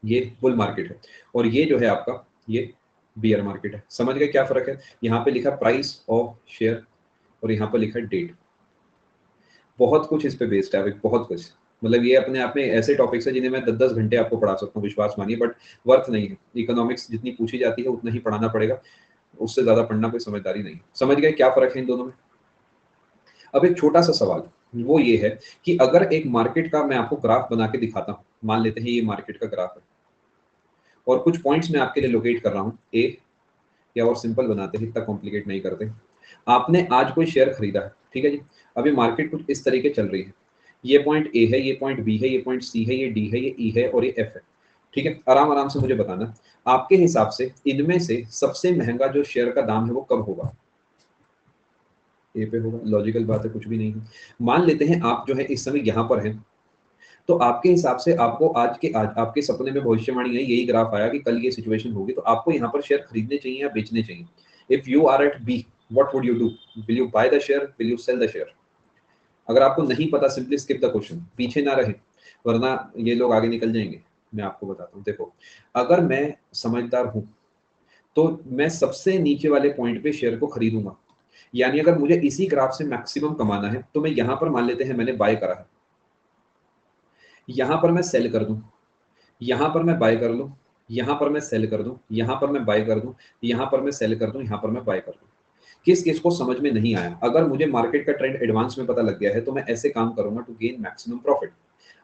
ये बुल मार्केट है। और ये जो है आपका ये बियर मार्केट है। समझ गए क्या फर्क है? यहाँ पे लिखा प्राइस ऑफ शेयर और यहाँ पे लिखा डेट, बहुत कुछ इस पे बेस्ड है अभी, बहुत कुछ। मतलब ये अपने आप में ऐसे टॉपिक्स है जिन्हें मैं 10-10 घंटे आपको पढ़ा सकता हूँ, विश्वास मानिए, बट वर्थ नहीं है। इकोनॉमिक्स जितनी पूछी जाती है उतना ही पढ़ाना पड़ेगा, उससे ज्यादा पढ़ना कोई समझदारी नहीं। समझ गए क्या फर्क है इन दोनों में? अब एक छोटा सा सवाल वो ये है कि अगर एक मार्केट का मैं आपको ग्राफ बना के दिखाता हूँ, मान लेते हैं ये मार्केट का ग्राफ है, और कुछ पॉइंट्स मैं आपके लिए लोकेट कर रहा हूँ ए, या और सिंपल बनाते हैं, इतना कॉम्प्लिकेट नहीं करते। आपने आज कोई शेयर खरीदा है, ठीक है जी, अभी मार्केट कुछ इस तरीके चल रही है, ये पॉइंट ए है, ये पॉइंट बी है, ये पॉइंट सी है, ये डी है, ये ई है और ये एफ है। ठीक है, आराम आराम से मुझे बताना आपके हिसाब से इनमें से सबसे महंगा जो शेयर का दाम है वो कब होगा? ए पे होगा, लॉजिकल बात है, कुछ भी नहीं है। मान लेते हैं आप जो है इस समय यहाँ पर हैं, तो आपके हिसाब से आपको आज के आज आपके सपने में भविष्यवाणी है, यही ग्राफ आया कि कल ये सिचुएशन होगी, तो आपको यहाँ पर शेयर खरीदने चाहिए या बेचने चाहिए? If you are at B, what would you do? Will you buy the share, will you sell the share? अगर आपको नहीं पता, सिंपली स्किप द क्वेश्चन, पीछे ना रहे, वरना ये लोग आगे निकल जाएंगे। मैं आपको बताता हूँ, देखो, अगर मैं समझदार हूँ तो मैं सबसे नीचे वाले पॉइंट पे शेयर को खरीदूंगा। यानी अगर मुझे इसी ग्राफ से मैक्सिमम कमाना है तो मैं यहां पर मान लेते हैं मैंने बाय करा है, यहां पर मैं सेल कर दूं, यहां पर मैं बाय कर लूं, यहां पर मैं सेल कर दूं, यहां पर मैं बाय कर दूं, यहां पर मैं सेल कर दूं, यहां पर मैं बाय कर दूं। किस किस को समझ में नहीं आया? अगर मुझे मार्केट का ट्रेंड एडवांस में पता लग गया है तो मैं ऐसे काम करूंगा to gain maximum profit.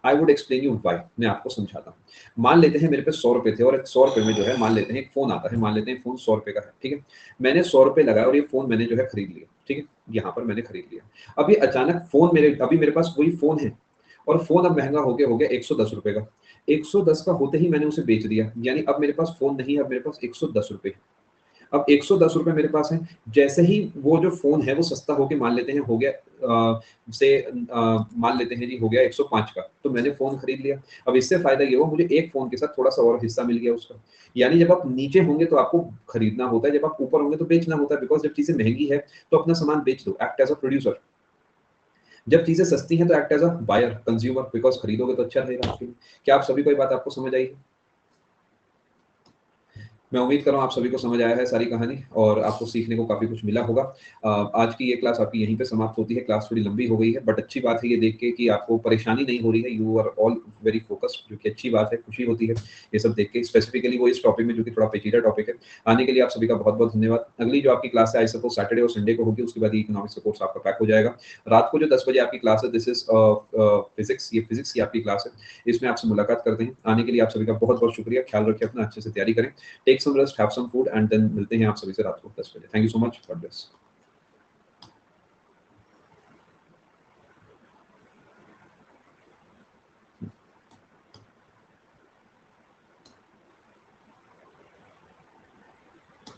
I would explain you why, मैं आपको समझाता हूँ। मान लेते हैं मेरे पे 100 रुपए थे और 100 रुपए में जो है मान लेते हैं एक फोन आता है, मान लेते हैं फोन 100 रुपए का है, ठीक है। मैंने 100 रुपए लगाया और ये फोन मैंने जो है खरीद लिया, ठीक है, यहाँ पर मैंने खरीद लिया। अभी अचानक फोन मेरे, अभी मेरे पास वही फोन है और फोन अब महंगा हो गया 110 रुपए का। 110 का होते ही मैंने उसे बेच दिया, यानी अब मेरे पास फोन नहीं है, अब मेरे पास 110 रुपए। अब 110 रुपए मेरे पास है, जैसे ही वो जो फोन है वो सस्ता होके मान लेते हैं हो गया मान लेते हैं जी हो गया 105 का, तो मैंने फोन खरीद लिया। अब इससे फायदा ये हुआ, मुझे एक फोन के साथ थोड़ा सा और हिस्सा मिल गया उसका। यानी जब आप नीचे होंगे तो आपको खरीदना होता है, जब आप ऊपर होंगे तो बेचना होता है, बिकॉज जब चीजें महंगी है तो अपना सामान बेच दो, एक्ट एज अ प्रोड्यूसर। जब चीजें सस्ती हैं तो act as a buyer, consumer, because खरीदोगे तो अच्छा रहेगा आपके लिए। क्या आप सभी को ये बात आपको समझ आई? मैं उम्मीद कर रहा हूँ आप सभी को समझ आया है सारी कहानी और आपको सीखने को काफी कुछ मिला होगा। आज की ये क्लास आपकी यहीं पे समाप्त होती है। क्लास थोड़ी लंबी हो गई है, बट अच्छी बात है ये देख के कि आपको परेशानी नहीं हो रही है, you are all very focused, जो कि अच्छी बात है, खुशी होती है ये सब देख के, स्पेसिफिकली वो इस टॉपिक में जो कि थोड़ा पेचीदा टॉपिक है। आने के लिए आप सभी का बहुत बहुत धन्यवाद। अगली जो आपकी क्लास है आई सपोज सैटरडे और संडे को होगी, उसके बाद इकोनॉमिक्स का कोर्स आपका पैक हो जाएगा। रात को जो 10 बजे आपकी क्लास है, दिस इज फिजिक्स, ये फिजिक्स की आपकी क्लास है, इसमें आपसे मुलाकात करते हैं। आने के लिए आप सभी का बहुत बहुत शुक्रिया, ख्याल रखिए अपना, अच्छे से तैयारी करें, take some rest, have some food and then मिलते हैं आप सभी से रात को 10 बजे। Thank you so much, God bless.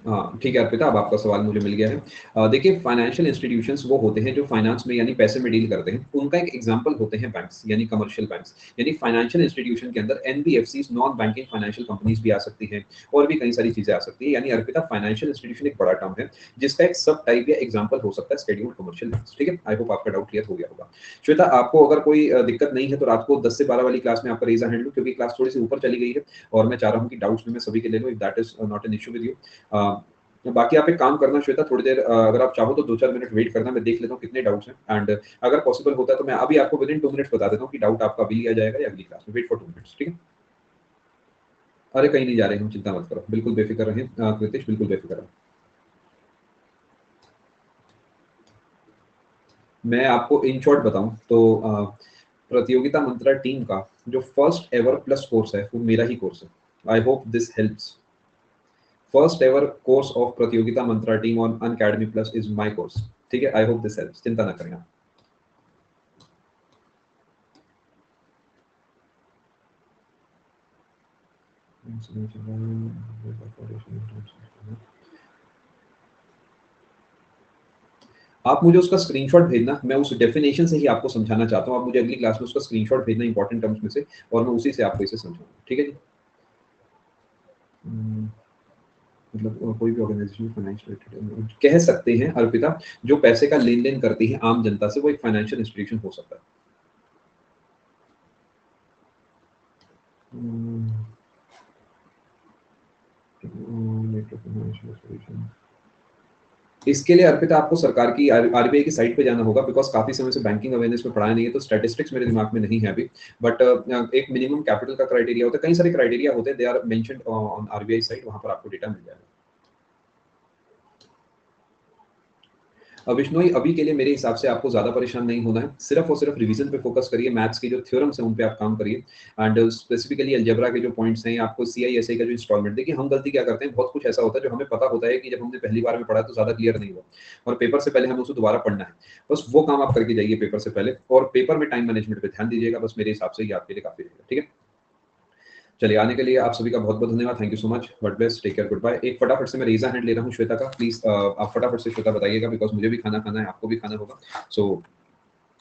हाँ ठीक है अर्पिता, अब आपका सवाल मुझे मिल गया है। देखिए, फाइनेंशियल इंस्टीट्यूशंस वो होते हैं जो फाइनेंस में यानी पैसे में डील करते हैं, उनका एक एग्जांपल होते हैं बैंक्स यानी कमर्शियल बैंक्स। यानी फाइनेंशियल इंस्टीट्यूशन के अंदर NBFCs, non banking financial companies भी आ सकती हैं और भी कई सारी चीजें आ सकती है। यानी अर्पिता, फाइनेंशियल इंस्टीट्यूशन एक बड़ा टर्म है जिसका एक सब टाइप या एग्जाम्पल हो सकता है स्केड्यूल्ड कमर्शियल बैंक्स। ठीक है, आई होप आपका डाउट क्लियर हो गया होगा। श्वेता, आपको अगर कोई दिक्कत नहीं है तो रात को 10 से 12 वाली क्लास में आपका रेज हैंड लो, क्योंकि क्लास थोड़ी सी ऊपर चली गई है और मैं चाह रहा हूँ कि डाउट्स में मैं सभी के ले लो, if that is not an issue with you. बाकी आप एक काम करना श्वेता, थोड़ी देर अगर आप चाहो तो 2-4 मिनट वेट करना, मैं देख लेता हूँ कितने डाउट्स हैं, एंड अगर पॉसिबल होता है तो मैं अभी आपको विद इन 2 मिनट्स बता देता हूँ कि डाउट आपका अभी लिया जाएगा या अगली क्लास में। वेट फॉर 2 मिनट्स, ठीक है? अरे कहीं नहीं जा रहे हम, चिंता मत करो, बिल्कुल बेफिक्र रहें कृतिश, बिल्कुल बेफिक्र रहें। मैं आपको इन शॉर्ट बताऊं तो प्रतियोगिता मंत्रा टीम का जो फर्स्ट एवर प्लस कोर्स है वो मेरा ही कोर्स है। I hope this helps. First ever course of Pratiyogita Mantra team on Unacademy plus is my course. ठीक है, आई होप दिस हेल्प्स, चिंता ना करें आप। आप मुझे उसका स्क्रीनशॉट भेजना, मैं उस डेफिनेशन से ही आपको समझाना चाहता हूँ। आप मुझे अगली क्लास में उसका स्क्रीनशॉट भेजना इंपॉर्टेंट टर्म्स में से, और मैं उसी से आपको इसे समझाऊंगा। ठीक है जी? मतलब कोई भी ऑर्गेनाइजेशन फाइनेंशियल कह सकते हैं अर्पिता, जो पैसे का लेन देन करती है आम जनता से, वो एक फाइनेंशियल इंस्टीट्यूशन हो सकता है। इसके लिए अर्पिता आपको सरकार की आरबीआई की साइट पे जाना होगा, बिकॉज काफी समय से बैंकिंग अवेयरनेस में पढ़ाया नहीं है, तो स्टैटिस्टिक्स मेरे दिमाग में नहीं है अभी। बट एक मिनिमम कैपिटल का क्राइटेरिया होता है, कई सारे क्राइटेरिया होते हैं, they are mentioned on RBI site, वहां पर आपको डेटा मिल जाएगा। विश्नोई अभी के लिए मेरे हिसाब से आपको ज़्यादा परेशान नहीं होना है, सिर्फ और सिर्फ रिवीजन पे फोकस करिए, मैथ्स के जो थ्योरम्स हैं उन पे आप काम करिए एंड स्पेसिफिकली अलजेब्रा के जो पॉइंट्स हैं, आपको सीआईएसआई का जो इंस्टॉलमेंट, देखिए हम गलती क्या करते हैं, बहुत कुछ ऐसा होता है जो हमें पता होता है कि जब हमने पहली बार में पढ़ा तो ज़्यादा क्लियर नहीं हुआ और पेपर से पहले हमें उसे दोबारा पढ़ना है, बस वो काम आप करके जाइए पेपर से पहले और पेपर में टाइम मैनेजमेंट पे ध्यान दीजिएगा, बस मेरे हिसाब से ये आपके लिए काफ़ी रहेगा, ठीक है? चलिए, आने के लिए आप सभी का बहुत-बहुत धन्यवाद। Thank you so much. God bless, take care, good bye. एक फटाफट से मैं रेज़ अ हैंड ले रहा हूँ श्वेता का। प्लीज़ आप फटाफट से श्वेता बताइएगा बिकॉज़ मुझे भी खाना खाना है, आपको भी खाना होगा। सो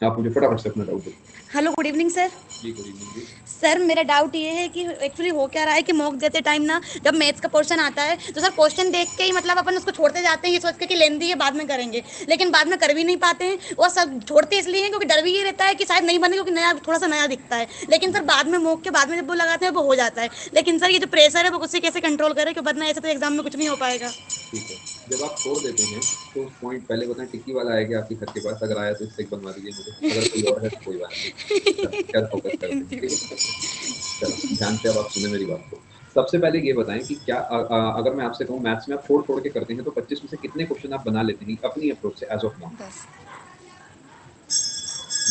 आप मुझे फटाफट से अपना डाउट बताइए। Hello, good evening sir. जी, गुड इवनिंग जी। सर मेरा डाउट ये है कि एक्चुअली हो क्या रहा है कि मॉक देते टाइम ना जब मैथ्स का पोर्शन आता है तो सर क्वेश्चन देख के ही मतलब अपन उसको छोड़ते जाते हैं ये सोच के कि लेंदी है बाद में करेंगे, लेकिन बाद में कर भी नहीं पाते हैं और सब छोड़ते इसलिए हैं क्योंकि डर भी ये रहता है कि शायद नहीं बने क्योंकि नया थोड़ा सा नया दिखता है, लेकिन सर बाद में मॉक के बाद में जब वो लगाते हैं वो हो जाता है। लेकिन सर ये जो प्रेशर है वो उससे कैसे कंट्रोल करें कि वरना ऐसे तो एग्जाम में कुछ नहीं हो पाएगा। ठीक है। जब आप छोड़ देते हैं, तो उस पॉइंट पहले बताएँ टिक्की वाला है क्या आपके घर के पास? अगर आया तो स्टिक बनवा दीजिए मुझे। अगर कोई और है तो कोई बात नहीं। खैर फोकस करते हैं, ठीक है? चलो, ध्यान से अब आप सुनें मेरी बात को। सबसे पहले ये बताएँ कि क्या अगर मैं आपसे कहूँ मैथ्स में आप छोड़-छोड़ के करते हैं, तो 25 में से कितने क्वेश्चन आप बना लेते हैं अपनी अप्रोच से एज़ ऑफ नाउ? बस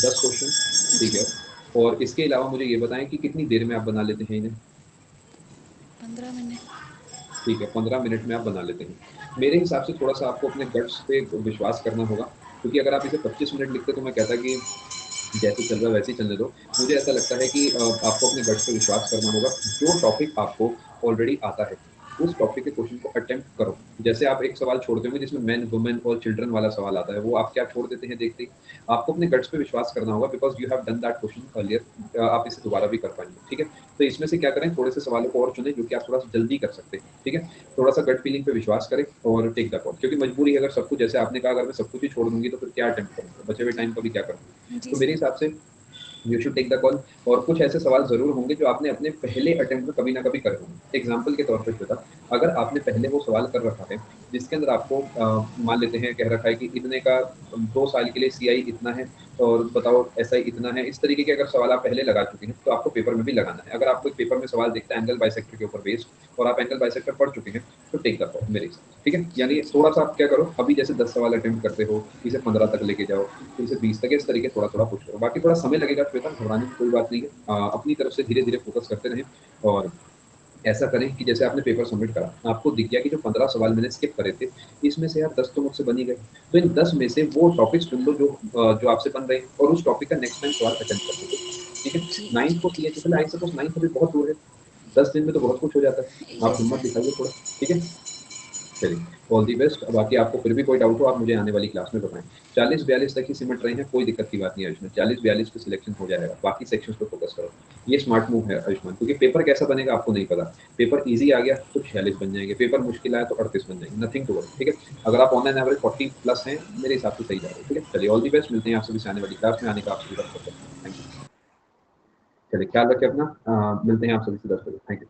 10 क्वेश्चन, ठीक जी है। और इसके अलावा मुझे ये बताएँ कि कितनी देर में आप बना लेते हैं इन्हें? 15 मिनट। ठीक है, 15 मिनट में आप बना लेते हैं। मेरे हिसाब से थोड़ा-सा आपको अपने गट्स पे विश्वास करना होगा, क्योंकि अगर आप इसे 25 मिनट लिखते तो मैं कहता कि जैसे चल रहा है वैसे ही चलने दो। मुझे ऐसा लगता है कि आपको अपने गट्स पे विश्वास करना होगा। जो टॉपिक आपको ऑलरेडी आता है, उस टॉपिक के क्वेश्चन को अटेम्प्ट करो। जैसे आप एक सवाल छोड़ते होंगे जिसमें मेन, वुमेन और चिल्ड्रन वाला सवाल आता है, वो आप क्या छोड़ देते हैं देखते ही? आपको अपने गट्स पे विश्वास करना होगा because you have done that question earlier आप इसे दोबारा भी कर पाएँगे, ठीक है? तो इसमें से क्या करें, थोड़े से सवालों को और चुनें जो कि आप थोड़ा-सा जल्दी कर सकते हैं, ठीक है? थोड़ा-सा गट फीलिंग पे विश्वास करें और टेक द कॉल, क्योंकि मजबूरी है अगर सब कुछ जैसे आपने कहा अगर मैं सब कुछ ही छोड़ दूँगी तो फिर क्या अटेम्प्ट करूँगा? बचे हुए टाइम का भी क्या करूँगा? जी तो मेरे सर। हिसाब से you should take the call और कुछ ऐसे सवाल ज़रूर होंगे जो आपने अपने पहले अटेम्प्ट में कभी ना कभी करे होंगे। एग्ज़ाम्पल के तौर पे श्वेता, अगर आपने पहले वो सवाल कर रखा है, जिसके अंदर आपको मान लेते हैं कह रखा है कि इतने का 2 साल के लिए सीआई इतना है और बताओ एसआई इतना है, इस तरीके के अगर सवाल आप पहले लगा चुके हैं, तो आपको पेपर में भी लगाना है। अगर आपको एक पेपर में सवाल दिखता है एंगल बाइसेक्टर के ऊपर बेस्ड और आप एंगल बाइसेक्टर पढ़ चुके हैं, तो टेक द कॉल मेरे हिसाब से, ठीक है? यानी थोड़ा-सा आप क्या करो, अभी जैसे 10 सवाल अटेम्प्ट करते हो, इसे 15 तक लेके जाओ, फिर से 20 तक, इस तरीके थोड़ा-थोड़ा पुश करो। बाकी थोड़ा समय लगेगा श्वेता, घबराने की कोई बात नहीं है। अपनी तरफ से धीरे-धीरे फोकस करते रहें और ऐसा करें कि जैसे आपने पेपर सबमिट करा, आपको दिख गया कि जो 15 सवाल मैंने स्किप करे थे, इसमें से यार 10 तो मुझसे बन ही गए। तो इन 10 में से वो टॉपिक्स चुन लो जो आपसे बन रहे हैं और उस टॉपिक का नेक्स्ट टाइम सवाल अटेम्प्ट कर लो। ठीक है? जी 9th को जी ठीक। सीएचएसएल आई सपोज़ 9th अभी बहुत दूर है। 10 दिन में तो बहुत कुछ हो जाता है। आप यस हिम्मत सर। दिखाइए थोड़ा, ठीक है? चलिए, ऑल दी बेस्ट। बाकी आपको फिर भी कोई डाउट हो आप मुझे आने वाली क्लास में बताएँ। 40-42 तक ही सिमट रहे हैं, कोई दिक्कत की बात नहीं है आयुष्मान, 40-42 पे सिलेक्शन हो जाएगा, बाकी सेक्शंस पे फोकस करो। ये स्मार्ट मूव है आयुष्मान, क्योंकि पेपर कैसा बनेगा आपको नहीं पता। पेपर ईज़ी आ गया तो 46 बन जाएँगे, पेपर मुश्किल आया तो 38 बन जाएँगे, नथिंग टू वरी, ठीक है? अगर आप ऑन एन एवरेज 40 प्लस हैं, मेरे हिसाब से सही जा रहे हो, ठीक है? चलिए, ऑल दी बेस्ट, मिलते हैं आप सभी से आने वाली क्लास में, आने का आप सभी का बहुत-बहुत थैंक यू। चलिए, ख्याल रखिए अपना, मिलते हैं आप सभी से 10 बजे, थैंक यू।